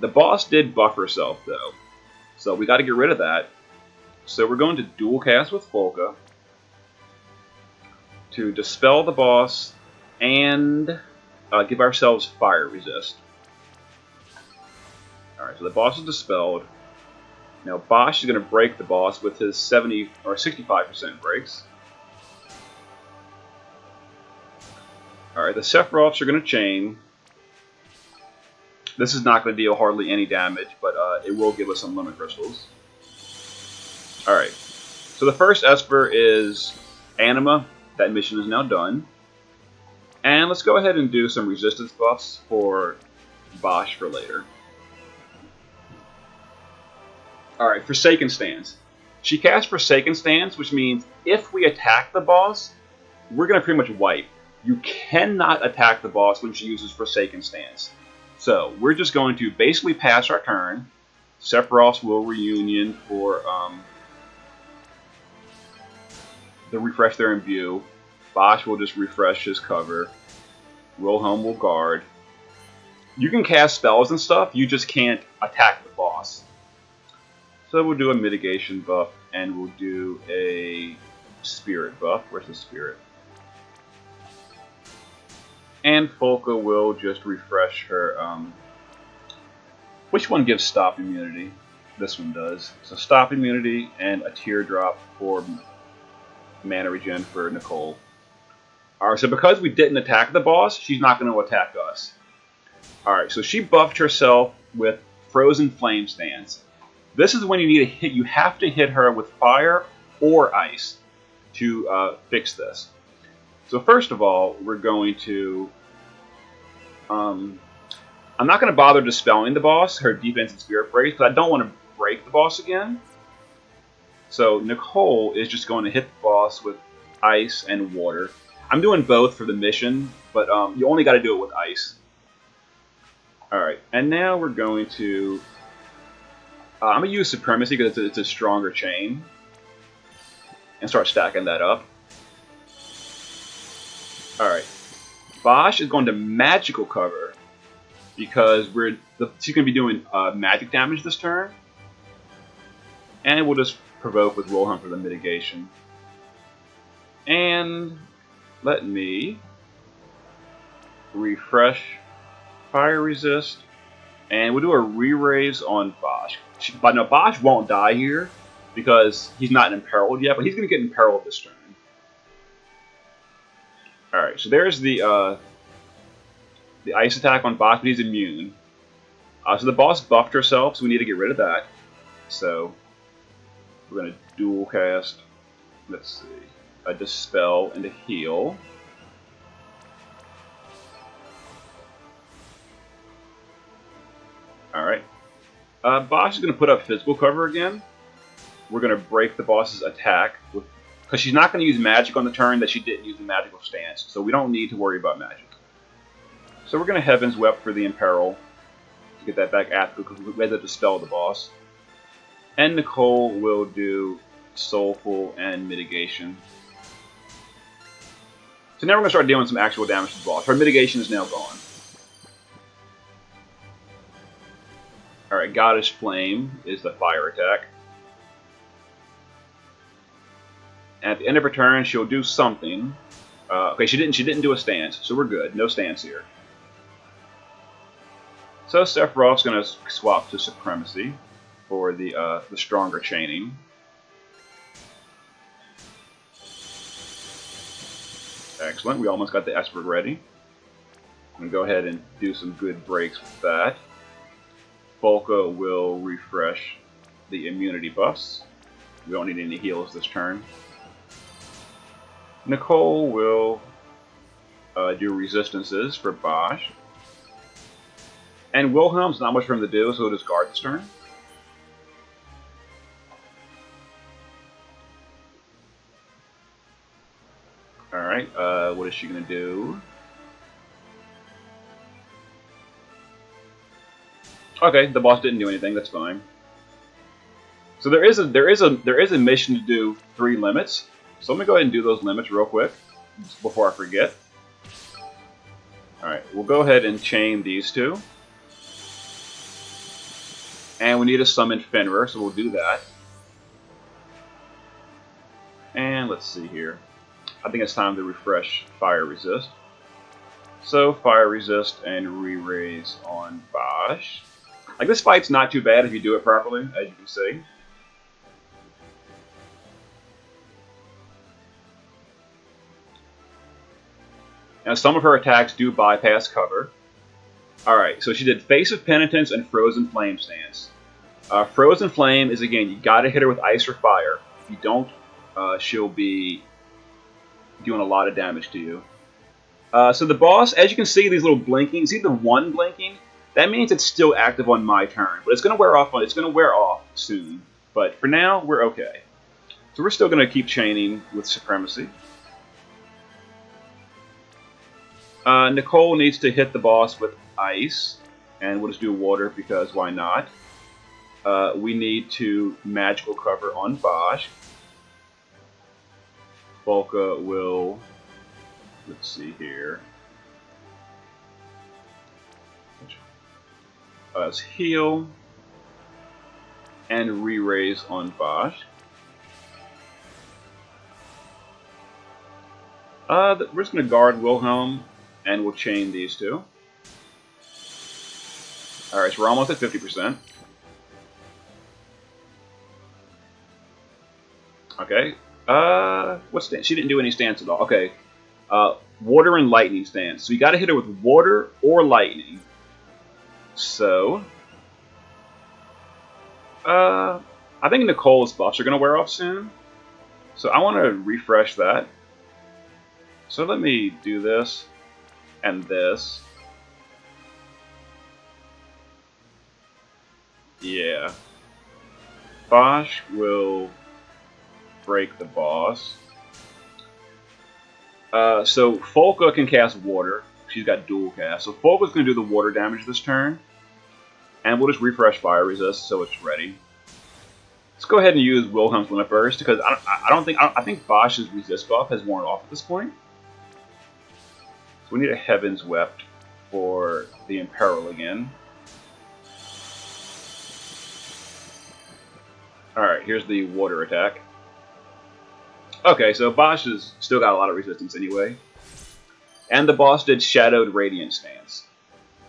The boss did buff herself, though. So we got to get rid of that. So we're going to dual cast with Folka to dispel the boss and give ourselves fire resist. Alright, so the boss is dispelled. Now Bosch is going to break the boss with his 70 or 65% breaks. Alright, the Sephiroths are going to chain. This is not going to deal hardly any damage, but it will give us some limit crystals. Alright, so the first Esper is Anima. That mission is now done. And let's go ahead and do some resistance buffs for Bosch for later. Alright, Forsaken Stance. She casts Forsaken Stance, which means if we attack the boss, we're going to pretty much wipe. You cannot attack the boss when she uses Forsaken Stance. So, we're just going to basically pass our turn. Sephiroth will reunion for the refresh their imbue. Bosch will just refresh his cover. Wilhelm will guard. You can cast spells and stuff, you just can't attack the boss. So we'll do a mitigation buff, and we'll do a spirit buff. Where's the spirit? And Folka will just refresh her. Which one gives stop immunity? This one does. So stop immunity and a teardrop for mana regen for Nicole. Alright, so because we didn't attack the boss, she's not going to attack us. Alright, so she buffed herself with Frozen Flame Stance. This is when you need to hit. You have to hit her with fire or ice to fix this. So first of all, we're going to. I'm not going to bother dispelling the boss. Her defense and spirit breaks, because I don't want to break the boss again. So Nicole is just going to hit the boss with ice and water. I'm doing both for the mission, but you only got to do it with ice. All right, and now we're going to. I'm going to use Supremacy because it's a stronger chain. And start stacking that up. Alright. Bosch is going to Magical Cover. Because she's going to be doing magic damage this turn. And we'll just provoke with Wilhelm for the mitigation. And let me refresh Fire Resist. And we'll do a re-raise on Bosch. But no, Bosch won't die here because he's not imperiled yet, but he's going to get imperiled this turn. Alright, so there's the ice attack on Bosch, but he's immune. So the boss buffed herself, so we need to get rid of that. So we're going to dual cast, let's see, a Dispel and a Heal. Alright. Bosch is going to put up physical cover again. we're going to break the boss's attack because she's not going to use magic on the turn that she didn't use the magical stance, so we don't need to worry about magic. So we're going to Heaven's Wept for the Imperil to get that back after, because we had to dispel the boss. And Nicole will do Soulful and Mitigation. So now we're going to start dealing some actual damage to the boss. Her mitigation is now gone. Alright, Goddess Flame is the fire attack. At the end of her turn, she'll do something. Okay, she didn't do a stance, so we're good. No stance here. So Sephiroth's going to swap to Supremacy for the stronger chaining. Excellent. We almost got the Esper ready. I'm going to go ahead and do some good breaks with that. Volca will refresh the immunity buffs. We don't need any heals this turn. Nicole will do resistances for Bosch. And Wilhelm's not much for him to do, so he'll just guard this turn. Alright, what is she going to do? Okay, the boss didn't do anything, that's fine. So there is a mission to do 3 limits. So let me go ahead and do those limits real quick before I forget. Alright, we'll go ahead and chain these 2. And we need to summon Fenrir, so we'll do that. And let's see here. I think it's time to refresh Fire Resist. So Fire Resist and Re-Raise on Bosch. Like, this fight's not too bad if you do it properly, as you can see. Now, some of her attacks do bypass cover. Alright, so she did Face of Penitence and Frozen Flame stance. Frozen Flame is, again, you gotta hit her with Ice or Fire. If you don't, she'll be doing a lot of damage to you. So the boss, as you can see, these little blinking, see the 1 blinking? That means it's still active on my turn, but it's gonna wear off soon. But for now, we're okay. So we're still gonna keep chaining with Supremacy. Nicole needs to hit the boss with Ice, and we'll just do Water because why not? We need to Magical Cover on Bosch. Volca will, let's see here. Heal and Re-Raise on Bosch. We're just going to guard Wilhelm, and we'll chain these 2. Alright, so we're almost at 50%. Okay. What stance? She didn't do any stance at all. Okay. Water and Lightning stance. So you got to hit her with Water or Lightning. So, I think Nicole's buffs are going to wear off soon. So I want to refresh that. So let me do this and this. Yeah. Bosch will break the boss. So Volca can cast Water. She's got dual cast. So Volca's going to do the water damage this turn. And we'll just refresh Fire Resist so it's ready. Let's go ahead and use Wilhelm's Limit Burst because I think Bosch's resist buff has worn off at this point. So we need a Heaven's Wept for the Imperil again. Alright, here's the water attack. Okay, so Bosch has still got a lot of resistance anyway. And the boss did Shadowed Radiant stance,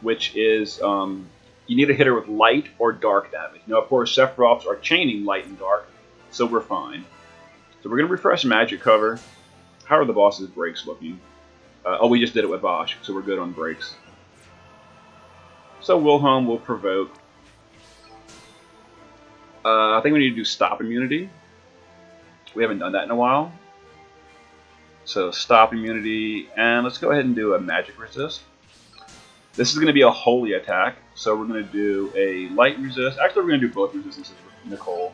which is, you need to hit her with light or dark damage. Now, of course, Sephiroths are chaining light and dark, so we're fine. So we're going to refresh Magic Cover. How are the boss's breaks looking? Oh, we just did it with Bosch, so we're good on breaks. So Wilhelm will provoke. I think we need to do Stop Immunity. We haven't done that in a while. So Stop Immunity, and let's go ahead and do a Magic Resist. This is going to be a Holy attack, so we're going to do a Light Resist. Actually, we're going to do both resistances with Nicole.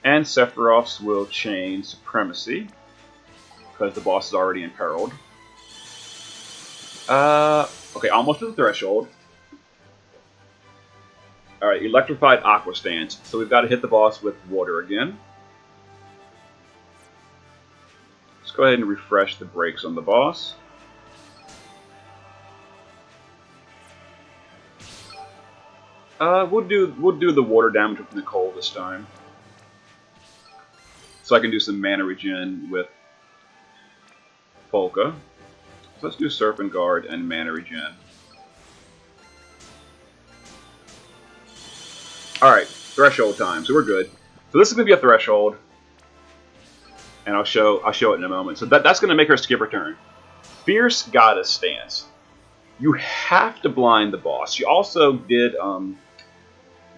And Sephiroth's will chain Supremacy, because the boss is already imperiled. Okay, almost to the threshold. Alright, Electrified Aqua Stance. So we've got to hit the boss with water again. Let's go ahead and refresh the brakes on the boss. We'll do the water damage with Nicole this time. So I can do some mana regen with Polka. So let's do Serpent Guard and mana regen. Alright, threshold time, so we're good. So this is gonna be a threshold. And I'll show it in a moment. So that's gonna make her skip her turn. Fierce Goddess Stance. You have to blind the boss. She also did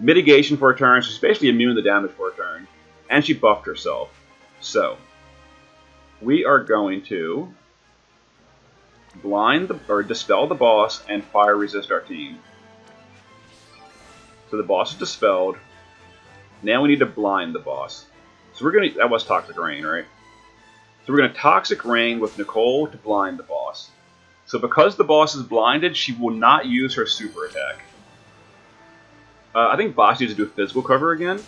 mitigation for a turn. She's basically immune to damage for a turn. And she buffed herself. So we are going to dispel the boss and fire resist our team. So the boss is dispelled. Now we need to blind the boss. So we're gonna that was Toxic Rain, right? So we're gonna Toxic Rain with Nicole to blind the boss. So because the boss is blinded, she will not use her super attack. I think Boss needs to do physical cover again.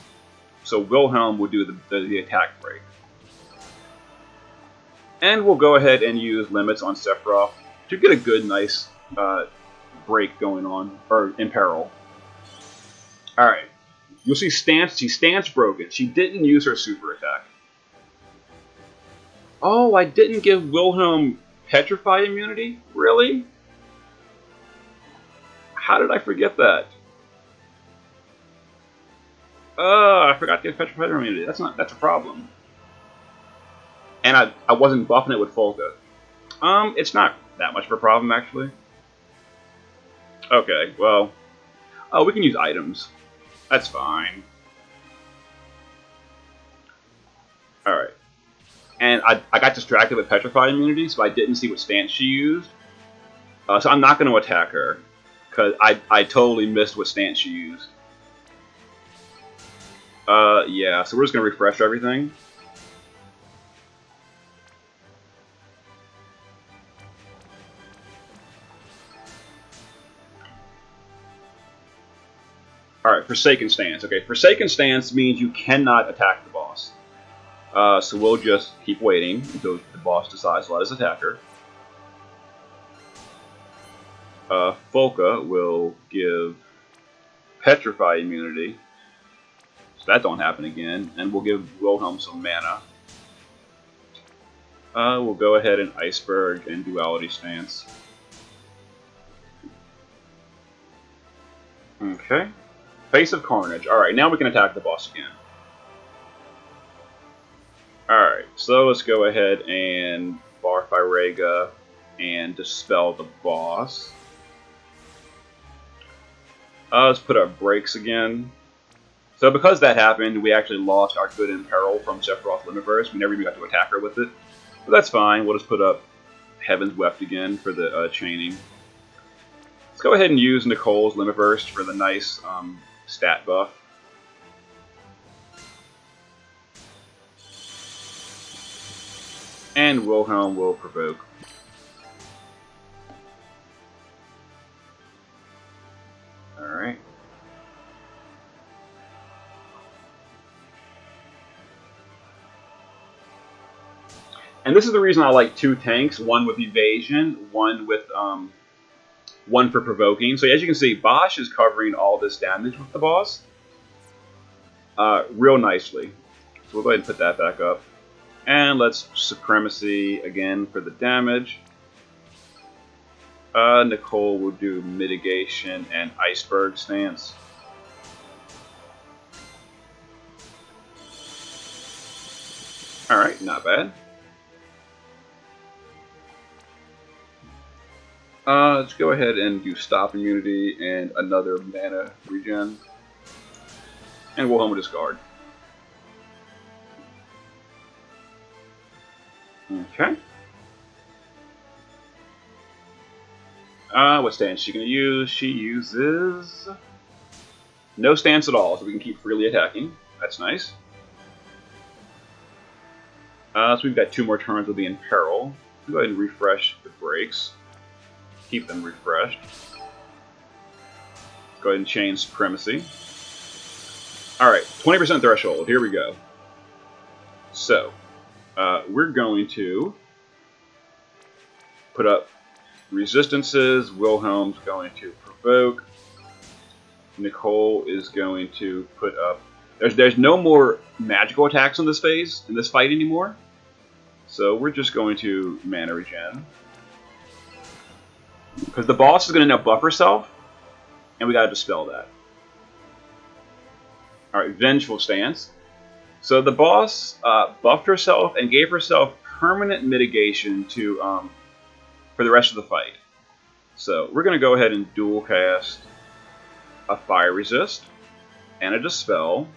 So Wilhelm will do the attack break. And we'll go ahead and use limits on Sephiroth to get a good, nice break going on, or imperil. Alright. You'll see she stance broken. She didn't use her super attack. Oh, I didn't give Wilhelm Petrify immunity? Really? How did I forget that? I forgot to give Petrify immunity. That's a problem. And I wasn't buffing it with Folka. It's not that much of a problem, actually. Okay, well... Oh, we can use items. That's fine. Alright. And I got distracted with Petrify immunity, so I didn't see what stance she used. So I'm not going to attack her, because I totally missed what stance she used. Yeah, so we're just going to refresh everything. Alright, Forsaken Stance. Okay, Forsaken Stance means you cannot attack the boss. So we'll just keep waiting until the boss decides to let us attack her. Folka will give Petrify immunity. So that don't happen again. And we'll give Wilhelm some mana. We'll go ahead and Iceberg and Duality Stance. Okay. Face of Carnage. Alright, now we can attack the boss again. Alright, so let's go ahead and Bar Firega and dispel the boss. Let's put our brakes again. So because that happened, we actually lost our good Imperil from Sephiroth Limiverse. We never even got to attack her with it. But that's fine, we'll just put up Heaven's Weft again for the chaining. Let's go ahead and use Nicole's Limiverse for the nice stat buff. And Wilhelm will provoke. Alright. And this is the reason I like two tanks, one with evasion, one with one for provoking. So as you can see, Bosch is covering all this damage with the boss real nicely. So we'll go ahead and put that back up. And let's Supremacy again for the damage. Nicole will do Mitigation and Iceberg Stance. Alright, not bad. Let's go ahead and do Stop Immunity and another mana regen. And Wilhelm will discard. Okay. What stance is she going to use? She uses no stance at all, so we can keep freely attacking. That's nice. So we've got 2 more turns with the in peril. Go ahead and refresh the breaks. Keep them refreshed. Go ahead and change supremacy. Alright, 20% threshold. Here we go. So, we're going to put up resistances. Wilhelm's going to provoke. Nicole is going to put up... There's no more magical attacks in this phase, in this fight anymore. So we're just going to mana regen. Because the boss is going to now buff herself, and we got to dispel that. Alright, Vengeful Stance. So the boss buffed herself and gave herself permanent mitigation to for the rest of the fight. So we're going to go ahead and dual cast a Fire Resist and a Dispel.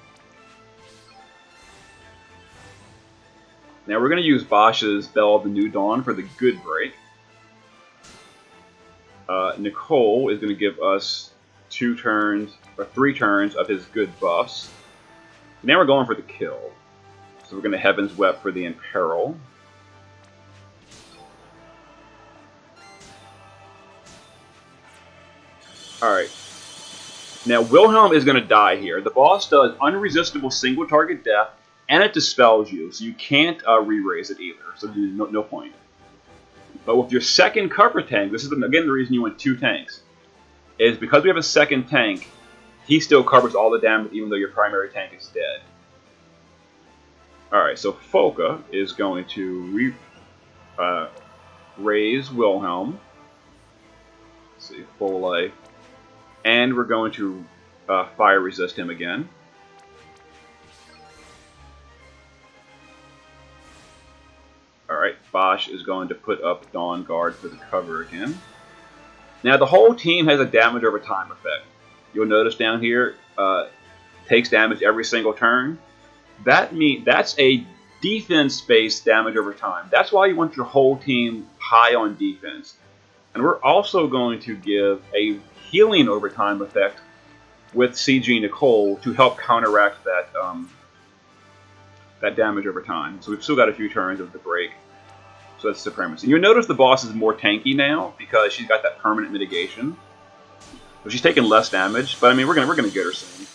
Now we're going to use Bosch's Bell of the New Dawn for the good break. Nicole is going to give us 2 turns, or 3 turns of his good buffs. Now we're going for the kill. So we're going to Heaven's Wept for the Imperil. Alright. Now Wilhelm is going to die here. The boss does unresistible single target death, and it dispels you, so you can't re-raise it either. So there's no point. But with your second cover tank, this is again the reason you want 2 tanks, is because we have a second tank, he still covers all the damage even though your primary tank is dead. Alright, so Folka is going to raise Wilhelm. Let's see, full life. And we're going to fire resist him again. Alright, Bosch is going to put up Dawn Guard for the cover again. Now the whole team has a damage over time effect. You'll notice down here, takes damage every single turn. That's a defense-based damage over time. That's why you want your whole team high on defense. And we're also going to give a healing over time effect with CG Nicole to help counteract that that damage over time. So we've still got a few turns of the break. So that's Supremacy. You'll notice the boss is more tanky now because she's got that permanent mitigation. So she's taking less damage, but I mean we're gonna get her soon.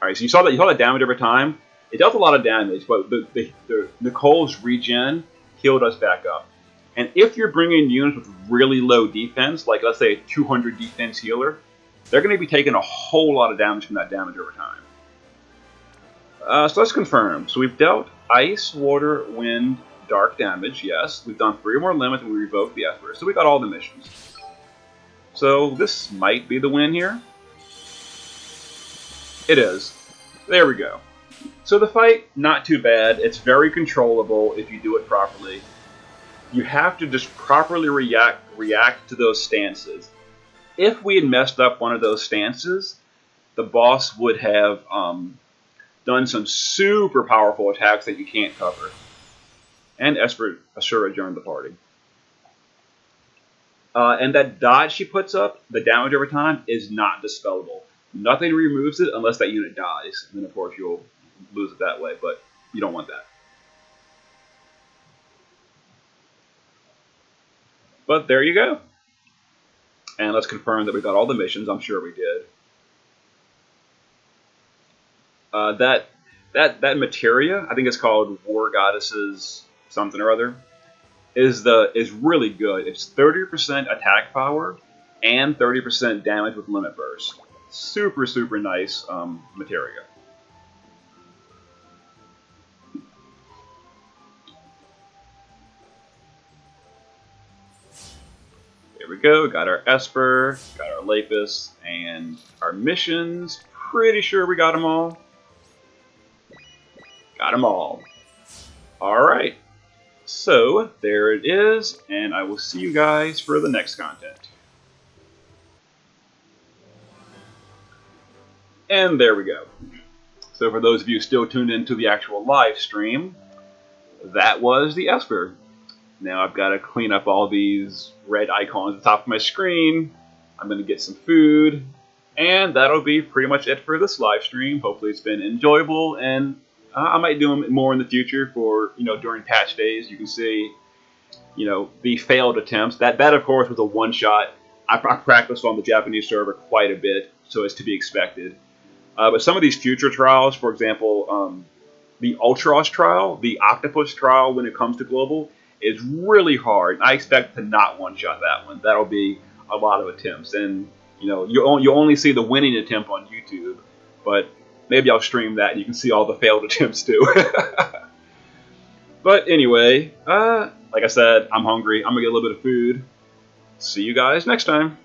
Alright, so you saw that damage over time. It dealt a lot of damage, but the Nicole's regen healed us back up. And if you're bringing units with really low defense, like let's say a 200 defense healer, they're going to be taking a whole lot of damage from that damage over time. So let's confirm. So we've dealt ice, water, wind, dark damage, yes. We've done 3 more limits and we revoked the Asura. So we got all the missions. So this might be the win here. It is. There we go. So the fight, not too bad. It's very controllable if you do it properly. You have to just properly react to those stances. If we had messed up one of those stances, the boss would have done some super powerful attacks that you can't cover. And Ashura joined the party. And that dodge she puts up, the damage over time, is not dispellable. Nothing removes it unless that unit dies. And then, of course, you'll lose it that way, but you don't want that. But there you go. And let's confirm that we got all the missions. I'm sure we did. That materia, I think it's called War Goddesses something or other, is really good. It's 30% attack power and 30% damage with limit burst. Super, super nice materia. There we go, got our Esper, got our Lapis, and our missions. Pretty sure we got them all. Got them all. Alright, so there it is, and I will see you guys for the next content. And there we go. So for those of you still tuned into the actual live stream, that was the Esper. Now I've got to clean up all these red icons at the top of my screen. I'm going to get some food. And that'll be pretty much it for this live stream. Hopefully it's been enjoyable. And I might do them more in the future for, during patch days. You can see, the failed attempts. That of course was a one shot. I practiced on the Japanese server quite a bit, so it's to be expected. But some of these future trials, for example, the Ultros trial, the Octopus trial, when it comes to global, is really hard. I expect to not one shot that one. That'll be a lot of attempts, and you only see the winning attempt on YouTube, but maybe I'll stream that and you can see all the failed attempts too. But anyway, like I said, I'm hungry. I'm gonna get a little bit of food. See you guys next time.